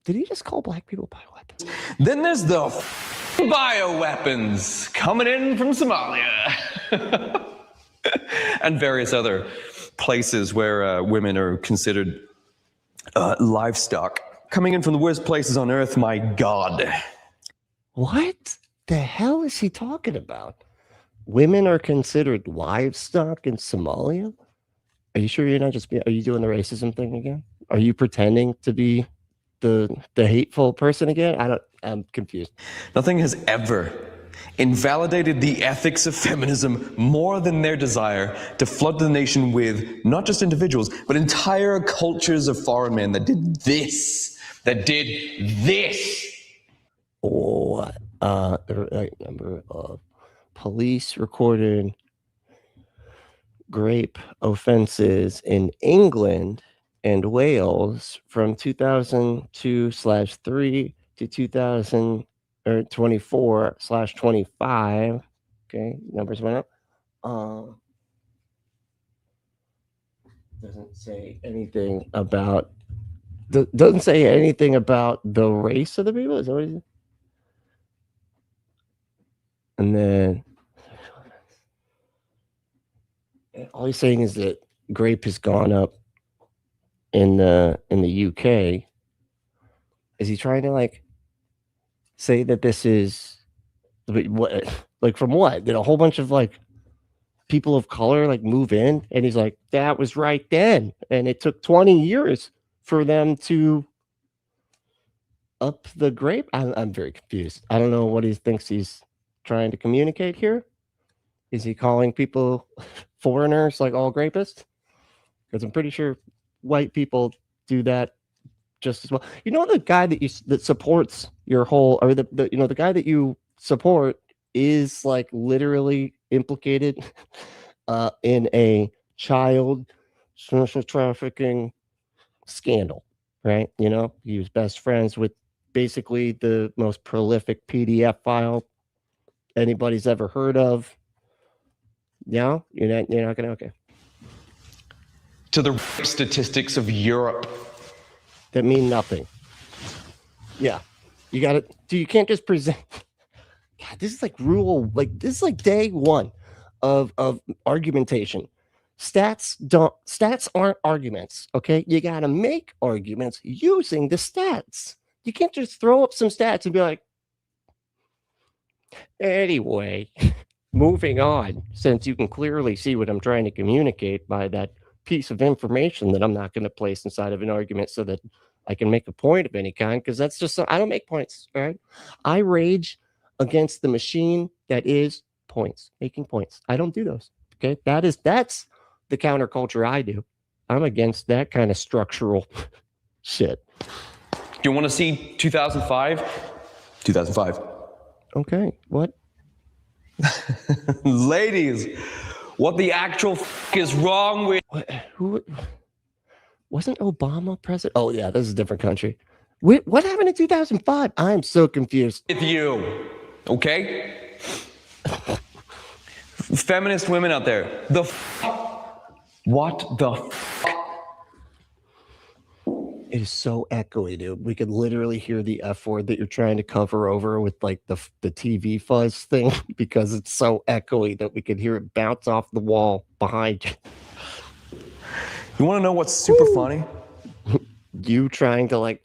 Did he just call black people bioweapons? Then there's the bioweapons coming in from Somalia. And various other places where women are considered livestock. Coming in from the worst places on earth, my God. What the hell is he talking about? Women are considered livestock in Somalia? Are you sure you're not just are you doing the racism thing again? Are you pretending to be the hateful person again? I'm confused. Nothing has ever invalidated the ethics of feminism more than their desire to flood the nation with not just individuals, but entire cultures of foreign men that did this. Oh, the right number of police recorded grape offenses in England and Wales from 2002/3 to 2024/25. Okay, numbers went up. Doesn't say anything about the race of the people. Is that what he said? And then all he's saying is that grape has gone up in the UK. Is he trying to like say that this is what, like, from what? Did a whole bunch of like people of color like move in? And he's like, that was right then, and it took 20 years for them to up the grape. I'm very confused. I don't know what he thinks he's trying to communicate here. Is he calling people foreigners like all grapists? Because I'm pretty sure white people do that just as well. You know, the guy that supports your whole, or the guy that you support is like literally implicated in a child social trafficking scandal, right? You know, he was best friends with basically the most prolific PDF file anybody's ever heard of. Yeah, you're not gonna, okay. To the statistics of Europe. That mean nothing. Yeah, you got it. You can't just present. God, this is like this is like day one of argumentation. Stats aren't arguments. Okay, you got to make arguments using the stats. You can't just throw up some stats and be like, anyway, moving on, since you can clearly see what I'm trying to communicate by that piece of information that I'm not going to place inside of an argument so that I can make a point of any kind, because that's just, I don't make points, all right? I rage against the machine that is points, making points. I don't do those, okay? That's the counterculture I do. I'm against that kind of structural shit. Do you want to see 2005? 2005. Okay, what? Ladies, what the actual is wrong with... Who wasn't Obama president? Oh yeah, this is a different country. What happened in 2005? I'm so confused. With you, okay? Feminist women out there, what the It is so echoey, dude. We could literally hear the F word that you're trying to cover over with like the TV fuzz thing, because it's so echoey that we could hear it bounce off the wall behind you. You want to know what's super funny? You trying to like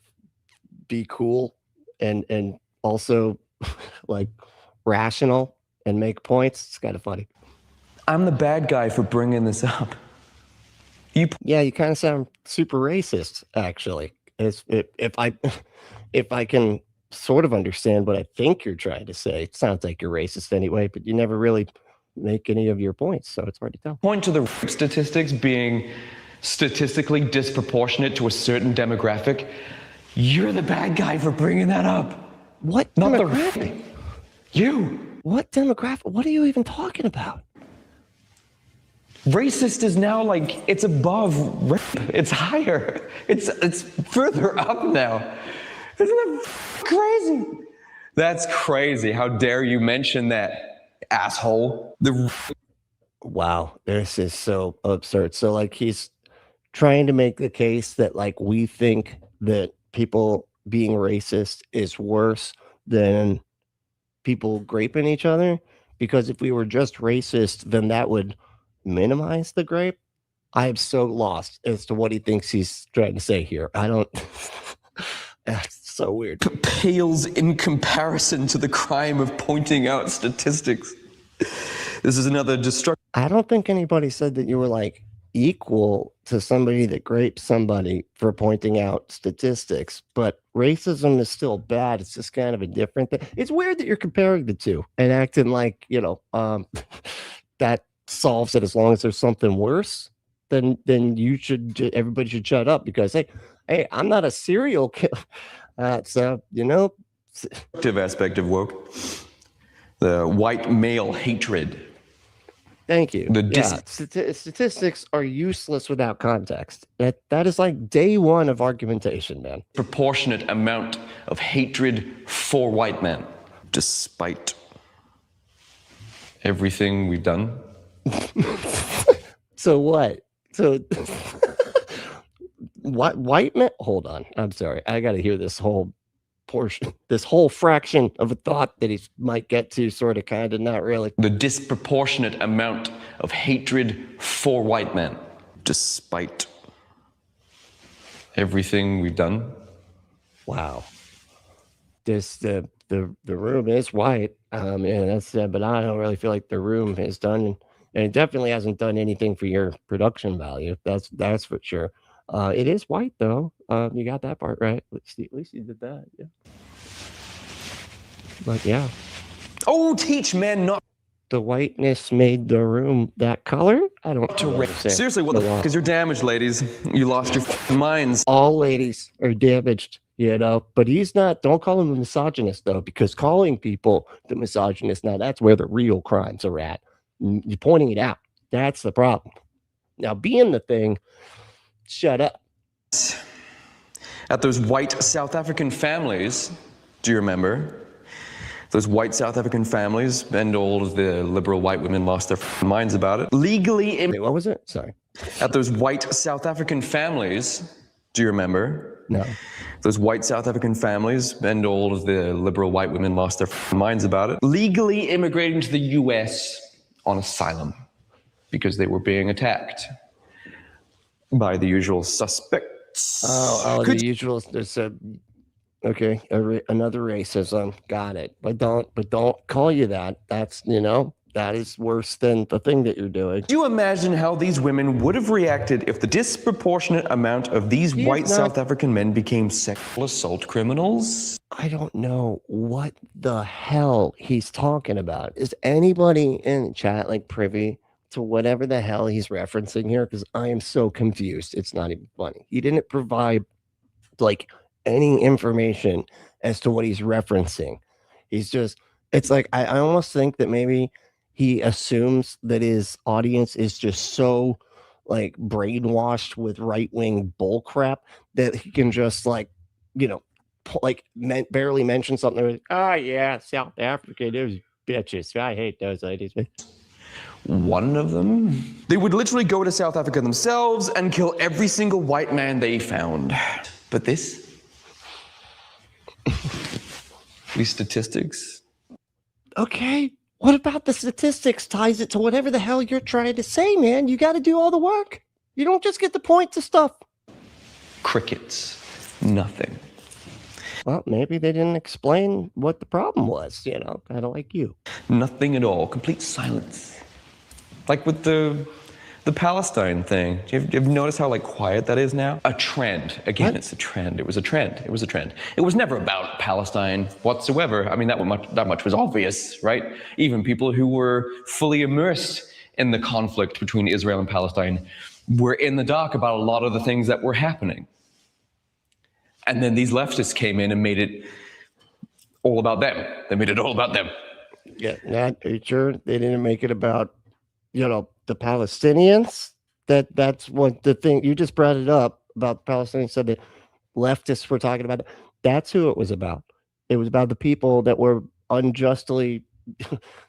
be cool and also like rational and make points. It's kind of funny. I'm the bad guy for bringing this up. Yeah, you kind of sound super racist, actually. If I can sort of understand what I think you're trying to say, it sounds like you're racist anyway, but you never really make any of your points, so it's hard to tell. Point to the statistics being statistically disproportionate to a certain demographic. You're the bad guy for bringing that up. What Not demographic? You. What demographic? What are you even talking about? Racist is now like, it's above rape. It's higher. It's further up now. Isn't that crazy? That's crazy. How dare you mention that, asshole? Wow, this is so absurd. So like he's trying to make the case that like we think that people being racist is worse than people graping each other, because if we were just racist, then that would minimize the grape. I am so lost as to what he thinks he's trying to say here. I don't. That's so weird. Pales in comparison to the crime of pointing out statistics. This is another destructive. I don't think anybody said that you were like equal to somebody that grapes somebody for pointing out statistics, but racism is still bad. It's just kind of a different thing. It's weird that you're comparing the two and acting like, that solves it. As long as there's something worse, then everybody should shut up, because hey, I'm not a serial killer. Aspect of woke. The white male hatred. Thank you. Statistics are useless without context. That is like day one of argumentation, man. Proportionate amount of hatred for white men, despite everything we've done. So what? So white men? Hold on. I'm sorry. I got to hear this whole portion, this whole fraction of a thought that he might get to, sort of, kind of, not really. The disproportionate amount of hatred for white men, despite everything we've done. Wow. The room is white. And that's but I don't really feel like the room has done, and it definitely hasn't done anything for your production value. That's for sure. It is white though. You got that part right. At least you did that. Yeah. But yeah. Oh, teach men not. The whiteness made the room that color. I don't understand. Seriously, what the fuck? Because you're damaged, ladies. You lost your minds. All ladies are damaged, but he's not. Don't call him a misogynist though, because calling people the misogynist, now that's where the real crimes are at. You're pointing it out. That's the problem. Now, being the thing, shut up. At those white South African families, do you remember? Those white South African families, and all of the liberal white women lost their minds about it. Legally. Wait, what was it? Sorry. At those white South African families, do you remember? No. Those white South African families, and all of the liberal white women lost their minds about it. Legally immigrating to the US on asylum because they were being attacked by the usual suspects. The usual. There's another racism. Got it. But don't call you that. That's that is worse than the thing that you're doing. Do you imagine how these women would have reacted if the disproportionate amount of these white South African men became sexual assault criminals? I don't know what the hell he's talking about. Is anybody in the chat like privy to whatever the hell he's referencing here? Because I am so confused. It's not even funny. He didn't provide like any information as to what he's referencing. He's just, it's like, I almost think that maybe he assumes that his audience is just so like brainwashed with right-wing bullcrap that he can just barely mention something like, oh yeah, South Africa, those bitches, I hate those ladies. One of them? They would literally go to South Africa themselves and kill every single white man they found. But this? These statistics? Okay, what about the statistics ties it to whatever the hell you're trying to say, man? You got to do all the work. You don't just get to point to stuff. Crickets. Nothing. Well, maybe they didn't explain what the problem was, kind of like you. Nothing at all. Complete silence. Like with the Palestine thing. Do you ever notice how quiet that is now? A trend. Again, what? It's a trend. It was a trend. It was a trend. It was never about Palestine whatsoever. I mean, that much was obvious, right? Even people who were fully immersed in the conflict between Israel and Palestine were in the dark about a lot of the things that were happening. And then these leftists came in and made it all about them. They made it all about them. Yeah, are you sure they didn't make it about, the Palestinians? That's what the thing, you just brought it up about the Palestinians, said that leftists were talking about it. That's who it was about. It was about the people that were unjustly,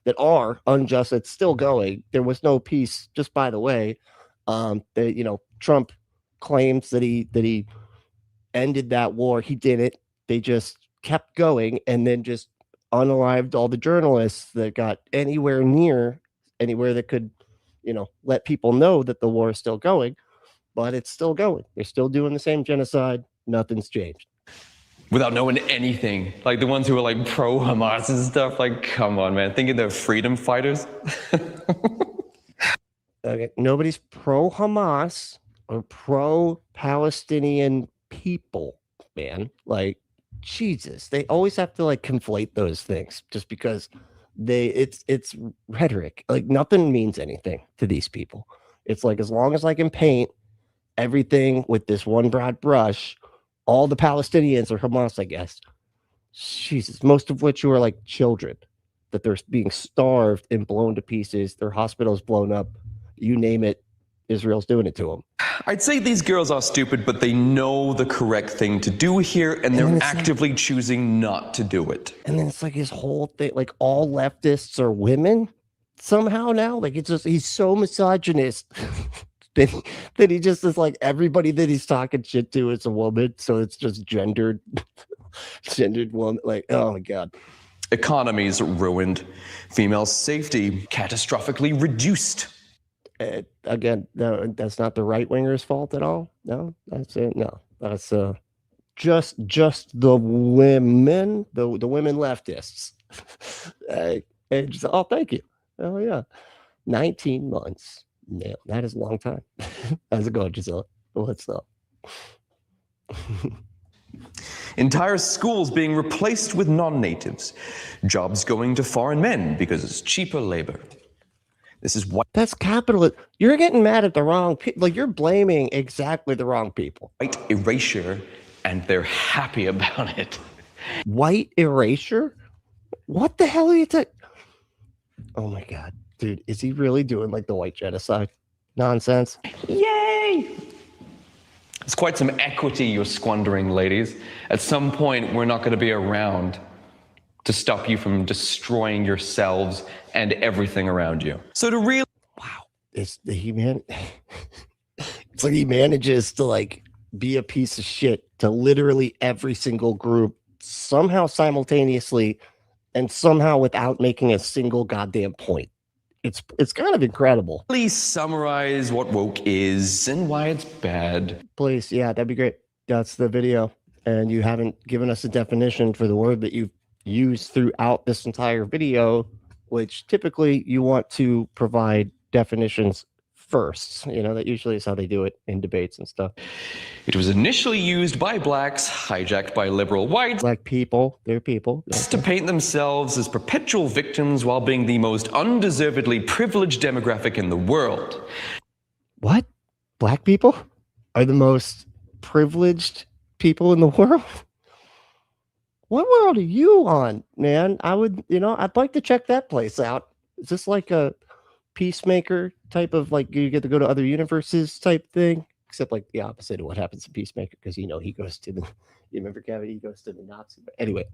that are unjust, that's still going. There was no peace, just by the way. Trump claims that he ended that war. He did it. they just kept going and then just unalived all the journalists that got anywhere that could, let people know that the war is still going, but it's still going. They're still doing the same genocide. Nothing's changed. Without knowing anything. Like the ones who are like pro-Hamas and stuff. Like, come on, man. Thinking they're freedom fighters? Okay, nobody's pro-Hamas or pro-Palestinian people, man. Like, Jesus, they always have to like conflate those things just because it's rhetoric. Like, nothing means anything to these people. It's like, as long as I can paint everything with this one broad brush, all the Palestinians are Hamas, I guess. Jesus, most of which who are like children, that they're being starved and blown to pieces, their hospitals blown up, you name it, Israel's doing it to them. I'd say these girls are stupid, but they know the correct thing to do here, and they're actively choosing not to do it. And then it's like his whole thing, like all leftists are women somehow now. Like, it's just, he's so misogynist that he just is like, everybody that he's talking shit to is a woman. So it's just gendered woman. Like, oh my God. Economies ruined. Female safety catastrophically reduced. Again, no, that's not the right wingers' fault at all. No, that's it. No, that's just the women, the women leftists. And just, oh, thank you. Oh yeah, 19 months. Yeah, that is a long time. How's it going, Giselle? What's up? Entire schools being replaced with non-natives. Jobs going to foreign men because it's cheaper labor. This is what that's capitalist. You're getting mad at the wrong people. Like, you're blaming exactly the wrong people. White erasure, and they're happy about it. White erasure? What the hell are you talking? Oh my God, dude, is he really doing like the white genocide nonsense? Yay! It's quite some equity you're squandering, ladies. At some point, we're not going to be around to stop you from destroying yourselves and everything around you. So to really... Wow. It's like he manages to like be a piece of shit to literally every single group somehow simultaneously and somehow without making a single goddamn point. It's kind of incredible. Please summarize what woke is and why it's bad. Please, yeah, that'd be great. That's the video. And you haven't given us a definition for the word that you've used throughout this entire video, which typically you want to provide definitions first. That usually is how they do it in debates and stuff. It was initially used by blacks, hijacked by liberal whites. Black people, they're people. To paint themselves as perpetual victims while being the most undeservedly privileged demographic in the world. What? Black people are the most privileged people in the world? What world are you on, man? I'd like to check that place out. Is this like a Peacemaker type of, like, you get to go to other universes type thing? Except like the opposite of what happens to Peacemaker, because he goes to the, you remember, Kevin? He goes to the Nazi. But anyway,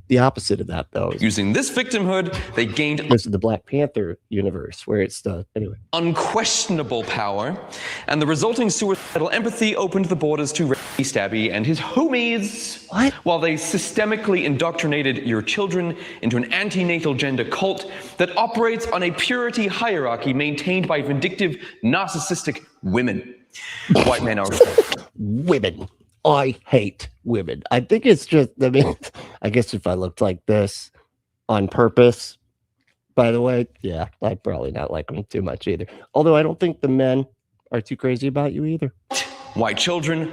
the opposite of that though. Using this victimhood, they gained this is the Black Panther universe where it's the unquestionable power, and the resulting suicidal empathy opened the borders to Ray Stabby and his homies. What? While they systemically indoctrinated your children into an antenatal gender cult that operates on a purity hierarchy maintained by vindictive, narcissistic women. White men are women. I hate women. I think it's just, I guess if I looked like this on purpose, by the way, yeah, I'd probably not like them too much either. Although I don't think the men are too crazy about you either. White children,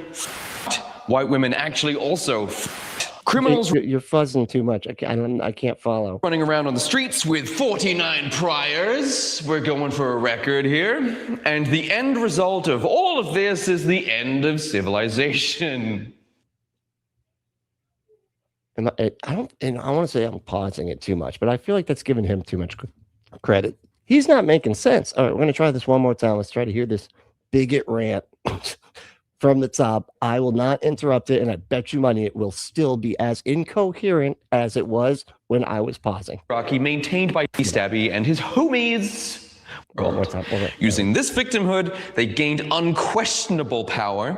white women actually also criminals. You're fuzzing too much. I can't follow. Running around on the streets with 49 priors. We're going for a record here. And the end result of all of this is the end of civilization. I want to say I'm pausing it too much, but I feel like that's giving him too much credit. He's not making sense. All right, we're going to try this one more time. Let's try to hear this bigot rant from the top. I will not interrupt it, and I bet you money it will still be as incoherent as it was when I was pausing. Rocky, maintained by Stabby and his homies, One more time. Using this victimhood, they gained unquestionable power,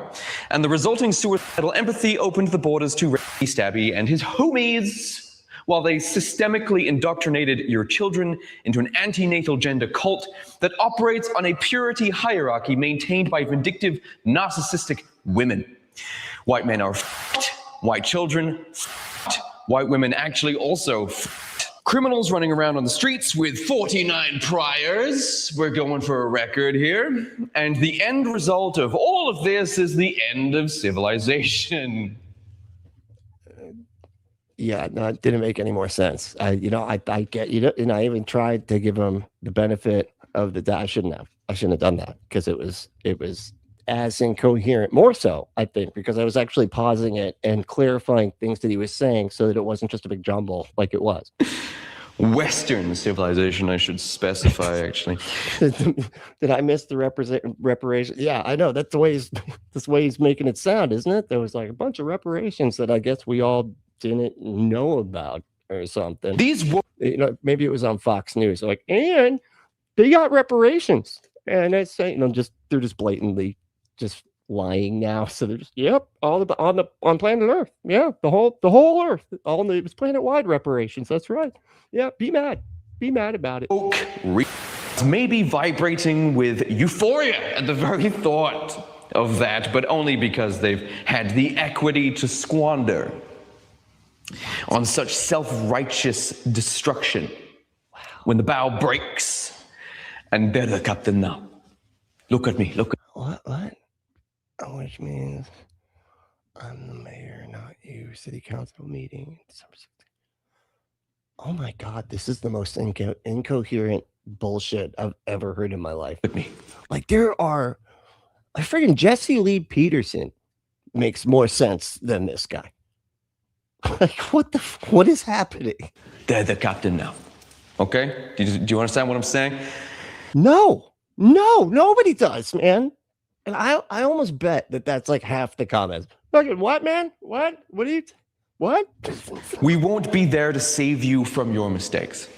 and the resulting suicidal empathy opened the borders to Ray Stabby and his homies, while they systemically indoctrinated your children into an antenatal gender cult that operates on a purity hierarchy maintained by vindictive, narcissistic women. White men are f***ed, white children f***ed, white women actually also f***ed. Criminals running around on the streets with 49 priors. We're going for a record here. And the end result of all of this is the end of civilization. Yeah, no, it didn't make any more sense. I get, and I even tried to give him the benefit of the doubt. I shouldn't have done that, because it was as incoherent, more so, I think, because I was actually pausing it and clarifying things that he was saying so that it wasn't just a big jumble like it was. Western civilization, I should specify, actually. Did I miss the reparation? Yeah, I know. That's the way he's making it sound, isn't it? There was like a bunch of reparations that I guess we all didn't know about or something. Maybe it was on Fox News. Like, and they got reparations. And I say, they're just blatantly just lying now. So they're just, yep, on planet Earth. Yeah, the whole Earth. It was planet-wide reparations. That's right. Yeah, be mad about it. Maybe vibrating with euphoria at the very thought of that, but only because they've had the equity to squander on such self-righteous destruction. Wow. When the bow breaks, and they're the captain now. Look at me, look at What? Which means I'm the mayor, not you. City council meeting. Oh my God, this is the most incoherent bullshit I've ever heard in my life. Look at me. Like, friggin' Jesse Lee Peterson makes more sense than this guy. Like, what is happening? They're the captain now. Okay? Do you understand what I'm saying? No, nobody does, man. And I almost bet that's like half the comments. Fucking what, man? What? What? We won't be there to save you from your mistakes.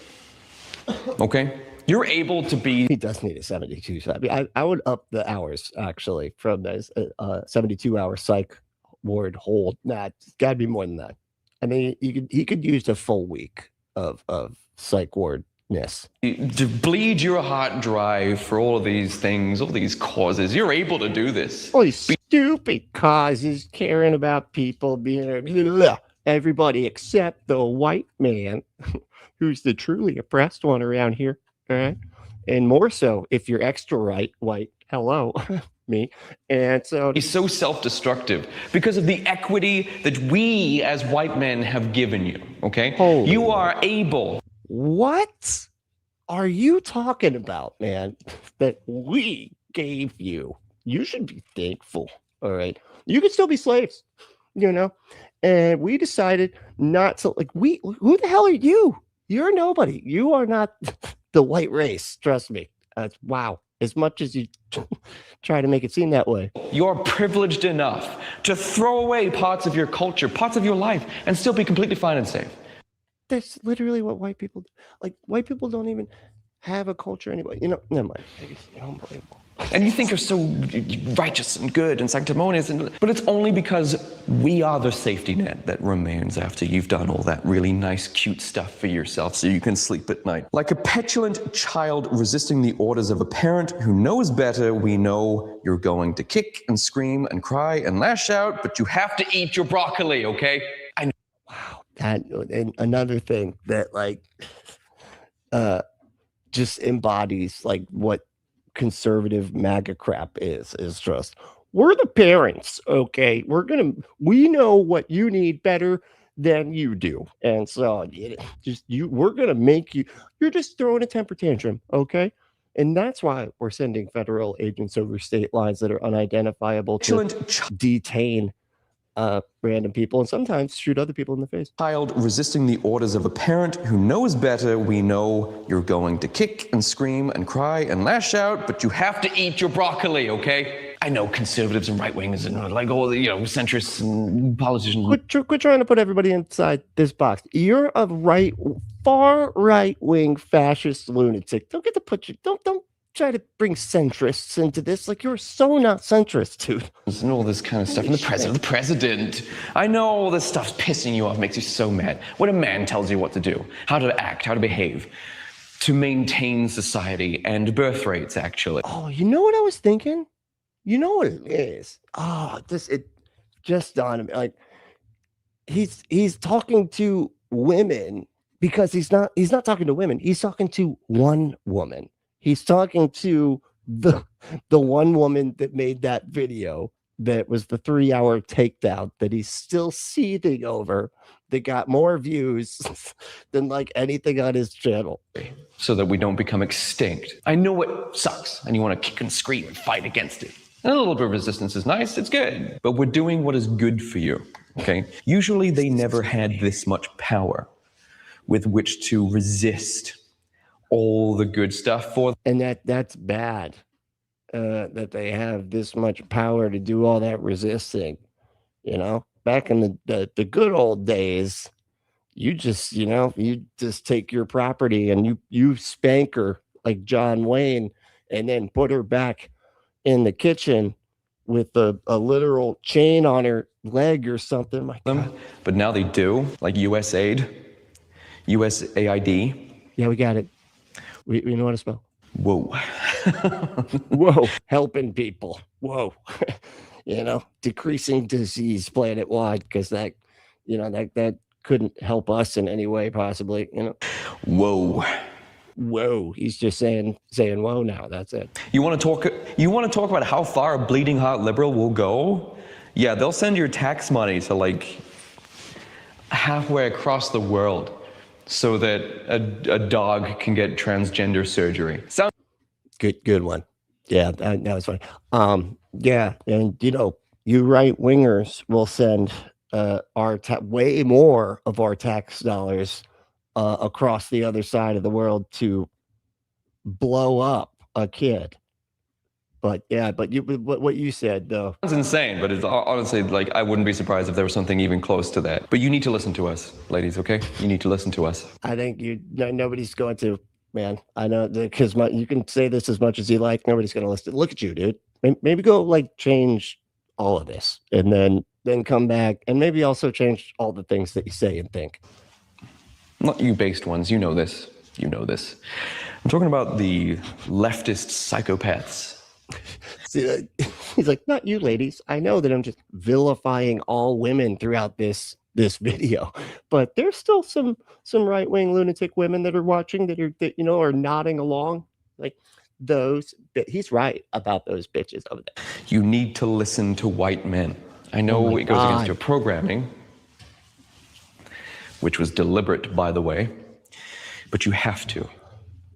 Okay? You're able to be... He does need a 72. So I would up the hours, actually, from this 72-hour psych ward hold. Nah, it's got to be more than that. I mean, he could use a full week of psych wardness. To bleed your heart dry for all of these things, all these causes. You're able to do this. All these stupid causes, caring about people, being everybody except the white man, who's the truly oppressed one around here. All right. And more so if you're extra white. Hello. Me. And so he's so self-destructive because of the equity that we as white men have given you. Okay. You are able. What are you talking about, man? That we gave you? You should be thankful. All right. You can still be slaves, and we decided not to. Like, who the hell are you? You're nobody. You are not the white race. Trust me. That's wow. As much as you try to make it seem that way. You're privileged enough to throw away parts of your culture, parts of your life, and still be completely fine and safe. That's literally what white people do. Like, white people don't even have a culture anyway. Never mind. Unbelievable. And you think you're so righteous and good and sanctimonious, but it's only because we are the safety net that remains after you've done all that really nice, cute stuff for yourself so you can sleep at night. Like a petulant child resisting the orders of a parent who knows better, we know you're going to kick and scream and cry and lash out, but you have to eat your broccoli, okay? Wow. And another thing that, like, just embodies, like, what conservative MAGA crap is just, we're the parents, okay? We know what you need better than you do, and so we're gonna make you're just throwing a temper tantrum, okay? And that's why we're sending federal agents over state lines that are unidentifiable to detain random people and sometimes shoot other people in the face. Child resisting the orders of a parent who knows better, we know you're going to kick and scream and cry and lash out, but you have to eat your broccoli, okay? I know conservatives and right-wingers and like all the, centrists and politicians. Quit trying to put everybody inside this box. You're a far right-wing fascist lunatic. Don't get to put you, don't try to bring centrists into this. Like, you're so not centrist, dude. And all this kind of stuff. And the president. I know all this stuff's pissing you off, makes you so mad. When a man tells you what to do, how to act, how to behave, to maintain society and birth rates, actually. Oh, you know what I was thinking? You know what it is? Oh, it just dawned on me. Like, he's talking to women because he's not talking to women. He's talking to one woman. He's talking to the one woman that made that video that was the 3-hour takedown that he's still seething over, that got more views than like anything on his channel. So that we don't become extinct. I know it sucks and you want to kick and scream and fight against it. And a little bit of resistance is nice, it's good. But we're doing what is good for you, okay? Usually they never had this much power with which to resist all the good stuff for them. And that's bad, that they have this much power to do all that resisting. Back in the good old days, you just take your property and you spank her like John Wayne and then put her back in the kitchen with a literal chain on her leg or something. My God. But now they do, like USAID, USAID. Yeah, we got it. We know how to spell. Whoa. Whoa. Helping people. Whoa. Decreasing disease planet wide, because that couldn't help us in any way, possibly. Whoa. He's just saying whoa now. That's it. You want to talk about how far a bleeding heart liberal will go? Yeah, they'll send your tax money to like halfway across the world so that a dog can get transgender surgery. Good one. Yeah, that was fine. Yeah, and you right wingers will send way more of our tax dollars across the other side of the world to blow up a kid. But yeah, what you said though, it's insane. But it's honestly, like, I wouldn't be surprised if there was something even close to that. But you need to listen to us, ladies. Okay, you need to listen to us. I think nobody's going to. Man, I know, because you can say this as much as you like. Nobody's going to listen. Look at you, dude. Maybe go like change all of this, and then come back, and maybe also change all the things that you say and think. Not you based ones. You know this. You know this. I'm talking about the leftist psychopaths. See, he's like, not you, ladies. I know that I'm just vilifying all women throughout this video, but there's still some right-wing lunatic women that are watching that are nodding along, like those. He's right about those bitches over there. You need to listen to white men. I know it goes against your programming, which was deliberate, by the way, but you have to.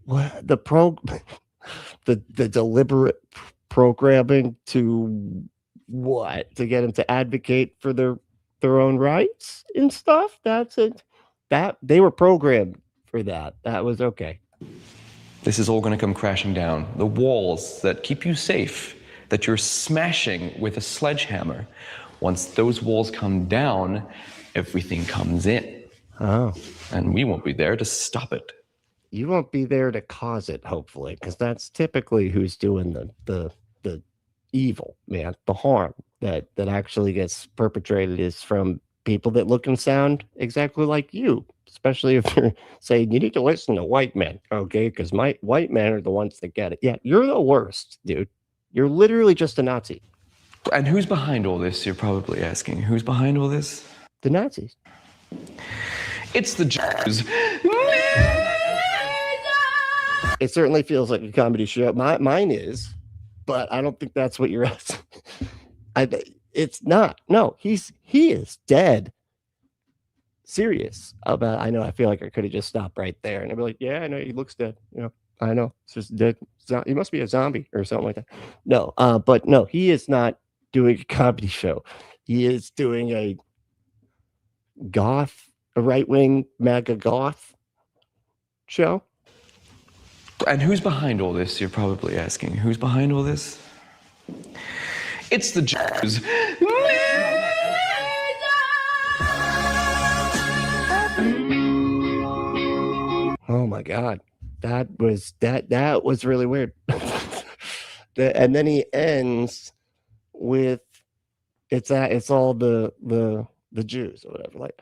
What the deliberate programming to what? To get them to advocate for their own rights and stuff? That's it. That they were programmed for that. That was okay. This is all going to come crashing down. The walls that keep you safe, that you're smashing with a sledgehammer. Once those walls come down, everything comes in. Oh. And we won't be there to stop it. You won't be there to cause it, hopefully, because that's typically who's doing the evil, man, the harm that actually gets perpetrated is from people that look and sound exactly like you, especially if you're saying you need to listen to white men, okay? Because white men are the ones that get it. Yeah, you're the worst, dude. You're literally just a Nazi. And who's behind all this, you're probably asking? Who's behind all this? The Nazis. It's the Jews. It certainly feels like a comedy show. Mine is, but I don't think that's what you're asking. It's not. No, he is dead serious about. I know. I feel like I could have just stopped right there, and I'd be like, "Yeah, I know he looks dead. I know. It's just dead. He must be a zombie or something like that." No, but no, he is not doing a comedy show. He is doing a Goth, a right-wing Maga Goth show. And who's behind all this, you're probably asking? Who's behind all this? It's the Jews. Oh my God, that was really weird. And then he ends with it's all the Jews or whatever. Like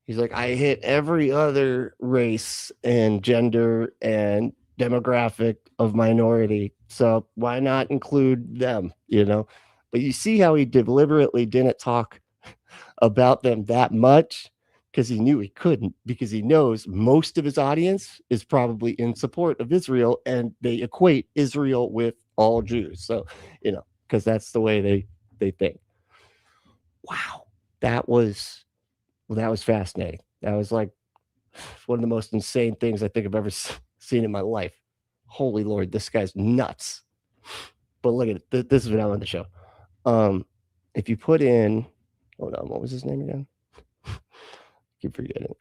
he's like, I hit every other race and gender and demographic of minority, so why not include them? You know, but you see how he deliberately didn't talk about them that much because he knew he couldn't, because he knows most of his audience is probably in support of Israel and they equate Israel with all Jews. So, you know, because that's the way they think. Wow, that was fascinating. That was like one of the most insane things I think I've ever seen in my life. Holy Lord, this guy's nuts. But look at it. This is what I want to show. If you put in, hold on, what was his name again? Keep forgetting.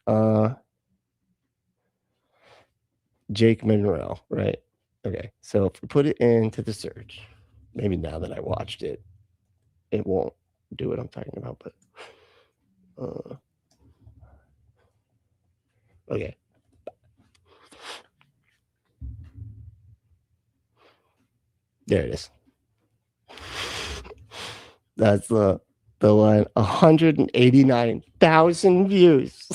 Jake Munro, right? Okay, so if we put it into the search, maybe now that I watched it, it won't do what I'm talking about, but okay. There it is. That's the one, 189,000 views.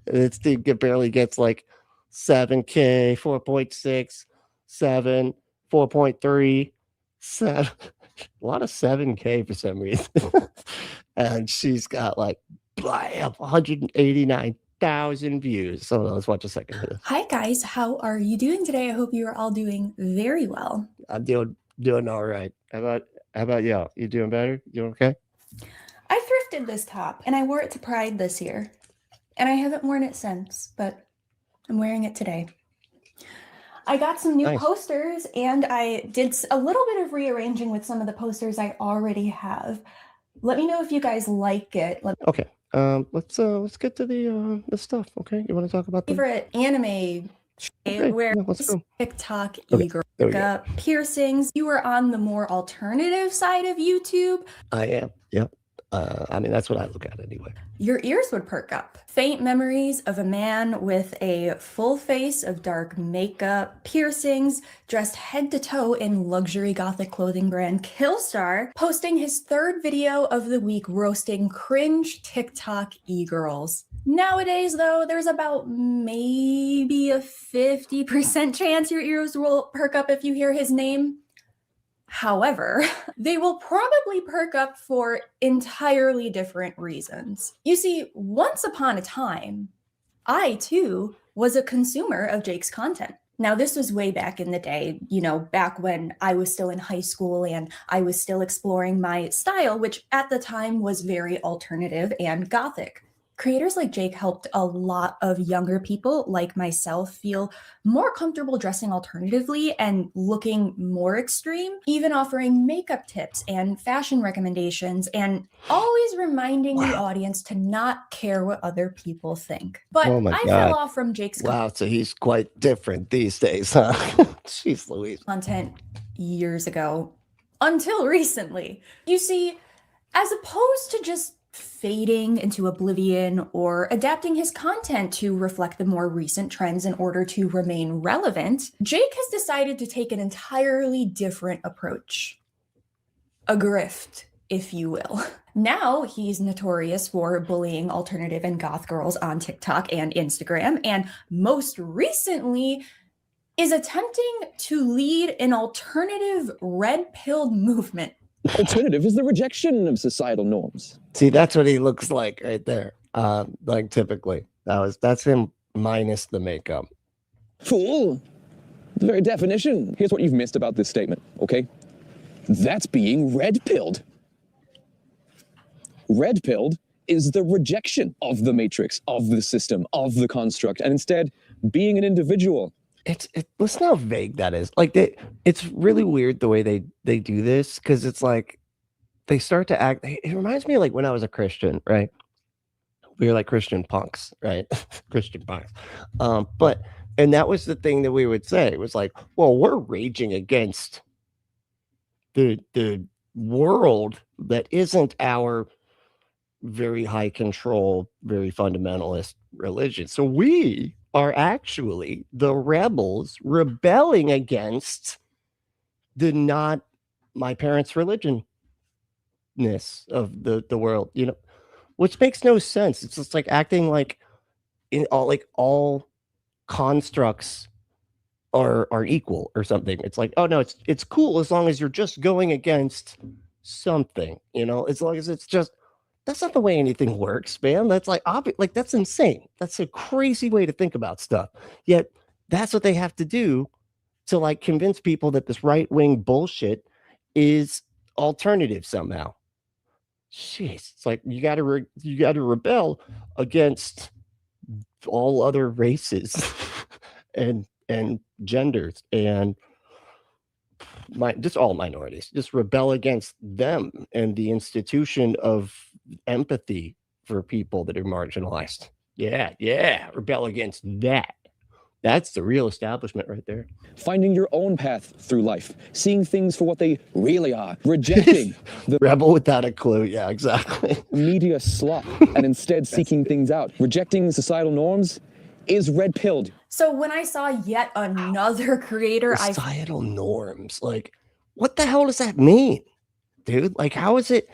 This thing barely gets like 7K, 4.6, 7, 4.3, 7. A lot of 7K for some reason. And she's got like 189,000 views. So let's watch a second of this. Hi guys, how are you doing today? I hope you are all doing very well. I'm doing all right. How about you? You doing better? You doing okay? I thrifted this top and I wore it to Pride this year. And I haven't worn it since, but I'm wearing it today. I got some new posters and I did a little bit of rearranging with some of the posters I already have. Let me know if you guys like it. Okay. Let's get to the stuff. Okay, you want to talk about the favorite anime where TikTok, okay. Piercings. You are on the more alternative side of YouTube. I am. Yep. I mean, that's what I look at anyway. Your ears would perk up. Faint memories of a man with a full face of dark makeup, piercings, dressed head to toe in luxury gothic clothing brand Killstar, posting his third video of the week roasting cringe TikTok e-girls. Nowadays, though, there's about maybe a 50% chance your ears will perk up if you hear his name. However, they will probably perk up for entirely different reasons. You see, once upon a time, I too was a consumer of Jake's content. Now, this was way back in the day, you know, back when I was still in high school and I was still exploring my style, which at the time was very alternative and gothic. Creators like Jake helped a lot of younger people like myself feel more comfortable dressing alternatively and looking more extreme, even offering makeup tips and fashion recommendations, and always reminding the audience to not care what other people think. But I fell off from Jake's so he's quite different these days, huh? Jeez Louise. Content years ago until recently. You see, as opposed to just fading into oblivion or adapting his content to reflect the more recent trends in order to remain relevant, Jake has decided to take an entirely different approach. A grift, if you will. Now he's notorious for bullying alternative and goth girls on TikTok and Instagram, and most recently is attempting to lead an alternative red-pilled movement. Alternative is the rejection of societal norms. See, that's what he looks like right there. Like typically, that's him minus the makeup. Fool! The very definition. Here's what you've missed about this statement, okay? That's being red-pilled. Red-pilled is the rejection of the matrix, of the system, of the construct, and instead being an individual. Listen how vague that is. Like it's really weird the way they do this, because it's like they start to act. It reminds me of like when I was a Christian, right? We were like Christian punks, right? Christian punks. And that was the thing that we would say. It was like, well, we're raging against the world that isn't our very high control, very fundamentalist religion. So we are actually the rebels rebelling against the not my parents' religionness of the world, you know, which makes no sense. It's just like acting like all constructs are equal or something. It's like, oh no, it's cool as long as you're just going against something, you know, as long as it's just, that's not the way anything works, man. That's like like that's insane. That's a crazy way to think about stuff. Yet that's what they have to do to like convince people that this right-wing bullshit is alternative somehow. Jeez, it's like you got to rebel against all other races and genders and just all minorities. Just rebel against them and the institution of empathy for people that are marginalized. Yeah, rebel against that. That's the real establishment right there. Finding your own path through life, seeing things for what they really are, rejecting the Rebel without a clue. Yeah, exactly. media slop, and instead seeking things out. Rejecting societal norms is red-pilled. So when I saw yet another creator, Societal norms. Like, what the hell does that mean, dude? Like, how is it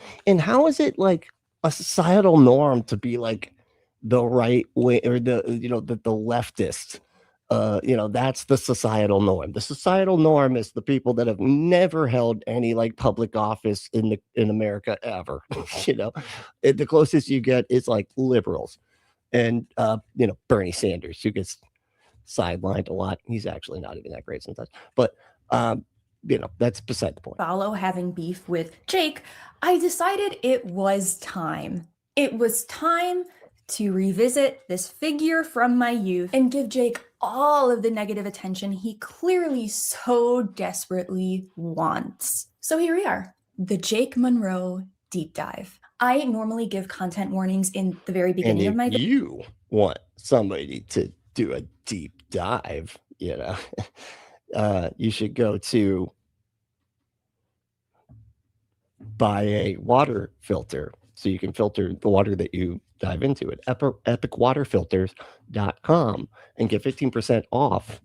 like a societal norm to be like the right way or the leftist? That's the societal norm. The societal norm is the people that have never held any like public office in America ever. The closest you get is like liberals and Bernie Sanders, who gets sidelined a lot. He's actually not even that great sometimes, but that's beside the point. follow having beef with Jake, I decided it was time. It was time to revisit this figure from my youth and give Jake all of the negative attention he clearly so desperately wants. So here we are, the Jake Munro deep dive. I normally give content warnings in the very beginning of my video. You want somebody to do a deep dive, you should go to buy a water filter so you can filter the water that you dive into at epicwaterfilters.com and get 15% off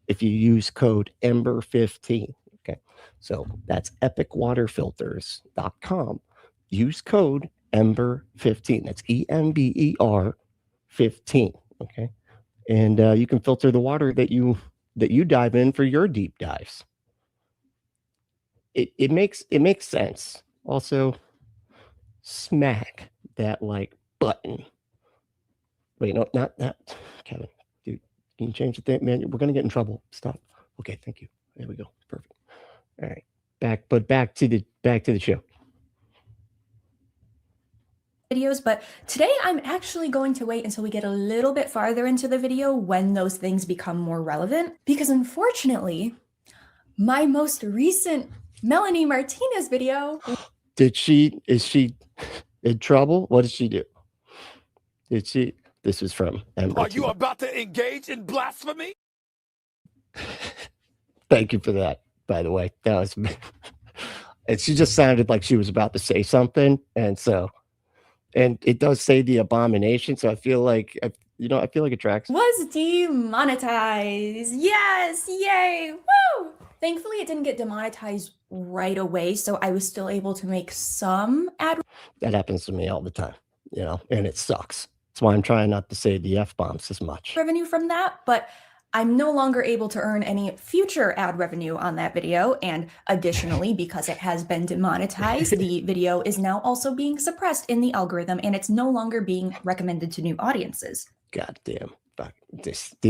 if you use code EMBER15. Okay, so that's epicwaterfilters.com. Use code EMBER15. That's EMBER 15. Okay, and you can filter the water that you dive in for your deep dives. It makes sense. Also, smack that like button. Wait, no, not that. Kevin, dude, can you change the thing, man? We're gonna get in trouble. Stop. Okay, thank you. There we go. Perfect. All right, back to the show. Videos, but today I'm actually going to wait until we get a little bit farther into the video when those things become more relevant, because unfortunately, my most recent Melanie Martinez video. Is she in trouble? What did she do? This is from Ember. Are you about to engage in blasphemy? Thank you for that, by the way. That was, and she just sounded like she was about to say something, and it does say the abomination, so I feel like it tracks. Was demonetized. Yes, yay, woo! Thankfully, it didn't get demonetized right away, so I was still able to make some ad. That happens to me all the time, and it sucks. That's why I'm trying not to say the F-bombs as much. Revenue from that, but I'm no longer able to earn any future ad revenue on that video. And additionally, because it has been demonetized, the video is now also being suppressed in the algorithm, and it's no longer being recommended to new audiences. God damn. Fuck.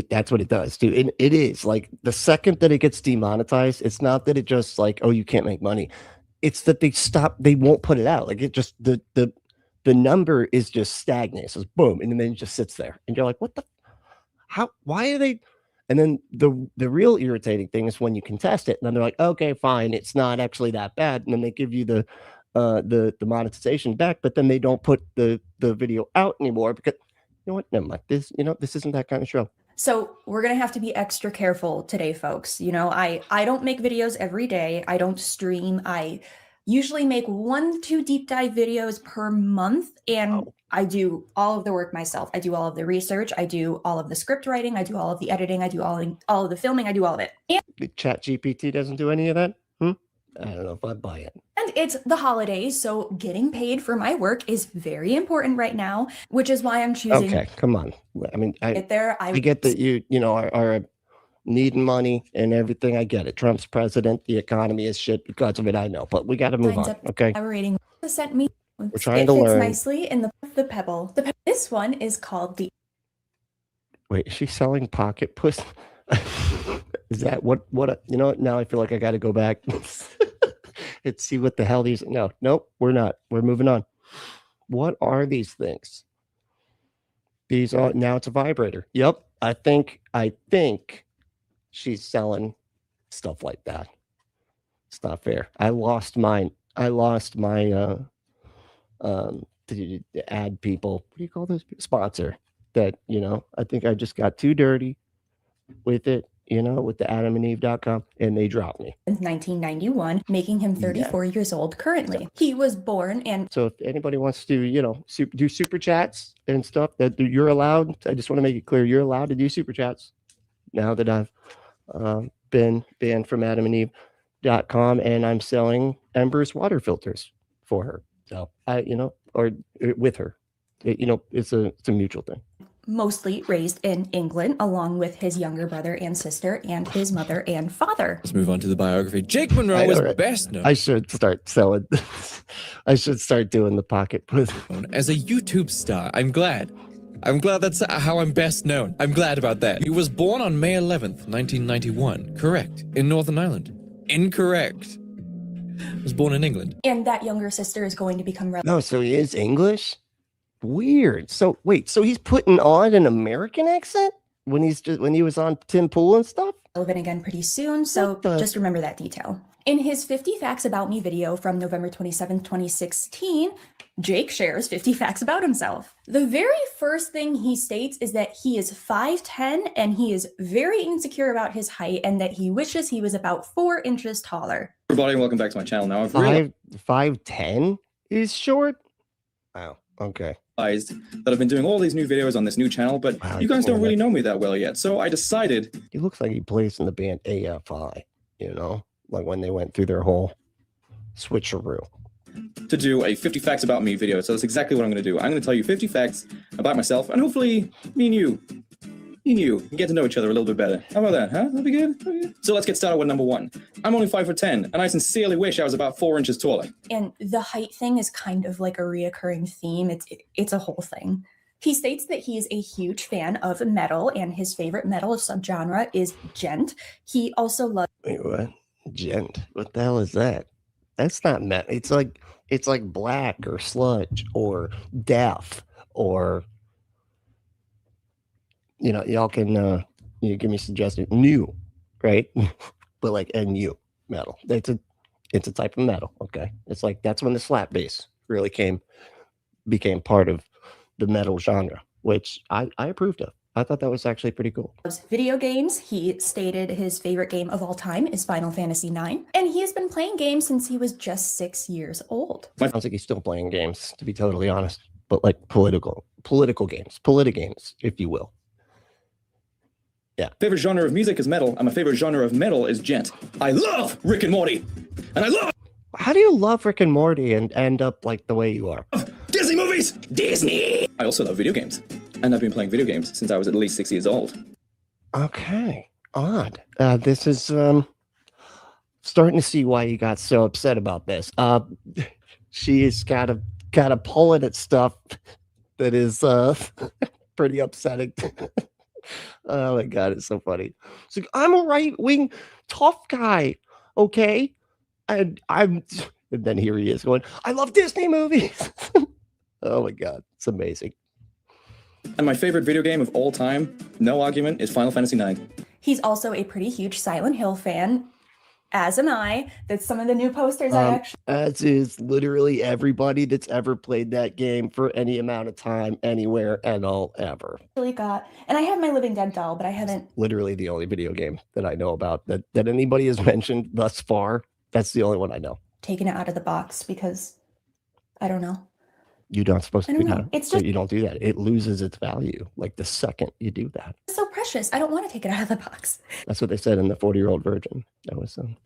That's what it does, dude. And it is like the second that it gets demonetized, it's not that it just like, oh, you can't make money. It's that they won't put it out. Like it just, the number is just stagnant. So it's boom. And then it just sits there. And you're like, what the, why are they? And then the real irritating thing is when you contest it, and then they're like, okay, fine, it's not actually that bad. And then they give you the monetization back, but then they don't put the video out anymore because, you know what? Never mind. This isn't that kind of show. So we're going to have to be extra careful today, folks. You know, I don't make videos every day. I don't stream. I usually make 1 to 2 deep dive videos per month, and I do all of the work myself. I do all of the research. I do all of the script writing. I do all of the editing. I do all of the filming. I do all of it. And Chat GPT doesn't do any of that? I don't know if I buy it. it's the holidays, so getting paid for my work is very important right now, which is why I'm choosing. Okay, come on. I mean, I get that you know, are needing money and everything. I get it. Trump's president. The economy is shit because of it. I know, but we got to move on. Okay. Collaborating sent me. We're trying to fits learn nicely in the pebble. This one is called the. Wait, is she selling pocket puss? Is that what? You know what? Now I feel like I got to go back and see what the hell these. No, nope, we're not. We're moving on. What are these things? These are now. It's a vibrator. Yep. I think she's selling stuff like that. It's not fair. I lost mine. I lost my to ad people. What do you call this? Sponsor. That, you know, I think I just got too dirty with it, you know, with the adamandeve.com, and they dropped me. 1991, making him 34 years old currently. He was born and. So if anybody wants to, you know, do super chats and stuff, that you're allowed. I just want to make it clear, you're allowed to do super chats now that I've been banned from adamandeve.com, and I'm selling Ember's water filters for her. So you know, or with her, you know, it's a mutual thing. Mostly raised in England, along with his younger brother and sister, and his mother and father. Let's move on to the biography. Jake Munro was best known. I should start selling. I should start doing the pocket puss. As a YouTube star. I'm glad that's how I'm best known. I'm glad about that. He was born on May 11th, 1991. Correct. In Northern Ireland. Incorrect. Was born in England. And that younger sister is going to become No, so he is English? Weird. So wait, so he's putting on an American accent when he was on Tim Pool and stuff? relevant again pretty soon, so just remember that detail. In his 50 Facts About Me video from November 27, 2016, Jake shares 50 facts about himself. The very first thing he states is that he is 5'10", and he is very insecure about his height, and that he wishes he was about 4 inches taller. Everybody, welcome back to my channel. Now, I've 5'10" is short? Wow, okay. realized that I've been doing all these new videos on this new channel, but you guys don't really know me that well yet. So I decided... He looks like he plays in the band AFI, you know? Like when they went through their whole switcheroo. To do a 50 Facts About Me video. So that's exactly what I'm going to do. I'm going to tell you 50 facts about myself, and hopefully me and you can get to know each other a little bit better. How about that, huh? That'd be good? So let's get started with number 1. I'm only 5'10", and I sincerely wish I was about 4 inches taller. And the height thing is kind of like a reoccurring theme. It's a whole thing. He states that he is a huge fan of metal, and his favorite metal subgenre is gent. He also loves... Wait, what? Gent? What the hell is that? That's not metal. It's like black or sludge or death or... You know, y'all can you give me suggestions. New, right? But like NU metal. It's a type of metal. Okay, it's like that's when the slap bass really became part of the metal genre, which I approved of. I thought that was actually pretty cool. Video games. He stated his favorite game of all time is Final Fantasy IX, and he has been playing games since he was just 6 years old. Sounds like he's still playing games, to be totally honest, but like political games, if you will. Yeah. Favorite genre of music is metal, and my favorite genre of metal is gent. I love Rick and Morty, and I love... How do you love Rick and Morty and end up like the way you are? Disney movies! Disney! I also love video games, and I've been playing video games since I was at least 6 years old. Okay, odd. This is starting to see why you got so upset about this. She's got a pulling at stuff that is pretty upsetting. Oh my god, it's so funny. It's like, I'm a right-wing tough guy, okay? And then here he is going, I love Disney movies. Oh my god, it's amazing. And my favorite video game of all time, no argument, is Final Fantasy IX. He's also a pretty huge Silent Hill fan. as am I. That's some of the new posters I actually As is literally everybody that's ever played that game for any amount of time, anywhere, and all ever. got. And I have my Living Dead doll, but I haven't Literally the only video game that I know about that anybody has mentioned thus far. That's the only one I know. taken it out of the box because I don't know. You're not supposed to I do don't know. that. It's just You don't do that. It loses its value like the second you do that. it's so precious. I don't want to take it out of the box. That's what they said in the 40-Year-Old Virgin. That was And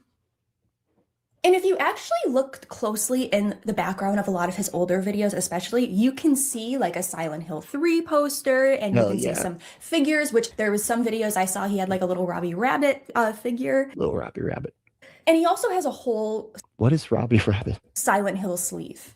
if you actually look closely in the background of a lot of his older videos, especially, you can see like a Silent Hill 3 poster and you Hell can yeah. see some figures, which there was some videos I saw he had like a little Robbie Rabbit figure. Little Robbie Rabbit. And he also has a whole What is Robbie Rabbit? Silent Hill sleeve.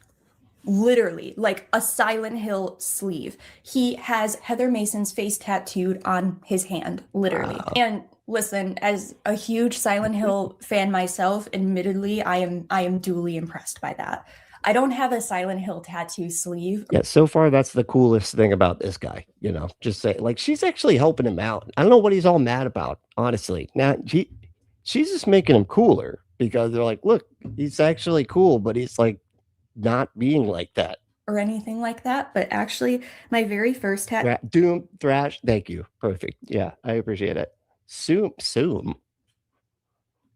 Literally, like a Silent Hill sleeve. He has Heather Mason's face tattooed on his hand, literally. Wow. And listen, as a huge Silent Hill fan myself, admittedly, I am duly impressed by that. I don't have a Silent Hill tattoo sleeve. Yeah, so far that's the coolest thing about this guy. You know, just say like she's actually helping him out. I don't know what he's all mad about, honestly. Now she's just making him cooler because they're like, look, he's actually cool, but he's like not being like that. Or anything like that, but actually, my very first tattoo. Doom, thrash, thank you. Perfect. Yeah, I appreciate it. Soom.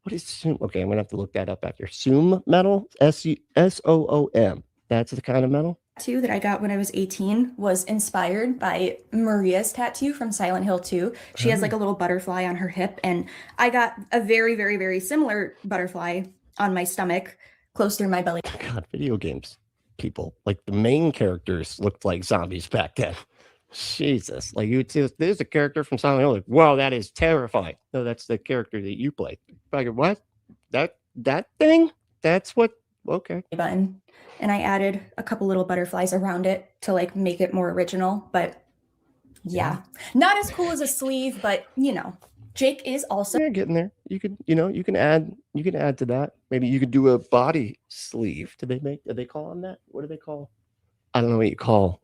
What is Soom? Okay, I'm gonna have to look that up after. Soom metal? SOOM. That's the kind of metal? Tattoo that I got when I was 18 was inspired by Maria's tattoo from Silent Hill 2. She has like a little butterfly on her hip, and I got a very, very, very similar butterfly on my stomach, close through my belly. God, video games. People, like the main characters looked like zombies back then. Jesus. Like you'd see there's a character from Silent Hill, like, wow, that is terrifying. No, that's the character that you play. Like, what? That thing? That's what okay. Button. And I added a couple little butterflies around it to like make it more original, but yeah. Not as cool as a sleeve, but you know, Jake is also You're getting there. You could, you can add to that. Maybe you could do a body sleeve. Do they call them that? What do they call? I don't know what you call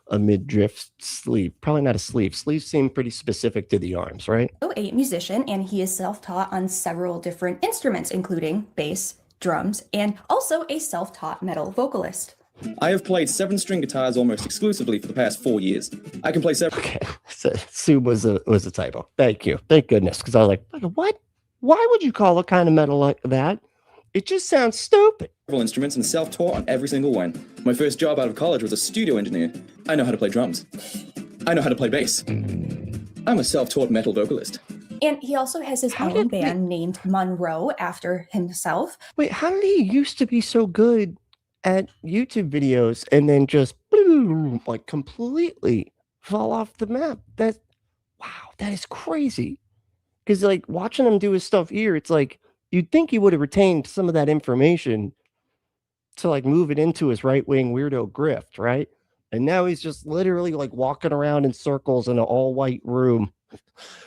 a midriff sleeve. Probably not a sleeve. Sleeves seem pretty specific to the arms, right? a musician, and he is self-taught on several different instruments, including bass, drums, and also a self-taught metal vocalist. I have played 7-string guitars almost exclusively for the past 4 years. I can play several Okay. So Sue was a typo. Thank you. Thank goodness. Because I was like, what? Why would you call a kind of metal like that? It just sounds stupid. instruments and self-taught on every single one. My first job out of college was a studio engineer. I know how to play drums. I know how to play bass. I'm a self-taught metal vocalist. And he also has his own band named Munro after himself. Wait, how did he used to be so good at YouTube videos and then just boom, like completely fall off the map? That is crazy. Because like watching him do his stuff here, it's like you'd think he would have retained some of that information to like move it into his right-wing weirdo grift, right? And now he's just literally like walking around in circles in an all-white room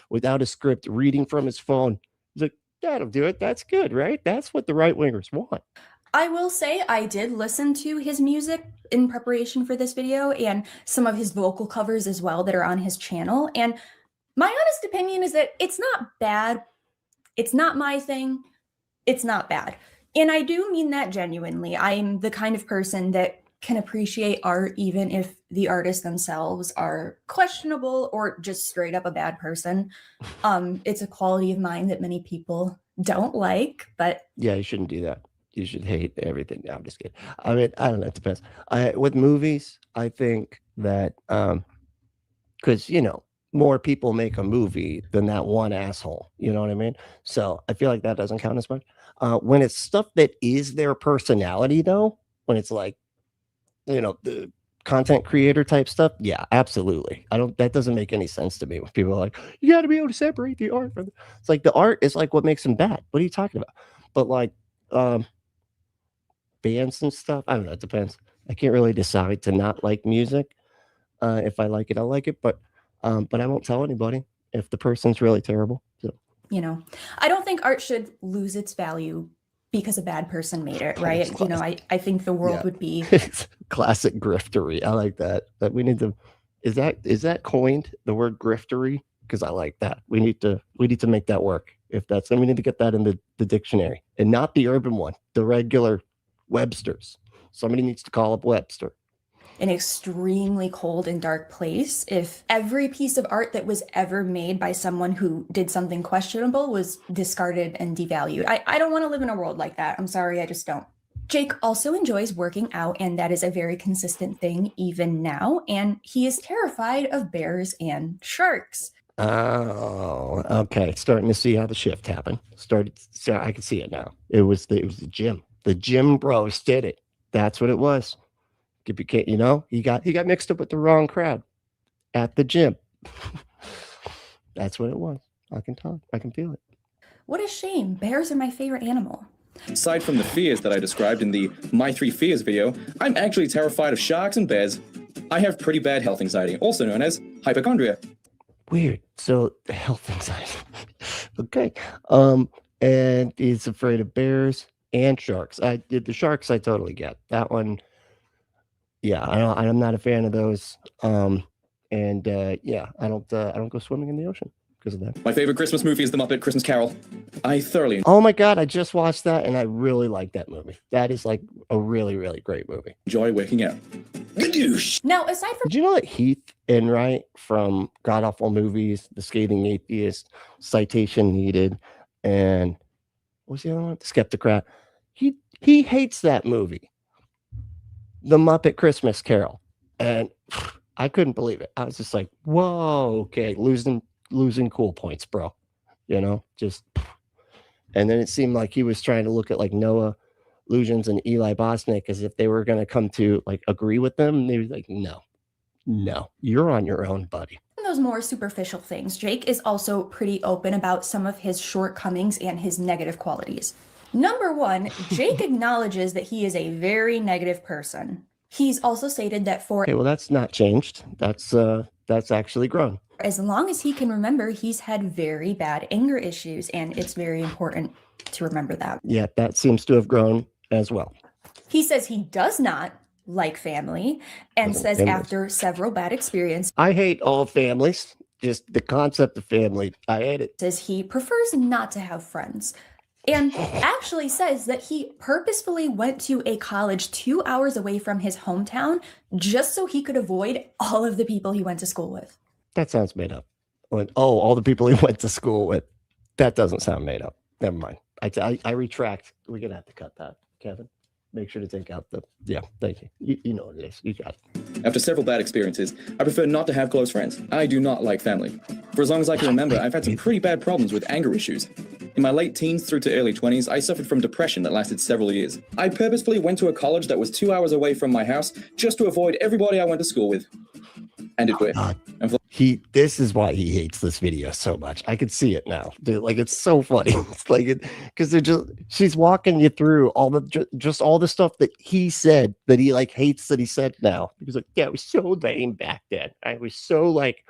without a script, reading from his phone. He's like, that'll do it. That's good, right? That's what the right-wingers want. I will say I did listen to his music in preparation for this video and some of his vocal covers as well that are on his channel. And my honest opinion is that it's not bad. It's not my thing. It's not bad. And I do mean that genuinely. I'm the kind of person that can appreciate art even if the artists themselves are questionable or just straight up a bad person. It's a quality of mine that many people don't like, but Yeah, you shouldn't do that. You should hate everything. No, I'm just kidding. I mean, I don't know. It depends. With movies, I think that because more people make a movie than that one asshole. You know what I mean? So I feel like that doesn't count as much. When it's stuff that is their personality, though, when it's like, the content creator type stuff, yeah, absolutely. That doesn't make any sense to me when people are like, you got to be able to separate the art from it's like the art is like what makes them bad. What are you talking about? But like bands and stuff, I don't know, it depends. I can't really decide to not like music. If I like it, I'll like it, but I won't tell anybody if the person's really terrible. So I don't think art should lose its value because a bad person made it, right? I think the world would be classic griftery. I like that. But we need to is that coined, the word griftery? Because I like that. We need to make that work. If that's, we need to get that in the dictionary, and not the urban one, the regular Webster's. Somebody needs to call up Webster. An extremely cold and dark place if every piece of art that was ever made by someone who did something questionable was discarded and devalued. I don't want to live in a world like that. I'm sorry, I just don't. Jake also enjoys working out, and that is a very consistent thing even now, and he is terrified of bears and sharks. Oh, okay. Starting to see how the shift happened. I can see it now. It was the gym. The gym bros did it. That's what it was. You know, he got mixed up with the wrong crowd at the gym. That's what it was. I can talk. I can feel it. What a shame. Bears are my favorite animal. Aside from the fears that I described in the My 3 Fears video, I'm actually terrified of sharks and bears. I have pretty bad health anxiety, also known as hypochondria. Weird. So health anxiety. Okay. And he's afraid of bears and sharks. The sharks I totally get. That one. Yeah, I'm not a fan of those. Yeah, I don't go swimming in the ocean because of that. My favorite Christmas movie is The Muppet Christmas Carol. I thoroughly Oh my God, I just watched that and I really like that movie. That is like a really, really great movie. enjoy waking up. Gadoosh! Now, aside from Did you know that Heath Enright from God Awful Movies, The Scathing Atheist, Citation Needed, and what was the other one? The Skeptocrat. He hates that movie. The Muppet Christmas Carol. And I couldn't believe it. I was just like, whoa, okay, losing cool points, bro. You know, just. And then it seemed like he was trying to look at like Noah Lugeons and Eli Bosnick as if they were going to come to like agree with them. And they were like, no, you're on your own, buddy. those more superficial things, Jake is also pretty open about some of his shortcomings and his negative qualities. Number one, Jake acknowledges that he is a very negative person. He's also stated that for Okay, well, that's not changed. That's actually grown. as long as he can remember, he's had very bad anger issues, and it's very important to remember that. Yeah, that seems to have grown as well. He says he does not like family and says Families. after several bad experiences, I hate all families. Just the concept of family, I hate it. he prefers not to have friends. And actually says that he purposefully went to a college 2 hours away from his hometown just so he could avoid all of the people he went to school with. That sounds made up. All the people he went to school with. That doesn't sound made up. Never mind. I retract. We're going to have to cut that, Kevin. Make sure to take out the... Yeah, thank you. You know what it is. You got it. After several bad experiences, I prefer not to have close friends. I do not like family. For as long as I can remember, I've had some pretty bad problems with anger issues. In my late teens through to early 20s, I suffered from depression that lasted several years. I purposefully went to a college that was 2 hours away from my house just to avoid everybody I went to school with. And it worked. This is why he hates this video so much. I can see it now, dude. Like, it's so funny. It's like because she's walking you through all the stuff that he said that he like hates that he said now. He's like, yeah, I was so lame back then. I was so like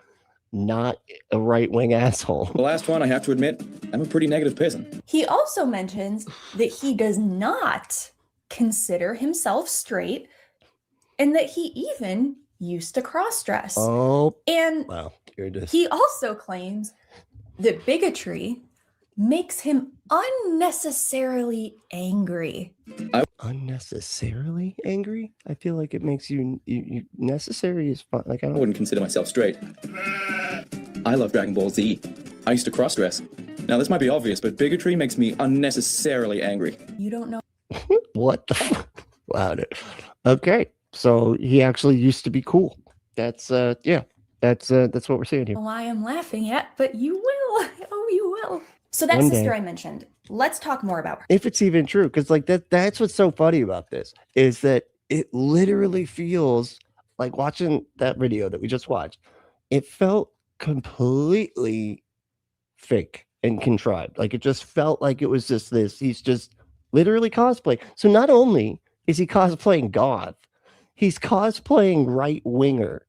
not a right-wing asshole. The last one, I have to admit, I'm a pretty negative person. He also mentions that he does not consider himself straight and that he even used to cross-dress. Oh, and wow. Here it is. He also claims that bigotry makes him unnecessarily angry. Unnecessarily angry? I feel like it makes you necessary is fun. Like, I wouldn't consider myself straight. I love Dragon Ball Z. I used to cross-dress. Now, this might be obvious, but bigotry makes me unnecessarily angry. You don't know. What the wow. Okay. So he actually used to be cool. That's yeah. That's what we're seeing here. Why I'm laughing at, but you will. Oh, you will. So that One sister day. I mentioned, let's talk more about her. If it's even true, because like that's what's so funny about this is that it literally feels like watching that video that we just watched. It felt completely fake and contrived. Like it just felt like it was just this. He's just literally cosplaying. So not only is he cosplaying Goth, he's cosplaying right winger.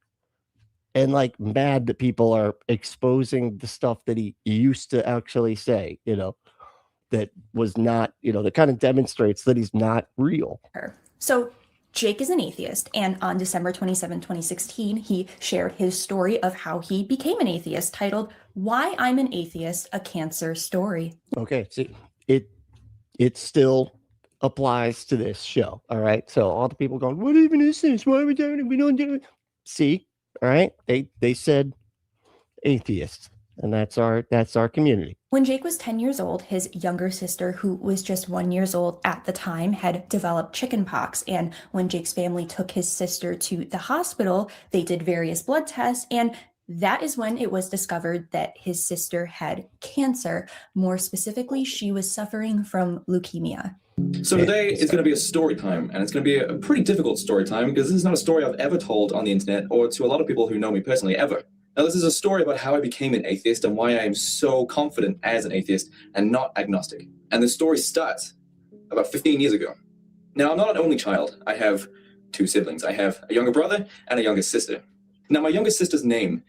And like mad that people are exposing the stuff that he used to actually say, that was not, that kind of demonstrates that he's not real. So Jake is an atheist, and on December 27, 2016, he shared his story of how he became an atheist, titled "Why I'm an Atheist, a Cancer Story." Okay, see, it still applies to this show. All right, so all the people going, "What even is this? Why are we doing it? We don't do it." See, all right, they said atheists, and that's our community. When Jake was 10 years old, his younger sister, who was just 1 year old at the time, had developed chickenpox. And when Jake's family took his sister to the hospital, they did various blood tests, and that is when it was discovered that his sister had cancer. More specifically, she was suffering from leukemia. So today is going to be a story time, and it's going to be a pretty difficult story time because this is not a story I've ever told on the internet or to a lot of people who know me personally ever. Now, this is a story about how I became an atheist and why I am so confident as an atheist and not agnostic. And the story starts about 15 years ago. Now, I'm not an only child. I have 2 siblings. I have a younger brother and a younger sister. Now, my younger sister's name,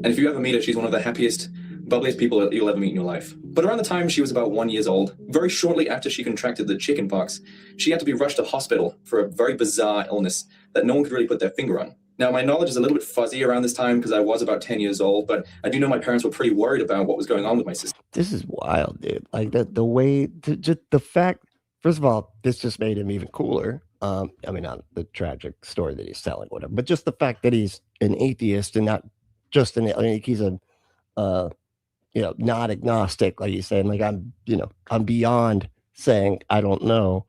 and if you ever meet her, she's one of the happiest, bubbliest people that you'll ever meet in your life. But around the time she was about 1 year old, very shortly after she contracted the chickenpox, she had to be rushed to hospital for a very bizarre illness that no one could really put their finger on. Now, my knowledge is a little bit fuzzy around this time because I was about 10 years old, but I do know my parents were pretty worried about what was going on with my sister. This is wild, dude. Like the way, just the fact. First of all, this just made him even cooler. I mean, not the tragic story that he's telling, whatever, but just the fact that he's an atheist and not just an. I mean, he's a, not agnostic, like he's saying. Like I'm beyond saying I don't know,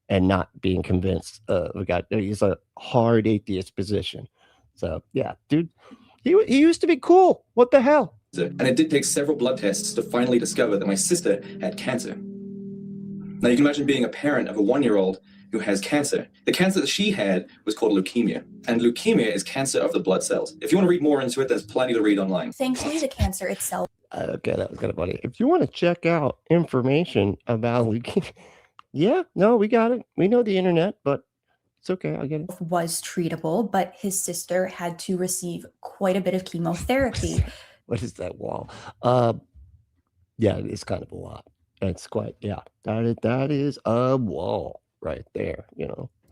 and not being convinced. He's a hard atheist position. So yeah, dude, he used to be cool. What the hell? And it did take several blood tests to finally discover that my sister had cancer. Now you can imagine being a parent of a 1 year old who has cancer. The cancer that she had was called leukemia. And leukemia is cancer of the blood cells. If you want to read more into it, there's plenty to read online. Thankfully, the cancer itself. Okay, that was kind of funny. If you want to check out information about leukemia, yeah, no, we got it. We know the internet, but it's okay. I get it. Was treatable, but his sister had to receive quite a bit of chemotherapy. What is that wall? Yeah, it's kind of a lot. It's quite, yeah, that is a wall right there,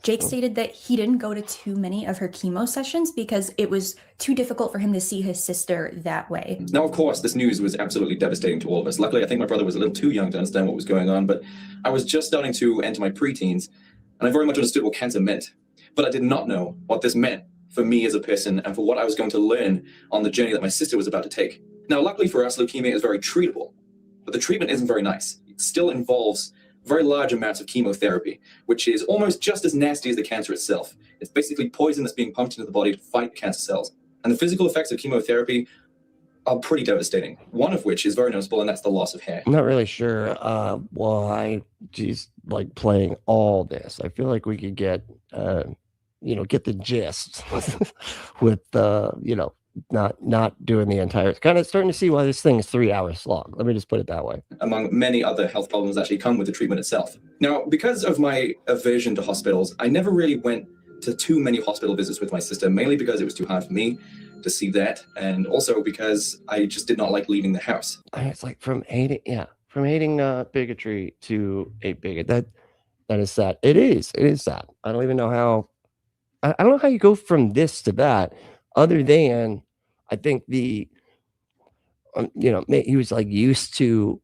Jake stated that he didn't go to too many of her chemo sessions because it was too difficult for him to see his sister that way. Now, of course, this news was absolutely devastating to all of us. Luckily, I think my brother was a little too young to understand what was going on, but I was just starting to enter my preteens, and I very much understood what cancer meant. But I did not know what this meant for me as a person and for what I was going to learn on the journey that my sister was about to take. Now, luckily for us, leukemia is very treatable, but the treatment isn't very nice. It still involves very large amounts of chemotherapy, which is almost just as nasty as the cancer itself. It's basically poison that's being pumped into the body to fight cancer cells. And the physical effects of chemotherapy are pretty devastating, one of which is very noticeable, and that's the loss of hair. I'm not really sure why she's like playing all this. I feel like we could get, get the gist with, not doing the entire, kind of starting to see why this thing is 3 hours long. Let me just put it that way. Among many other health problems that actually come with the treatment itself. Now, because of my aversion to hospitals, I never really went to too many hospital visits with my sister, mainly because it was too hard for me to see that, and also because I just did not like leaving the house. It's like from hating bigotry to a bigot. That is sad. It is sad. I don't even know how. I don't know how you go from this to that, other than I think he was like used to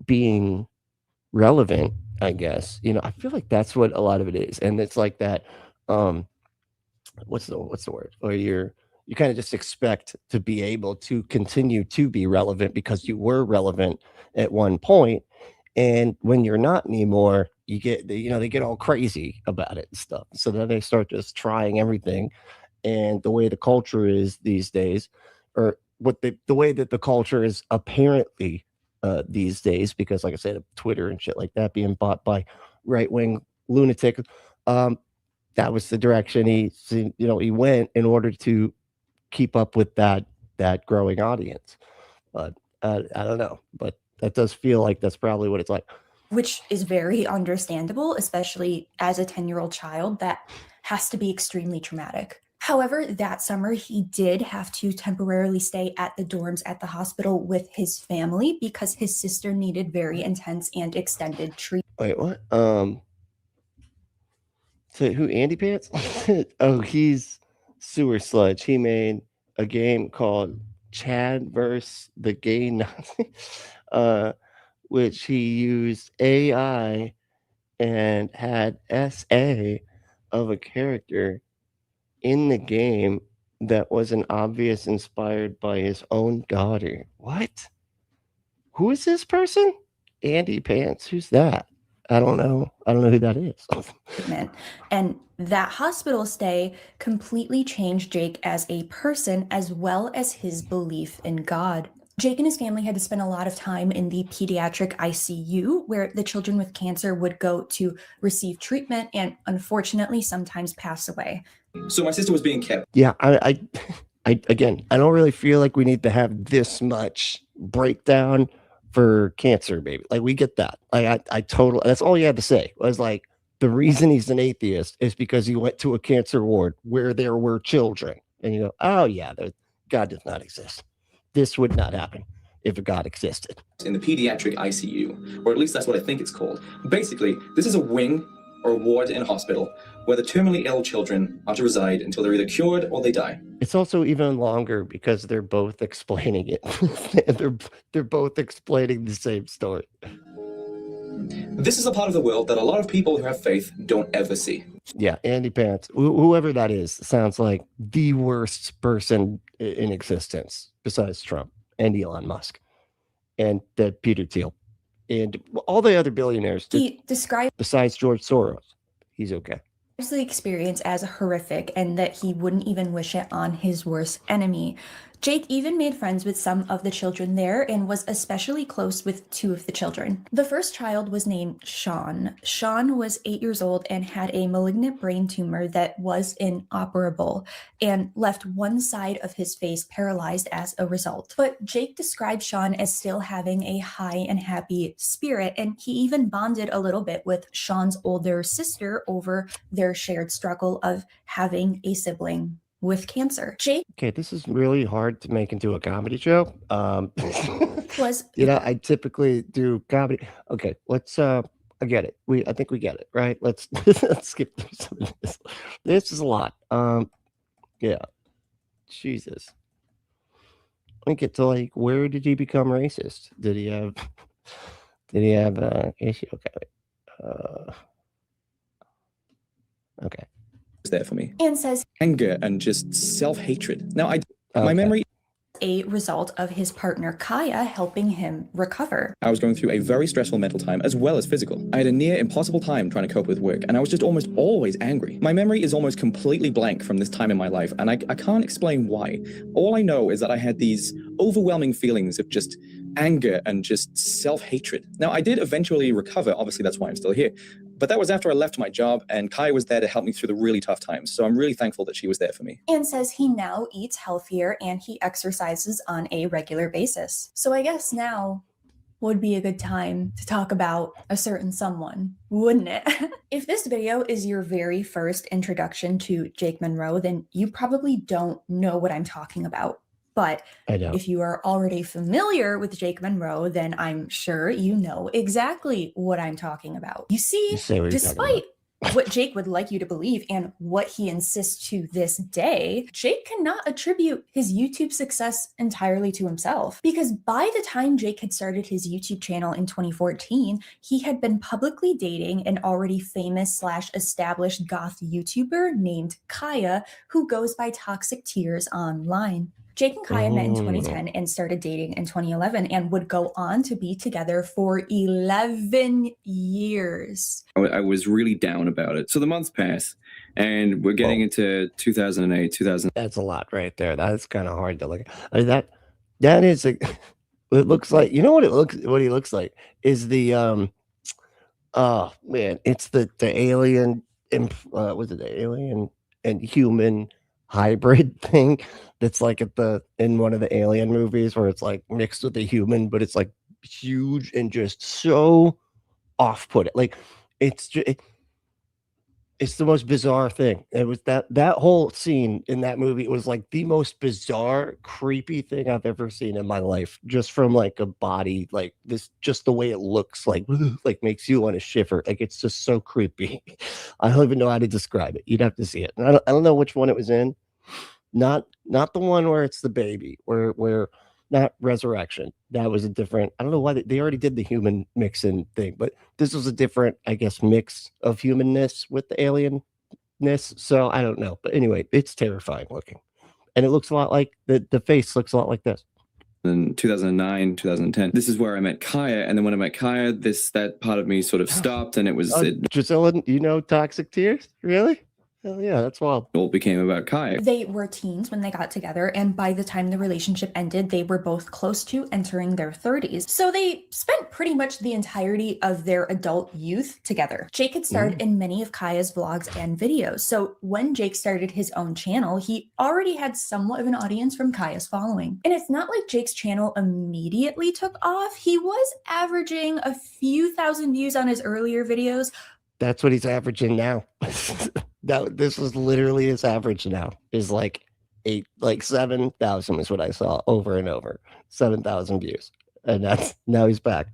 being relevant, I guess. I feel like that's what a lot of it is, and it's like that. What's the word? Or you kind of just expect to be able to continue to be relevant because you were relevant at one point, and when you're not anymore, they get all crazy about it and stuff. So then they start just trying everything, and the way the culture is these days, or the way that the culture is apparently these days, because like I said, Twitter and shit like that being bought by right-wing lunatics. That was the direction he went in order to keep up with that growing audience. But I don't know, but that does feel like that's probably what it's like. Which is very understandable, especially as a 10-year-old child. That has to be extremely traumatic. However, that summer, he did have to temporarily stay at the dorms at the hospital with his family because his sister needed very intense and extended treatment. Wait, what? So who, Andy Pants? Oh, he's Sewer Sludge. He made a game called Chad vs. the Gay Nazi, which he used AI and had SA of a character in the game that was an obvious inspired by his own daughter. What? Who is this person? Andy Pants. Who's that? I don't know. I don't know who that is. And that hospital stay completely changed Jake as a person, as well as his belief in God. Jake and his family had to spend a lot of time in the pediatric ICU, where the children with cancer would go to receive treatment and unfortunately sometimes pass away. So my sister was being kept. Yeah, I again, I don't really feel like we need to have this much breakdown for cancer, baby. Like, we get that. Like, I totally, that's all you had to say was like, the reason he's an atheist is because he went to a cancer ward where there were children. And you go, oh yeah, God does not exist. This would not happen if God existed. In the pediatric ICU, or at least that's what I think it's called. Basically, this is a wing or a ward in a hospital where the terminally ill children are to reside until they're either cured or they die. It's also even longer because they're both explaining it. they're both explaining the same story. This is a part of the world that a lot of people who have faith don't ever see. Yeah, Andy Pants, whoever that is, sounds like the worst person in existence besides Trump and Elon Musk and Peter Thiel and all the other billionaires. He described Besides George Soros, he's okay. the experience as horrific and that he wouldn't even wish it on his worst enemy. Jake even made friends with some of the children there and was especially close with two of the children. The first child was named Sean. Sean was 8 years old and had a malignant brain tumor that was inoperable and left one side of his face paralyzed as a result. But Jake described Sean as still having a high and happy spirit, and he even bonded a little bit with Sean's older sister over their shared struggle of having a sibling with cancer. Jake Okay, this is really hard to make into a comedy show. was I typically do comedy. Okay, let's I get it. I think we get it, right? Let's skip through some of this. This is a lot. Yeah. Jesus. Let me get to like, where did he become racist? Did he have issue? Okay. Okay. There for me. and says Anger and just self-hatred. Now, my Okay. memory, a result of his partner Kaya helping him recover. I was going through a very stressful mental time as well as physical. I had a near impossible time trying to cope with work, and I was just almost always angry. My memory is almost completely blank from this time in my life, and I can't explain why. All I know is that I had these overwhelming feelings of just anger and just self-hatred. Now, I did eventually recover. Obviously, that's why I'm still here. But that was after I left my job, and Kaya was there to help me through the really tough times. So I'm really thankful that she was there for me. And says he now eats healthier and he exercises on a regular basis. So I guess now would be a good time to talk about a certain someone, wouldn't it? If this video is your very first introduction to Jake Munro, then you probably don't know what I'm talking about. But I know. if you are already familiar with Jake Munro, then I'm sure you know exactly what I'm talking about. You see, You say what you're talking despite what Jake would like you to believe and what he insists to this day, Jake cannot attribute his YouTube success entirely to himself. Because by the time Jake had started his YouTube channel in 2014, he had been publicly dating an already famous / established goth YouTuber named Kaya, who goes by Toxic Tears online. Jake and Kaya met in 2010 and started dating in 2011 and would go on to be together for 11 years. I was really down about it. So the months pass, and we're getting into 2008, 2000. That's a lot right there. That's kind of hard to look at. I mean, that is it looks like, you know what he looks like is the oh man, it's the alien was it the alien and human hybrid thing that's like in one of the Alien movies where it's like mixed with a human, but it's like huge and just so off-putting. Like it's just, It's the most bizarre thing. It was that whole scene in that movie. It was like the most bizarre, creepy thing I've ever seen in my life. Just from like a body, like this, just the way it looks, like makes you want to shiver. Like it's just so creepy. I don't even know how to describe it. You'd have to see it. And I don't know which one it was in. Not the one where it's the baby, where not Resurrection. That was a different. I don't know why they already did the human mixing thing, but this was a different, I guess, mix of humanness with the alienness. So I don't know, but anyway, it's terrifying looking, and it looks a lot like the face looks a lot like this. In 2009, 2010, this is where I met Kaya, and then when I met Kaya, that part of me sort of stopped, and it was Drusilla, you know, Toxic Tears, really? Hell yeah, that's wild. It all became about Kaya. They were teens when they got together, and by the time the relationship ended, they were both close to entering their 30s. So they spent pretty much the entirety of their adult youth together. Jake had starred in many of Kaya's vlogs and videos. So when Jake started his own channel, he already had somewhat of an audience from Kaya's following. And it's not like Jake's channel immediately took off. He was averaging a few thousand views on his earlier videos. That's what he's averaging now. This was literally his average now, is like 7,000 is what I saw over and over. 7,000 views. And now he's back.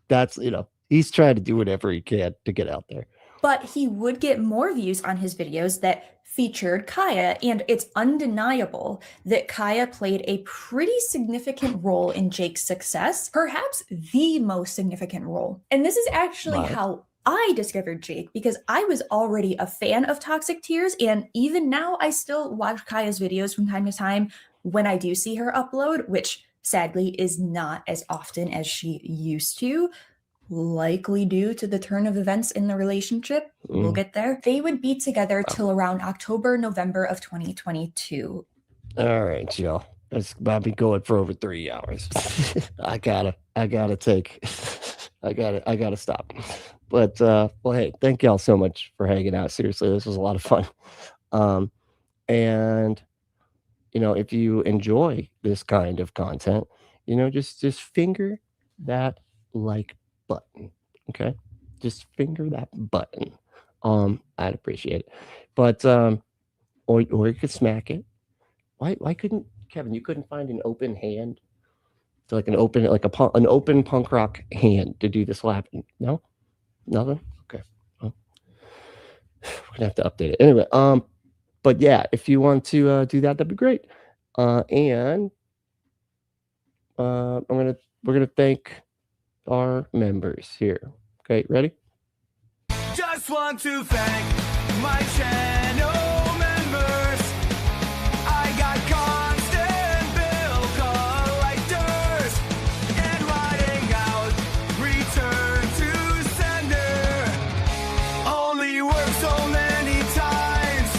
That's, he's trying to do whatever he can to get out there. But he would get more views on his videos that featured Kaya, and it's undeniable that Kaya played a pretty significant role in Jake's success, perhaps the most significant role. And this is actually how I discovered Jake, because I was already a fan of Toxic Tears, and even now I still watch Kaya's videos from time to time when I do see her upload, which sadly is not as often as she used to, likely due to the turn of events in the relationship. We'll get there. They would be together till around October, November of 2022. All right, y'all. That's about to be going for over 3 hours. I gotta stop. But well, hey, thank y'all so much for hanging out. Seriously, this was a lot of fun. And if you enjoy this kind of content, just finger that like button. Okay, just finger that button. I'd appreciate it. But or you could smack it. Why couldn't Kevin? You couldn't find an open hand, so like an open punk rock hand to do the slapping? No. Nothing? Okay. Well, we're gonna have to update it. Anyway, but yeah, if you want to do that, that'd be great. And we're gonna thank our members here. Okay, ready? Just want to thank my channel members. I got constant bill collectors and writing out return to sender. Only work so many times.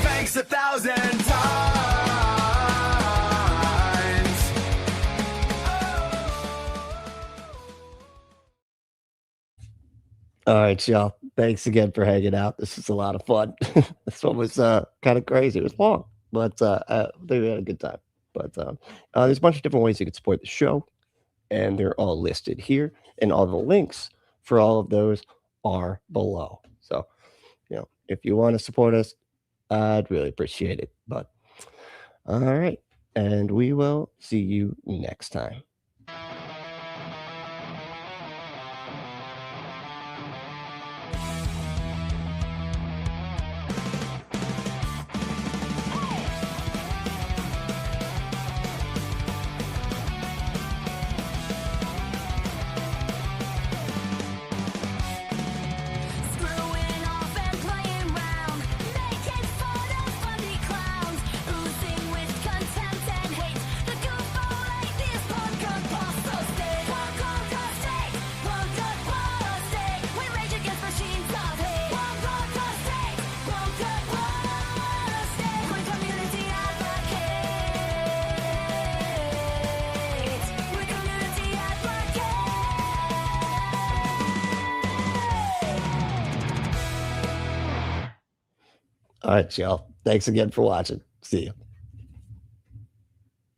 Thanks 1,000 times. All right, y'all. Thanks again for hanging out. This was a lot of fun. This one was kind of crazy. It was long, but we had a good time. But there's a bunch of different ways you can support the show, and they're all listed here. And all the links for all of those are below. So, if you want to support us, I'd really appreciate it. But all right, and we will see you next time. Screwing off and playing round, making fun of funny clowns, oozing with contempt and hate. The goofball atheist punk apostate, apostate. We rage against machines of hate. Apostate. We're community advocates. We're community advocates. All right, y'all. Thanks again for watching. See you.